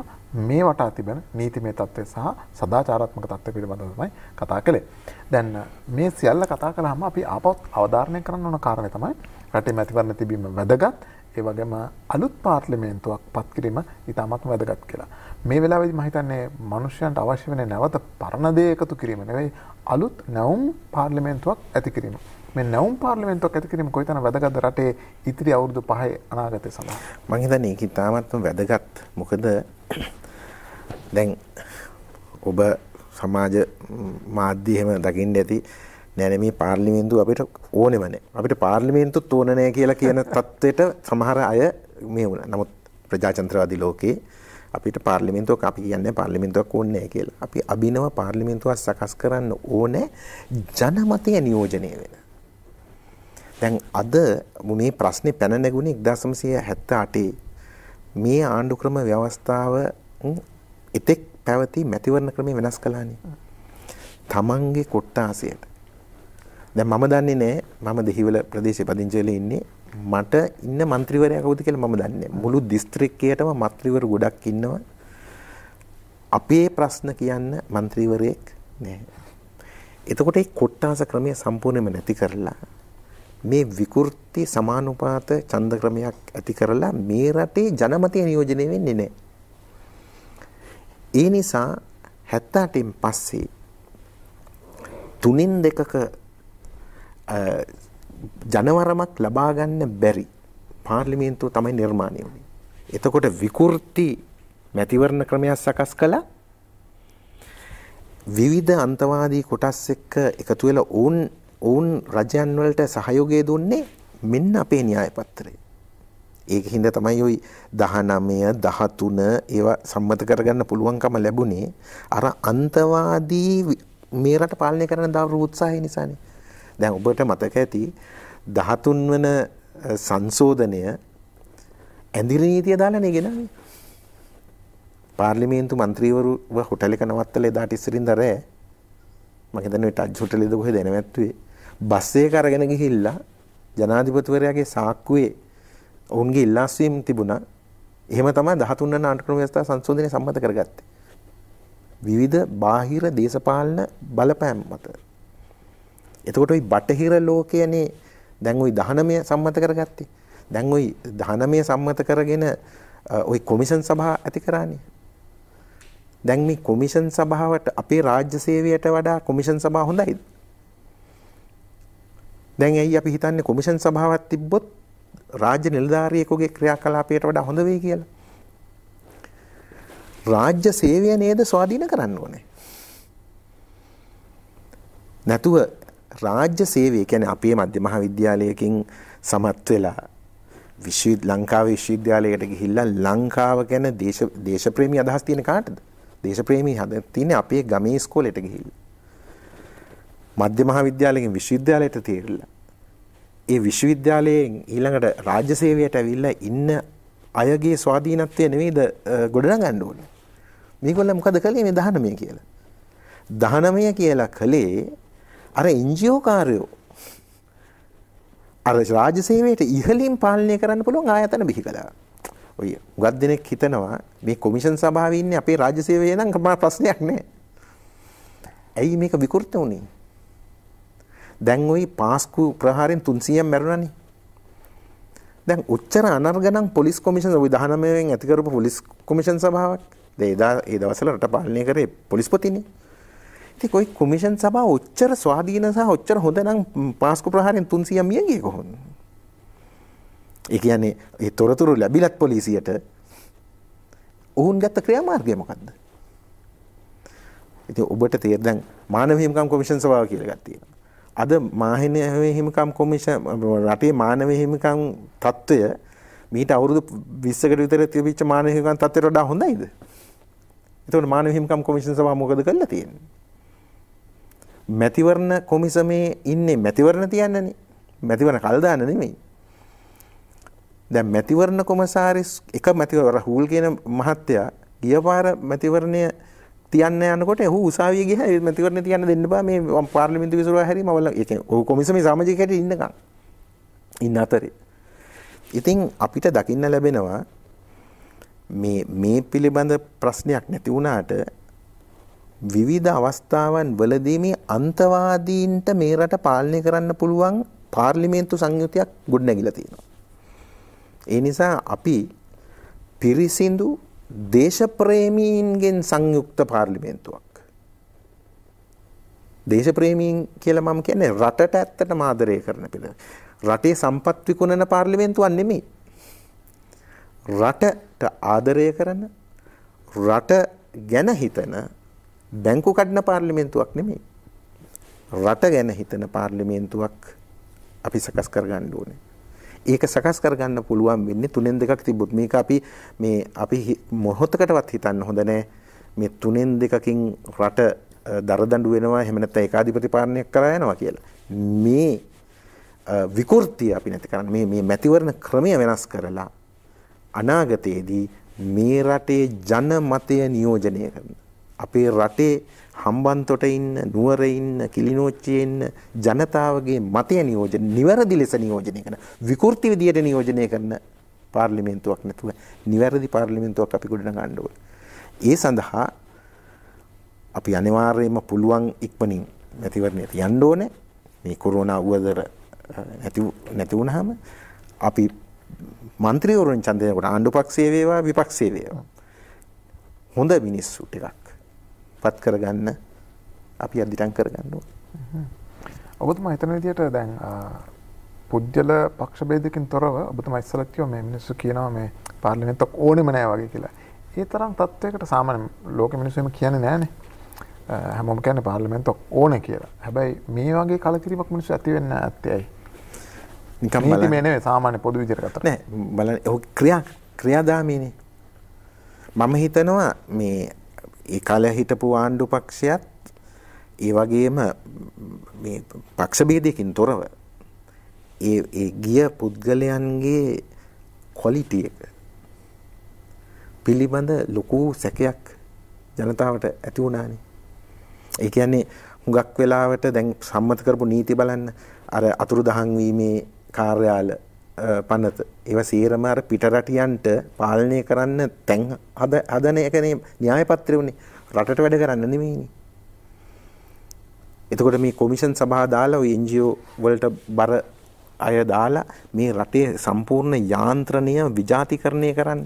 මේ වටා තිබෙන නීතිමය තත්ත්වය සහ සදාචාරාත්මක තත්ත්වය පිළිබඳව තමයි කතා කළේ. දැන් මේ සියල්ල කතා කළාම අපි ආපහු අවධාරණය කරන්න ඕන කාරණේ තමයි රටේ මැතිවරණ තිබීම වැදගත්. ඒ වගේම අලුත් පාර්ලිමේන්තුවක් පත් කිරීම ඉතාමත්ම වැදගත් කියලා. මේ වෙලාවේදී මම හිතන්නේ මිනිස්යන්ට අවශ්‍ය වෙන්නේ නැවත පරණ දේ එකතු කිරීම නෙවෙයි අලුත් නැවුම් පාර්ලිමේන්තුවක් ඇති කිරීම. මේ නැවුම් පාර්ලිමේන්තුවක් ඇති කිරීම කොයිතරම් වැදගත්ද රටේ ඉතිරි අවුරුදු 5 අනාගතය සඳහා?
මම හිතන්නේ ඒක ඉතාමත්ම වැදගත්. මොකද දැන් ඔබ සමාජ මාධ්‍ය එහෙම දකින්න ඇති නෑ මේ පාර්ලිමේන්තුව අපිට ඕනෙම නෑ. අපිට පාර්ලිමේන්තුත් ඕන නෑ කියලා කියන තත්ත්වයට සමහර අය මේ වුණා. නමුත් ප්‍රජාතන්ත්‍රවාදී ලෝකේ අපිට පාර්ලිමේන්තුවක් අපි කියන්නේ පාර්ලිමේන්තුවක් ඕනේ නෑ කියලා. අපි අභිනව පාර්ලිමේන්තුවක් සකස් කරන්න ඕනේ ජනමතය නියෝජනය වෙන. දැන් අද මේ ප්‍රශ්නේ පැන නැගුණේ 1978 මේ ආණ්ඩු ක්‍රම ව්‍යවස්ථාව එතෙක් පැවති මැතිවරණ ක්‍රමය වෙනස් කළානේ. තමන්ගේ කොට්ටාසයට දැන් මම දන්නේ නැහැ මම දෙහිවල ප්‍රදේශයේ පදිංචි වෙලා ඉන්නේ මට ඉන්න മന്ത്രിවරයා කවුද කියලා මම දන්නේ නැහැ. මුළු දිස්ත්‍රික්කයටම മന്ത്രിවරු ගොඩක් ඉන්නවා. අපේ ප්‍රශ්න කියන්න മന്ത്രിවරයෙක් නැහැ. එතකොට මේ කොට්ටාස ක්‍රමය සම්පූර්ණයෙන්ම නැති කරලා මේ විකෘති සමානුපාත ඡන්ද ක්‍රමයක් ඇති කරලා මේ රටේ ජනමතය නියෝජනය වෙන්නේ නැහැ. ඒ නිසා 78න් පස්සේ 3/2ක ජනවරමක් ලබා ගන්න බැරි පාර්ලිමේන්තුව තමයි නිර්මාණය වුණේ. එතකොට විකෘති මැතිවරණ ක්‍රමයක් සකස් කළා. විවිධ අන්තවාදී කොටස් එක්ක එකතු වෙලා ඔවුන් රජයන් වලට සහයෝගය දුන්නේ මෙන්න අපේ න්‍යාය පත්‍රය. ඒකින්ද තමයි ওই 19 13 ඒවා සම්මත කරගන්න පුළුවන්කම ලැබුණේ අර අන්තවාදී මේ රට පාලනය කරන දාපු උත්සාහය නිසානේ. දැන් ඔබට මතක ඇති 13 වන සංශෝධනය ඇඳිරි නීතිය දාලා නේ ගෙනාවේ. පාර්ලිමේන්තු මන්ත්‍රීවරුව හොටල් එක නවත්තලා එදාට ඉස්සරින්ද රෑ මම හිතන්නේ ටච් හොටලෙද කොහෙද නැවැත්තුවේ බස් එක අරගෙන ගිහිල්ලා ජනාධිපතිවරයාගේ සාක්කුවේ ඔවුන්ගේ ඉල්ලාස්වීම් තිබුණා. එහෙම තමයි 13 වන ආණ්ඩුක්‍රම ව්‍යවස්ථා සංශෝධනය සම්මත කරගත්තේ. විවිධ බාහිර දේශපාලන බලපෑම් මත. එතකොට ওই බටහිර ලෝකයනේ දැන් ওই 19 සම්මත කරගත්තේ. දැන් ওই 19 සම්මත කරගෙන ওই කොමිෂන් සභා ඇති කරානේ. දැන් මේ කොමිෂන් සභාවට අපේ රාජ්‍ය සේවයට වඩා කොමිෂන් සභාව හොඳයිද? දැන් ඇයි අපි හිතන්නේ කොමිෂන් සභාවක් තිබ්බොත් රාජ්‍ය නිලධාරියෙකුගේ ක්‍රියාකලාපයට වඩා හොඳ වෙයි කියලා? රාජ්‍ය සේවය නේද ස්වාධීන කරන්න ඕනේ. නැතුව රාජ්‍ය සේවය කියන්නේ අපේ මධ්‍ය මහා විද්‍යාලයකින් සමත් වෙලා ලංකාවේ විශ්වවිද්‍යාලයකට ගිහිල්ලා ලංකාව ගැන දේශප්‍රේමී අදහස් තියෙන කාටද? දේශප්‍රේමී හදන්න තියෙන්නේ අපේ ගමේ ඉස්කෝලේට ගිහිල්ලා. මධ්‍ය මහා විද්‍යාලයකින් විශ්වවිද්‍යාලයට තීරලා ඒ විශ්වවිද්‍යාලයෙන් ඊළඟට රාජ්‍ය සේවයට ඇවිල්ලා ඉන්න අයගේ ස්වාධීනත්වය නෙවෙයිද ගොඩනගන්න ඕනේ. මේගොල්ලෝ මොකද කළේ මේ 19 කියලා? 19 කියලා කළේ අර එන්ජිஓ කාර්යෝ අර රාජ්‍ය සේවයට ඉහළින් පාලනය කරන්න පුළුවන් ආයතන බිහි කළා. ඔය උගත් දෙනෙක් හිතනවා මේ කොමිෂන් සභාවේ ඉන්නේ අපේ රාජ්‍ය සේවය නම් ප්‍රශ්නයක් නෑ. ඇයි මේක විකෘත වුනේ? දැන් ওই පාස්කු ප්‍රහාරයෙන් 300ක් මැරුණානේ. දැන් උච්චර අනර්ගණන් පොලිස් කොමිෂන් ওই 19 ඇති කරපු පොලිස් කොමිෂන් සභාවක්. ඒ දවස්වල රට පාලනය කරේ පොලිස්පතිනේ. ඉතින් કોઈ කොමිෂන් සභාව උච්චර ස්වාධීන සහ උච්චර හොඳ නම් පාස්කු ප්‍රහාරයෙන් 300 මිය ගියේ කොහොමද? ඒ කියන්නේ ඒ තොරතුරු ලැබිලත් පොලිසියට ඔවුන් ගත්ත ක්‍රියාමාර්ගය මොකද්ද? ඉතින් ඔබට තේර දැන් මානව හිමිකම් කොමිෂන් සභාව කියලා එකක් තියෙනවා. අද මානව හිමිකම් කොමිෂන් රටේ මානව හිමිකම් තත්ත්වය මීට අවුරුදු 20කට විතර තිබිච්ච මානව හිමිකම් තත්ත්වයට වඩා හොඳයිද? එතකොට මානව හිමිකම් කොමිෂන් සභාව මොකද කරලා තියෙන්නේ? මැතිවරණ කොමිසමේ ඉන්නේ මැතිවරණ තියන්නනේ. මැතිවරණ කල් දාන්න නෙමෙයි. දැන් මැතිවරණ කොමසාරිස් එක මැතිවරණ රහූල් කියන මහත්තයා ගියපාර මැතිවරණය තියන්න යනකොට ඔහු උසාවිය ගියා මැතිවරණ තියන්න දෙන්න බෑ මේ පාර්ලිමේන්තු විසුරුවා හැරීම වල ඒ කියන්නේ ඔහු කොමිසමේ සමාජිකයට ඉන්නකම් ඉන්න අතරේ ඉතින් අපිට දකින්න ලැබෙනවා මේ පිළිබඳ ප්‍රශ්නයක් නැති වුණාට විවිධ අවස්ථාවන් වලදී මේ අන්තවාදීන්ට මේ රට පාලනය කරන්න පුළුවන් පාර්ලිමේන්තු සංයුතියක් ගොඩනැගිලා තියෙනවා. ඒ නිසා අපි පිරිසිදු දේශප්‍රේමීන්ගෙන් සංයුක්ත පාර්ලිමේන්තුවක්. දේශප්‍රේමීන් කියලා මම කියන්නේ රටට ඇත්තටම ආදරය කරන පිළ. රටේ සම්පත් විකුණන පාර්ලිමේන්තුවක් නෙමෙයි. රටට ආදරය කරන රට ගැන හිතන බැංකු කඩන පාර්ලිමේන්තුවක් නෙමෙයි. රට ගැන හිතන පාර්ලිමේන්තුවක් අපි සකස් කරගන්න ඕනේ. ඒක සකස් කරගන්න පුළුවන් වෙන්නේ 3න් 2ක් තිබ්බොත්. මේක අපි මොහොතකටවත් හිතන්න හොඳ නැහැ. මේ 3න් 2කින් රට දරදඬු වෙනවා එහෙම නැත්නම් ඒකාධිපති පාලනයක් කරා යනවා කියලා. මේ විකෘතිය අපි නැති කරන්න මේ මැතිවරණ ක්‍රමය වෙනස් කරලා අනාගතයේදී මේ රටේ ජනමතය නියෝජනය කරන අපේ රටේ හම්බන්තොට ඉන්න නුවර ඉන්න කිලිනෝච්චියේ ඉන්න ජනතාවගේ මතය නිවැරදි ලෙස නියෝජනය කරන විකෘති විදියට නියෝජනය කරන පාර්ලිමේන්තුවක් නැතුව නිවැරදි පාර්ලිමේන්තුවක් අපි ගොඩනගන්න ඕනේ. ඒ සඳහා අපි අනිවාර්යයෙන්ම පුළුවන් ඉක්මනින් මැතිවරණයට යන්න ඕනේ. මේ කොරෝනා උවදර නැති වුනහම අපි മന്ത്രിවරුන් ඡන්දයකට ආණ්ඩු පක්ෂයේ වේවා විපක්ෂයේ වේවා හොඳ මිනිස්සු ටිකක් පත් කරගන්න අපි අධිටන් කරගන්න ඕනේ.
ඔබතුමා හිතන විදිහට දැන් පුද්ගල පක්ෂ ભેදකින් තොරව ඔබතුමා ඉස්සෙල්ලා කිව්වා මේ මිනිස්සු කියනවා මේ පාර්ලිමේන්තුවක් ඕනෙම නැහැ වගේ කියලා. ඒ තරම් තත්වයකට සාමාන්‍ය ලෝක මිනිස්සු එහෙම කියන්නේ නැහනේ. හැමෝම කියන්නේ පාර්ලිමේන්තුවක් ඕනේ කියලා. හැබැයි මේ වගේ කලකිරීමක් මිනිස්සු ඇති වෙන්නේ නැත්තේ ඇයි? නිකම් බලන්න මේ නෙවෙයි සාමාන්‍ය පොදු විදිහට කතා. නෑ
බලන්න ඔහු ක්‍රියාදාමීනේ. මම හිතනවා මේ ඒ කාලේ හිටපු ආණ්ඩු පක්ෂයත් ඒ වගේම මේ පක්ෂ ભેදයකින් තොරව ඒ ගිය පුද්ගලයන්ගේ ක්වොලිටි එක පිළිබඳ ලොකු සැකයක් ජනතාවට ඇති වුණානේ. ඒ කියන්නේ හුඟක් වෙලාවට දැන් සම්මත කරපු නීති බලන්න අර අතුරුදහන් වීමේ කාර්යාල පනත ඒවා සීරම අර පිටරටියන්ට පාලනය කරන්න තැන් හදන එකනේ න්‍යාය පත්‍රය උනේ. රටට වැඩ කරන්න නෙමෙයිනේ. එතකොට මේ කොමිෂන් සභා දාලා ඔය NGO වලට බර අය දාලා මේ රටේ සම්පූර්ණ යාන්ත්‍රණය විජාතිකරණය කරන්න.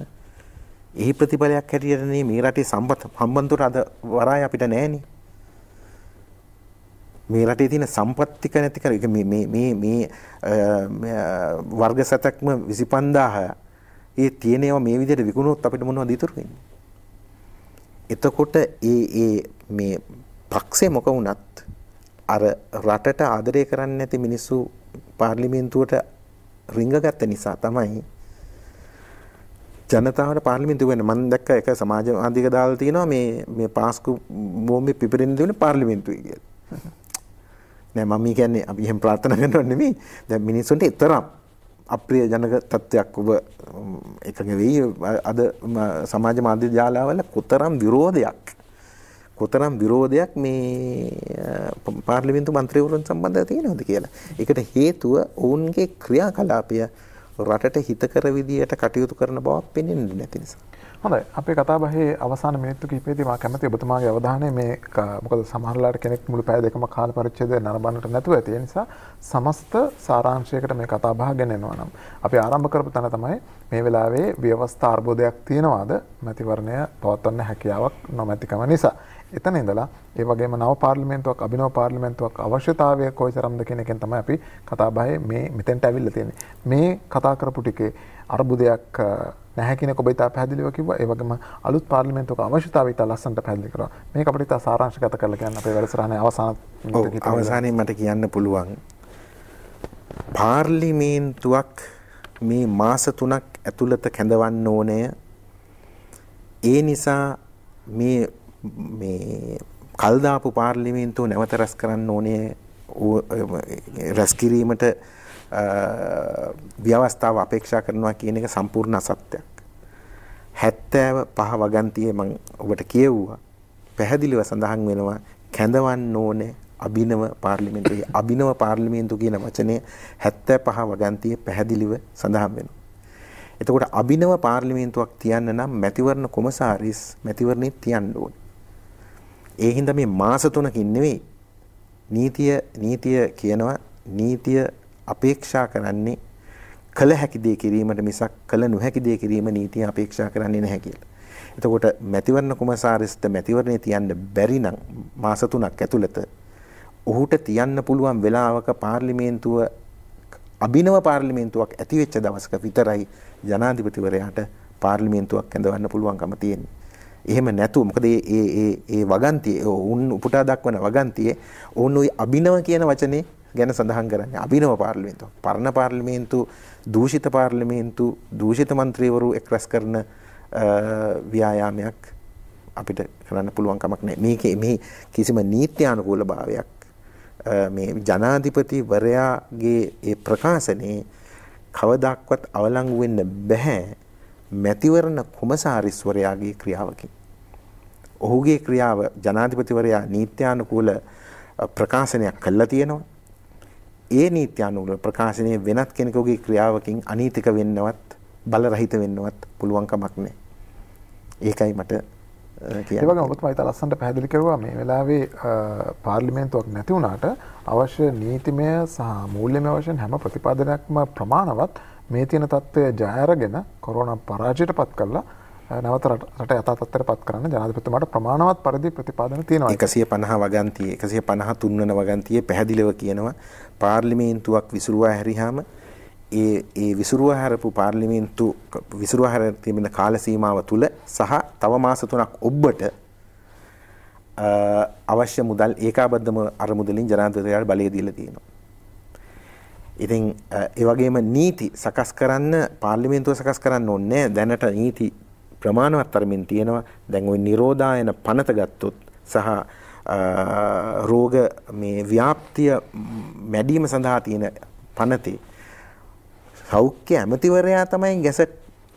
එහි ප්‍රතිඵලයක් හැටියට මේ රටේ සම්පත් හම්බන්තොට අද වරාය අපිට නැහෙනේ. මේ රටේ තියෙන සම්පත් ටික නැති කර මේ වර්ග සතක්ම 25000 ඒ තියෙනවා මේ විදිහට විකුණුවොත් අපිට මොනවද ඉතුරු වෙන්නේ? එතකොට මේ පක්ෂේ මොක වුණත් අර රටට ආදරය කරන්නේ නැති මිනිස්සු පාර්ලිමේන්තුවට රිංගගත්ත නිසා තමයි ජනතාවට පාර්ලිමේන්තුව වෙන මම දැක්ක එක සමාජ මාධ්‍යක දාලා තියෙනවා මේ පාස්කු බෝම්බේ පිපිරෙන්න දෙන්නේ පාර්ලිමේන්තුවේ කියලා. නෑ මම කියන්නේ අපි එහෙම ප්‍රාර්ථනා කරනව නෙමෙයි. දැන් මිනිස්සුන්ට ඊතරම් අප්‍රිය ජනක තත්ත්වයක් ඔබ එකඟ වෙයි අද සමාජ මාධ්‍ය ජාලාවල කොතරම් විරෝධයක් මේ පාර්ලිමේන්තු මන්ත්‍රීවරුන් සම්බන්ධව තියෙනවද කියලා. ඒකට හේතුව ඔවුන්ගේ ක්‍රියාකලාපය රටට හිතකර විදියට කටයුතු කරන බවක් පෙන්වෙන්නේ නැති නිසා.
හොඳයි. අපේ කතාබහේ අවසාන මිනිත්තු කිහිපෙදී මම කැමති ඔබතුමාගේ අවධානය මේ මොකද සමහරලාට කෙනෙක් මුළු පැය දෙකම කාල පරිච්ඡේදය නරඹන්නට නැතුව ඇති. ඒ නිසා සමස්ත සාරාංශයකට මේ කතාබහ ගෙනෙනවා නම් අපි ආරම්භ කරපු තැන තමයි මේ වෙලාවේ ව්‍යවස්ථා අර්බුදයක් තියෙනවාද මැතිවරණය පවත්වන්න හැකියාවක් නොමැතිකම නිසා. එතන ඉඳලා ඒ වගේම නව පාර්ලිමේන්තුවක් අභිනව පාර්ලිමේන්තුවක් අවශ්‍යතාවය කොයිතරම්ද කියන එකෙන් තමයි අපි කතාබහේ මේ මෙතෙන්ට ඇවිල්ලා තියෙන්නේ. මේ කතා කරපු ටිකේ අර්බුදයක් නැහැ කියන ඔබ ඉතා පැහැදිලිව කිව්වා. ඒ වගේම අලුත් පාර්ලිමේන්තුවක අවශ්‍යතාවය ඉතා ලස්සනට පැහැදිලි කරා. මේක අපිට ඉතා සාරාංශගත කරලා කියන්න අපේ වැඩසටහනේ
අවසානයේ මට කියන්න පුළුවන් පාර්ලිමේන්තුවක් මේ මාස 3ක් ඇතුළත කැඳවන්න ඕනේ. ඒ නිසා මේ කල්දාපු පාර්ලිමේන්තුව නැවත රැස් කරන්න ඕනේ. රැස් කිරීමට ව්‍යවස්ථාව අපේක්ෂා කරනවා කියන එක සම්පූර්ණ අසත්‍යයක්. 75 වගන්තියේ මම ඔබට කියවුවා. පැහැදිලිව සඳහන් වෙනවා කැඳවන්න ඕනේ අභිනව පාර්ලිමේන්තුවේ. අභිනව පාර්ලිමේන්තුව කියන වචනය 75 වගන්තියේ පැහැදිලිව සඳහන් වෙනවා. එතකොට අභිනව පාර්ලිමේන්තුවක් තියන්න නම් මැතිවරණ කොමසාරිස් මැතිවරණේ තියන්න ඕනේ. ඒ හින්දා මේ මාස 3කින් නෙවෙයි නීතිය කියනවා නීතිය අපේක්ෂා කරන්නේ කළ හැකි දේ කිරීමට මිසක් කළ නොහැකි දේ කිරීම නීතිය අපේක්ෂා කරන්නේ නැහැ කියලා. එතකොට මැතිවරණ කොමසාරිස්ට මැතිවරණේ තියන්න බැරි නම් මාස 3ක් ඇතුළත ඔහුට තියන්න පුළුවන් වෙලාවක පාර්ලිමේන්තුව අභිනව පාර්ලිමේන්තුවක් ඇති වෙච්ච දවසක විතරයි ජනාධිපතිවරයාට පාර්ලිමේන්තුවක් ඇඳවන්න පුළුවන්කම තියෙන්නේ. එහෙම නැතුව මොකද ඒ වගන්තියේ උන් උපුටා දක්වන වගන්තියේ ඕන ওই අභිනව කියන වචනේ ගැන සඳහන් කරන්නේ අභිනව පාර්ලිමේන්තුව. පරණ පාර්ලිමේන්තු දූෂිත පාර්ලිමේන්තු දූෂිත മന്ത്രിවරු එක්රැස් කරන ව්‍යායාමයක් අපිට කරන්න පුළුවන් කමක් නැහැ. මේකේ මේ කිසිම නීත්‍යානුකූල භාවයක් මේ ජනාධිපතිවරයාගේ ඒ ප්‍රකාශනේ කවදාක්වත් අවලංගු වෙන්න බෑ මැතිවරණ කොමසාරිස්වරයාගේ ක්‍රියාවකින්. ඔහුගේ ක්‍රියාව ජනාධිපතිවරයා නීත්‍යානුකූල ප්‍රකාශනයක් කළා තියෙනවා. ඒ නීත්‍යානුකූල ප්‍රකාශනයේ වෙනත් කෙනෙකුගේ ක්‍රියාවකින් අනීතික වෙන්නවත් බලරහිත වෙන්නවත් පුළුවන් කමක් නැහැ. ඒකයි මට කියන්නේ. ඒ වගේම ඔබතුමා ඉත ලස්සනට පැහැදිලි කරුවා මේ වෙලාවේ පාර්ලිමේන්තුවක් නැති වුණාට අවශ්‍ය නීතිමය සහ මූල්‍යමය වශයෙන් හැම ප්‍රතිපාදනයක්ම ප්‍රමාණවත් මේ තියෙන තත්ත්වය ජය අරගෙන කොරෝනා පරාජයටපත් කළා
නැවත රට යථා තත්ත්වයට පත් කරන්න ජනාධිපතිතුමාට ප්‍රමාණවත් පරිදි ප්‍රතිපාදන තියෙනවා.
150 වගන්තියේ 153 වන වගන්තියේ පැහැදිලිව කියනවා පාර්ලිමේන්තුවක් විසුරුවා හැරියාම ඒ විසුරුවා හැරපු පාර්ලිමේන්තු විසුරුවා හැර තිබෙන කාල සීමාව තුල සහ තව මාස 3ක් ඔබට අවශ්‍ය මුදල් ඒකාබද්ධම අරමුදලින් ජනාධිපතිතුමාට බලය දීලා තියෙනවා. ඉතින් ඒ වගේම නීති සකස් කරන්න පාර්ලිමේන්තුව සකස් කරන්න ඕනේ දැනට නීති ප්‍රමාණවත් තරමින් තියෙනවා. දැන් ওই නිරෝධායන පනත ගත්තොත් සහ රෝග මේ ව්‍යාප්තිය මැඩීම සඳහා තියෙන පනතේ සෞඛ්‍ය ඇමතිවරයා තමයි ගැසට්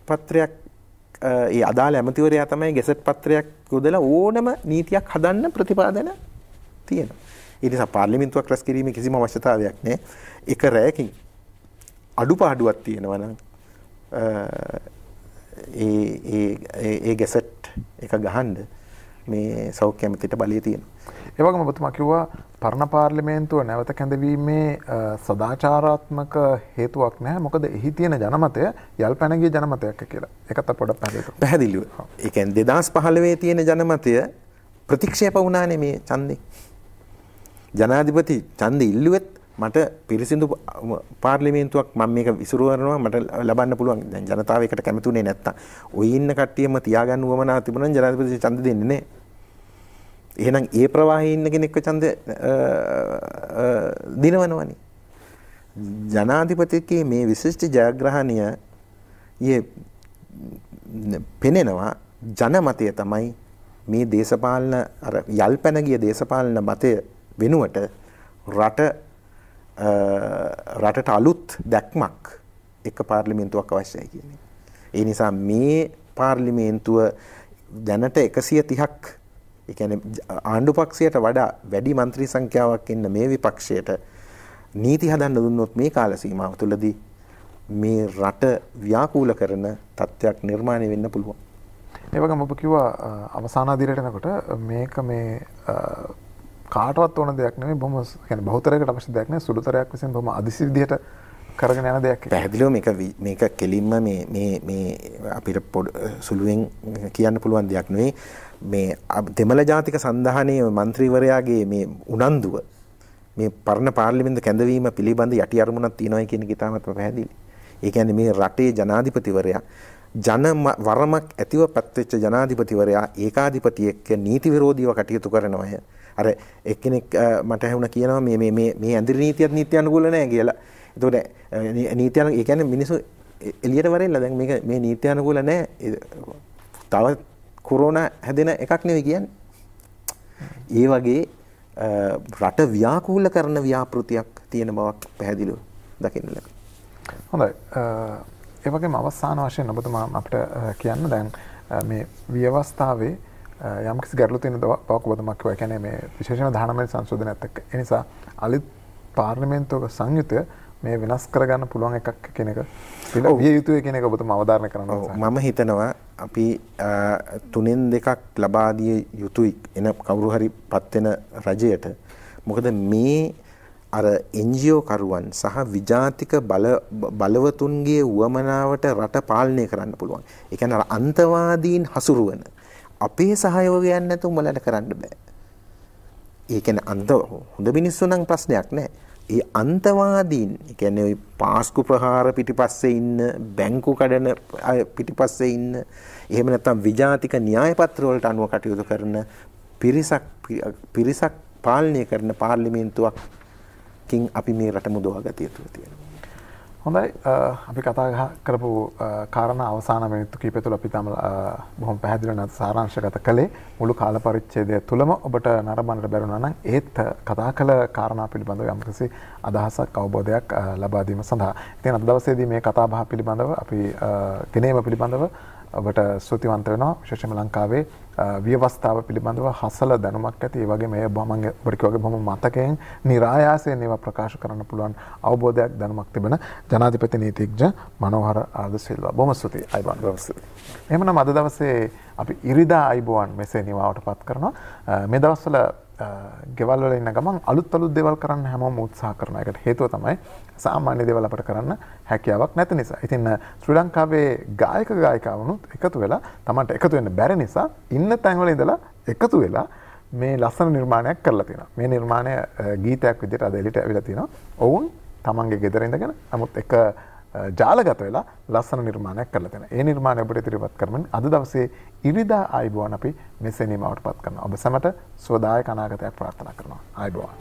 පත්‍රයක් ඒ අදාළ ඇමතිවරයා තමයි ගැසට් පත්‍රයක් යොදලා ඕනම නීතියක් හදන්න ප්‍රතිපාදන තියෙනවා. ඒ නිසා පාර්ලිමේන්තුවක් රැස් කිරීමේ කිසිම අවශ්‍යතාවයක් නැහැ. එක රැයකින් අඩුපාඩුවක් තියෙනවා නම් ඒ ගැසට් එක ගහන්න මේ සෞඛ්‍ය ඇමතිට බලය තියෙනවා.
ඒ වගේම ඔබතුමා කිව්වා පරණ පාර්ලිමේන්තුව නැවත කැඳවීමේ සදාචාරාත්මක හේතුවක් නැහැ. මොකද එහි තියෙන ජනමතය යල්පැන ගිය ජනමතයක් කියලා. ඒකත් පොඩ්ඩක්
පැහැදිලිව. ඒ කියන්නේ 2015 තියෙන ජනමතය ප්‍රතික්ෂේප වුණානේ මේ ඡන්දේ. ජනාධිපති ඡන්දේ ඉල්ලුවෙත් මට පිරිසිදු පාර්ලිමේන්තුවක් මම මේක විසිරුවනවා මට ලබන්න පුළුවන්. දැන් ජනතාව එකට කැමතුනේ නැත්තම් ඔය ඉන්න කට්ටියම තියාගන්න උවමනාව තිබුණා නම් ජනාධිපති ඡන්ද දෙන්නේ නැහැ. එහෙනම් ඒ ප්‍රවාහයේ ඉන්න කෙනෙක්ව ඡන්ද දිනවනවනේ. ජනාධිපතිගේ මේ විශිෂ්ට ජයග්‍රහණය පෙනෙනවා ජනමතය තමයි මේ දේශපාලන අර යල්පැන ගිය දේශපාලන මතය වෙනුවට රටට අලුත් දැක්මක් එක පාර්ලිමේන්තුවක් අවශ්‍යයි කියන්නේ. ඒ නිසා මේ පාර්ලිමේන්තුව දැනට 130ක් ඒ කියන්නේ ආණ්ඩු පක්ෂයට වඩා වැඩි മന്ത്രി සංඛ්‍යාවක් ඉන්න මේ විපක්ෂයට නීති හදන්න දුන්නොත් මේ කාල සීමාව තුළදී මේ රට ව්‍යාකූල කරන තත්ත්වයක් නිර්මාණය වෙන්න පුළුවන්.
ඒ වගේම ඔබ කිව්වා අවසාන අදියරට එනකොට මේක මේ කාටවත් ඕන දෙයක් නෙමෙයි බොහොම කියන්නේ බහුතරයකට අවශ්‍ය දෙයක් නෙමෙයි සුළුතරයක් විසින් බොහොම අදිසි විදිහට කරගෙන යන දෙයක්.
පැහැදිලිව මේක කෙලින්ම මේ අපිට සුළුවෙන් කියන්න පුළුවන් දෙයක් නෙවෙයි. මේ දෙමළ ජාතික සන්ධානයේ മന്ത്രിවරයාගේ මේ උනන්දුව මේ පරණ පාර්ලිමේන්තු කැඳවීම පිළිබඳ යටි අරමුණක් තියෙනවා කියන එක ඉතාමත් පැහැදිලි. ඒ කියන්නේ මේ රටේ ජනාධිපතිවරයා වරමක් ඇතිව පත්වෙච්ච ජනාධිපතිවරයා ඒකාධිපතියෙක් නීති විරෝධීව කටයුතු කරනවා. අර එක්කෙනෙක් මට ඇහුණා කියනවා මේ ඇඳිරි නීතියත් නීති අනුකූල නැහැ කියලා. ඒතකොට නීති අනුකූල ඒ කියන්නේ මිනිස්සු එළියට වරෙල්ලා දැන් මේ නීති අනුකූල නැහැ. තව කොරෝනා හැදෙන එකක් නෙවෙයි කියන්නේ. ඒ වගේ රට ව්‍යාකූල කරන ව්‍යාපෘතියක් තියෙන බවක් පැහැදිලිව දකින්න ලැබෙනවා.
හොඳයි. ඒ වගේම අවසාන වශයෙන් ඔබතුමා අපිට කියන්න දැන් මේ ව්‍යවස්ථාවේ යම්කිසි ගැටලු තියෙන බවක් ඔබතුමා කිව්වා. ඒ කියන්නේ මේ විශේෂයෙන්ම 19 සංශෝධනයත් එක්ක. ඒ නිසා අලුත් පාර්ලිමේන්තුවක සංයුතය මේ වෙනස් කරගන්න පුළුවන් එකක් කියන එක විය යුතුයි කියන එක ඔබතුමා අවධාරණය කරනවා.
මම හිතනවා අපි 3න් 2ක් ලබා දිය යුතුයි එන කවුරු හරි පත් වෙන රජයට. මොකද මේ අර NGO කරුවන් සහ විජාතික බලවතුන්ගේ උවමනාවට රට පාලනය කරන්න පුළුවන්. ඒ කියන්නේ අර අන්තවාදීන් හසුරුවන අපේ සහයෝගයක් නැතුව උඹලට කරන්න බෑ. ඒ කියන්නේ හොඳ මිනිස්සු නම් ප්‍රශ්නයක් නෑ. ඒ අන්තවාදීන් ඒ කියන්නේ ওই පාස්කු ප්‍රහාර පිටිපස්සේ ඉන්න බැංකු කඩන පිටිපස්සේ ඉන්න එහෙම නැත්නම් විජාතික න්‍යාය පත්‍ර වලට අනුව කටයුතු කරන පිරිසක් පාලනය කරන පාර්ලිමේන්තුවක් කින් අපි මේ රට මුදවා ගත යුතුව තියෙනවා.
හොඳයි අපි කතා කරපු කාරණා අවසාන මිනිත්තු කිහිපය තුළ අපි තම බොහොම පැහැදිලිව නැත් සාරාංශගත කළේ මුළු කාල පරිච්ඡේදය තුළම ඔබට නරඹන්නට බැරුණා නම් ඒත් කතා කළ කාරණා පිළිබඳව යම්කිසි අදහසක් අවබෝධයක් ලබා දීම සඳහා. ඉතින් අද දවසේදී මේ කතා බහ පිළිබඳව අපි ගෙනීම පිළිබඳව ඔබට ස්තුතිවන්ත වෙනවා. විශේෂයෙන්ම ලංකාවේ ව්‍යවස්ථාව පිළිබඳව හසල දැනුමක් ඇති ඒ වගේ මේ බොහොම බොහොම මතකයෙන් નિરાයාසයෙන් ඒවා ප්‍රකාශ කරන්න පුළුවන් අවබෝධයක් දැනුමක් තිබෙන ජනාධිපති නීතිඥ මනෝහර ආරද සිල්වා. බොහොම ස්තුතියි. අයිබෝන් බොහොම ස්තුතියි. එහෙමනම් අද දවසේ අපි ඉරිදා අයිබෝන් මෙසේ නිවාවටපත් කරනවා. මේ දවස්වල ගෙවල් වල ඉන්න ගමන් අලුත් දේවල් කරන්න හැමෝම උත්සාහ කරනවා. ඒකට හේතුව තමයි සාමාන්‍ය දේවල් අපිට කරන්න හැකියාවක් නැති නිසා. ඉතින් ශ්‍රී ලංකාවේ ගායක ගායිකාවනුත් එකතු වෙලා Tamanට එකතු වෙන්න බැරි නිසා ඉන්න තැන්වල ඉඳලා එකතු වෙලා මේ ලස්සන නිර්මාණයක් කරලා තියෙනවා. මේ නිර්මාණය ගීතයක් විදිහට අද එළියට ඇවිල්ලා තියෙනවා. ඔවුන් තමන්ගේ ගෙදර ඉඳගෙන නමුත් එක ජාලගත වෙලා ලස්සන නිර්මාණයක් කරලා තියෙනවා. ඒ නිර්මාණය ඔබට ඉදිරිපත් කරමින් අද දවසේ ඉරිදා ආයුබෝවන් අපි මෙසේ නිමවටපත් කරනවා. ඔබ සැමට සුවදායක අනාගතයක් ප්‍රාර්ථනා කරනවා. ආයුබෝවන්.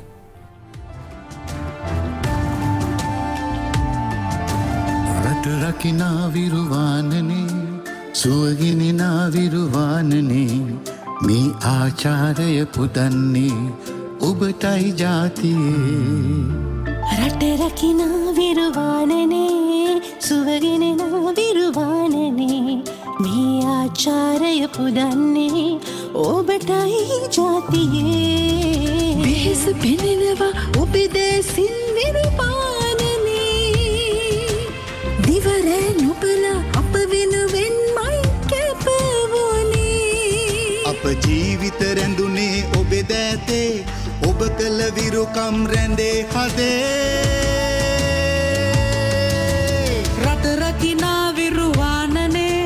රට රකිනා විරුවානනේ සුවගිනිනා විරුවානනේ මේ ආචාරය පුදන්නේ ඔබටයි ජාතියේ.
රට රකිනා විරුවානනේ සුවගිනිනා විරුවානනේ මේ ආචාරය පුදන්නේ ඔබටයි ජාතියේ. වෙහෙස පෙනෙනවා ඔබේ දැසින් විරුවානනේ දිවරෑ නුඹලා අප වෙනුවෙන් මයි කැපවුණේ.
අප ජීවිත රැඳුනේ ඔබේ දෑතේ ඔබ කළ විරුකම් රැඳේ හදේ.
රට රකිනා විරුවානනේ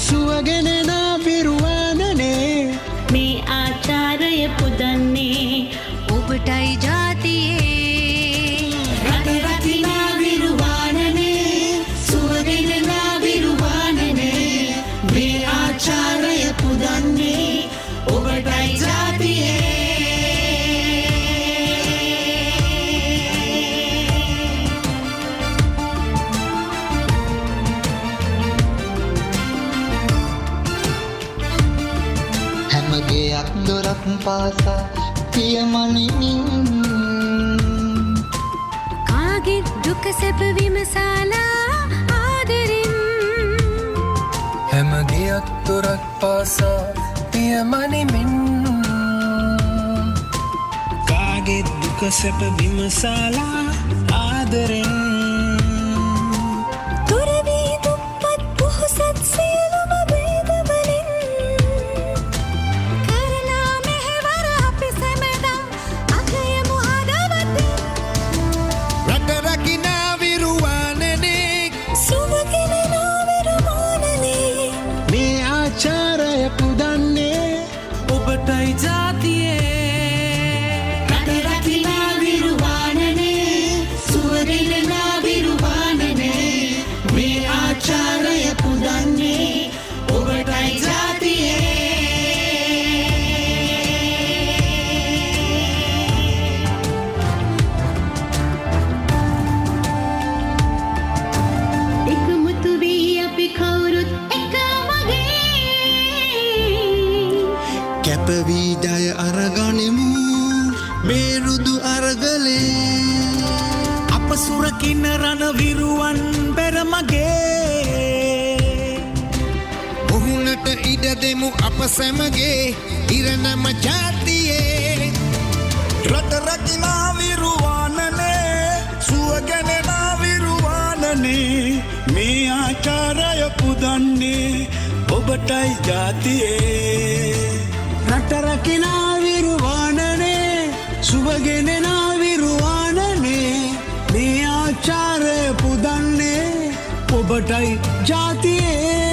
සුවගෙනනා විරුවානනේ
මේ ආචාරය පුදන්නේ ඔබටයි ජාතියේ.
රට රකිනා විරුවානනේ සුවගෙනනා විරුවානනේ මේ ආචාරය පුදන්නේ ඔබටයි ජාතියේ.
දොරක් පාසා පියමනිමින්
කාගේ දුක සැප විමසලා ආදරෙන්
හැම ගියක් දොරක් පාසා පියමනිමින්
කාගේ දුක සැප විමසලා ආදරෙන්
තුරවී දුප්පත් පොහොසත් සියලුම බේදවලින් කරනා මෙහෙවර අපි සැමදා අගයමු හදවතින්.
රට රකිනා විරුවානනේ
සුවගෙනනා විරුවානනේ
මේ ආචාරය පුදන්නේ ඔබටයි ජාතියේ. රට රකිනා විරුවානනේ සුවගෙනනා විරුවානනේ මේ ආචාරය පුදන්නේ ඔබටයි ජාතියේ.
එකමුතු වී අපි කවුරුත් එක මගේ
කැපවී ජය අරගනිමු මේ රුදු අරගලේ.
අප සුරකින්න රණ විරුවන් පෙරමගේ
ඔහුනට ඉඩ දෙමු අප සැමගේ ඉරණම ජාතියේ.
රට රකිනා විරුවානනේ සුවගෙනනා විරුවානනේ මේ ආචාරය පුදන්නේ ඔබටයි ජාතියේ. රට රකිනා විරුවානනේ සුවගෙනනා විරුවානනේ මේ ආචාරය පුදන්නේ ඔබටයි ජාතියේ.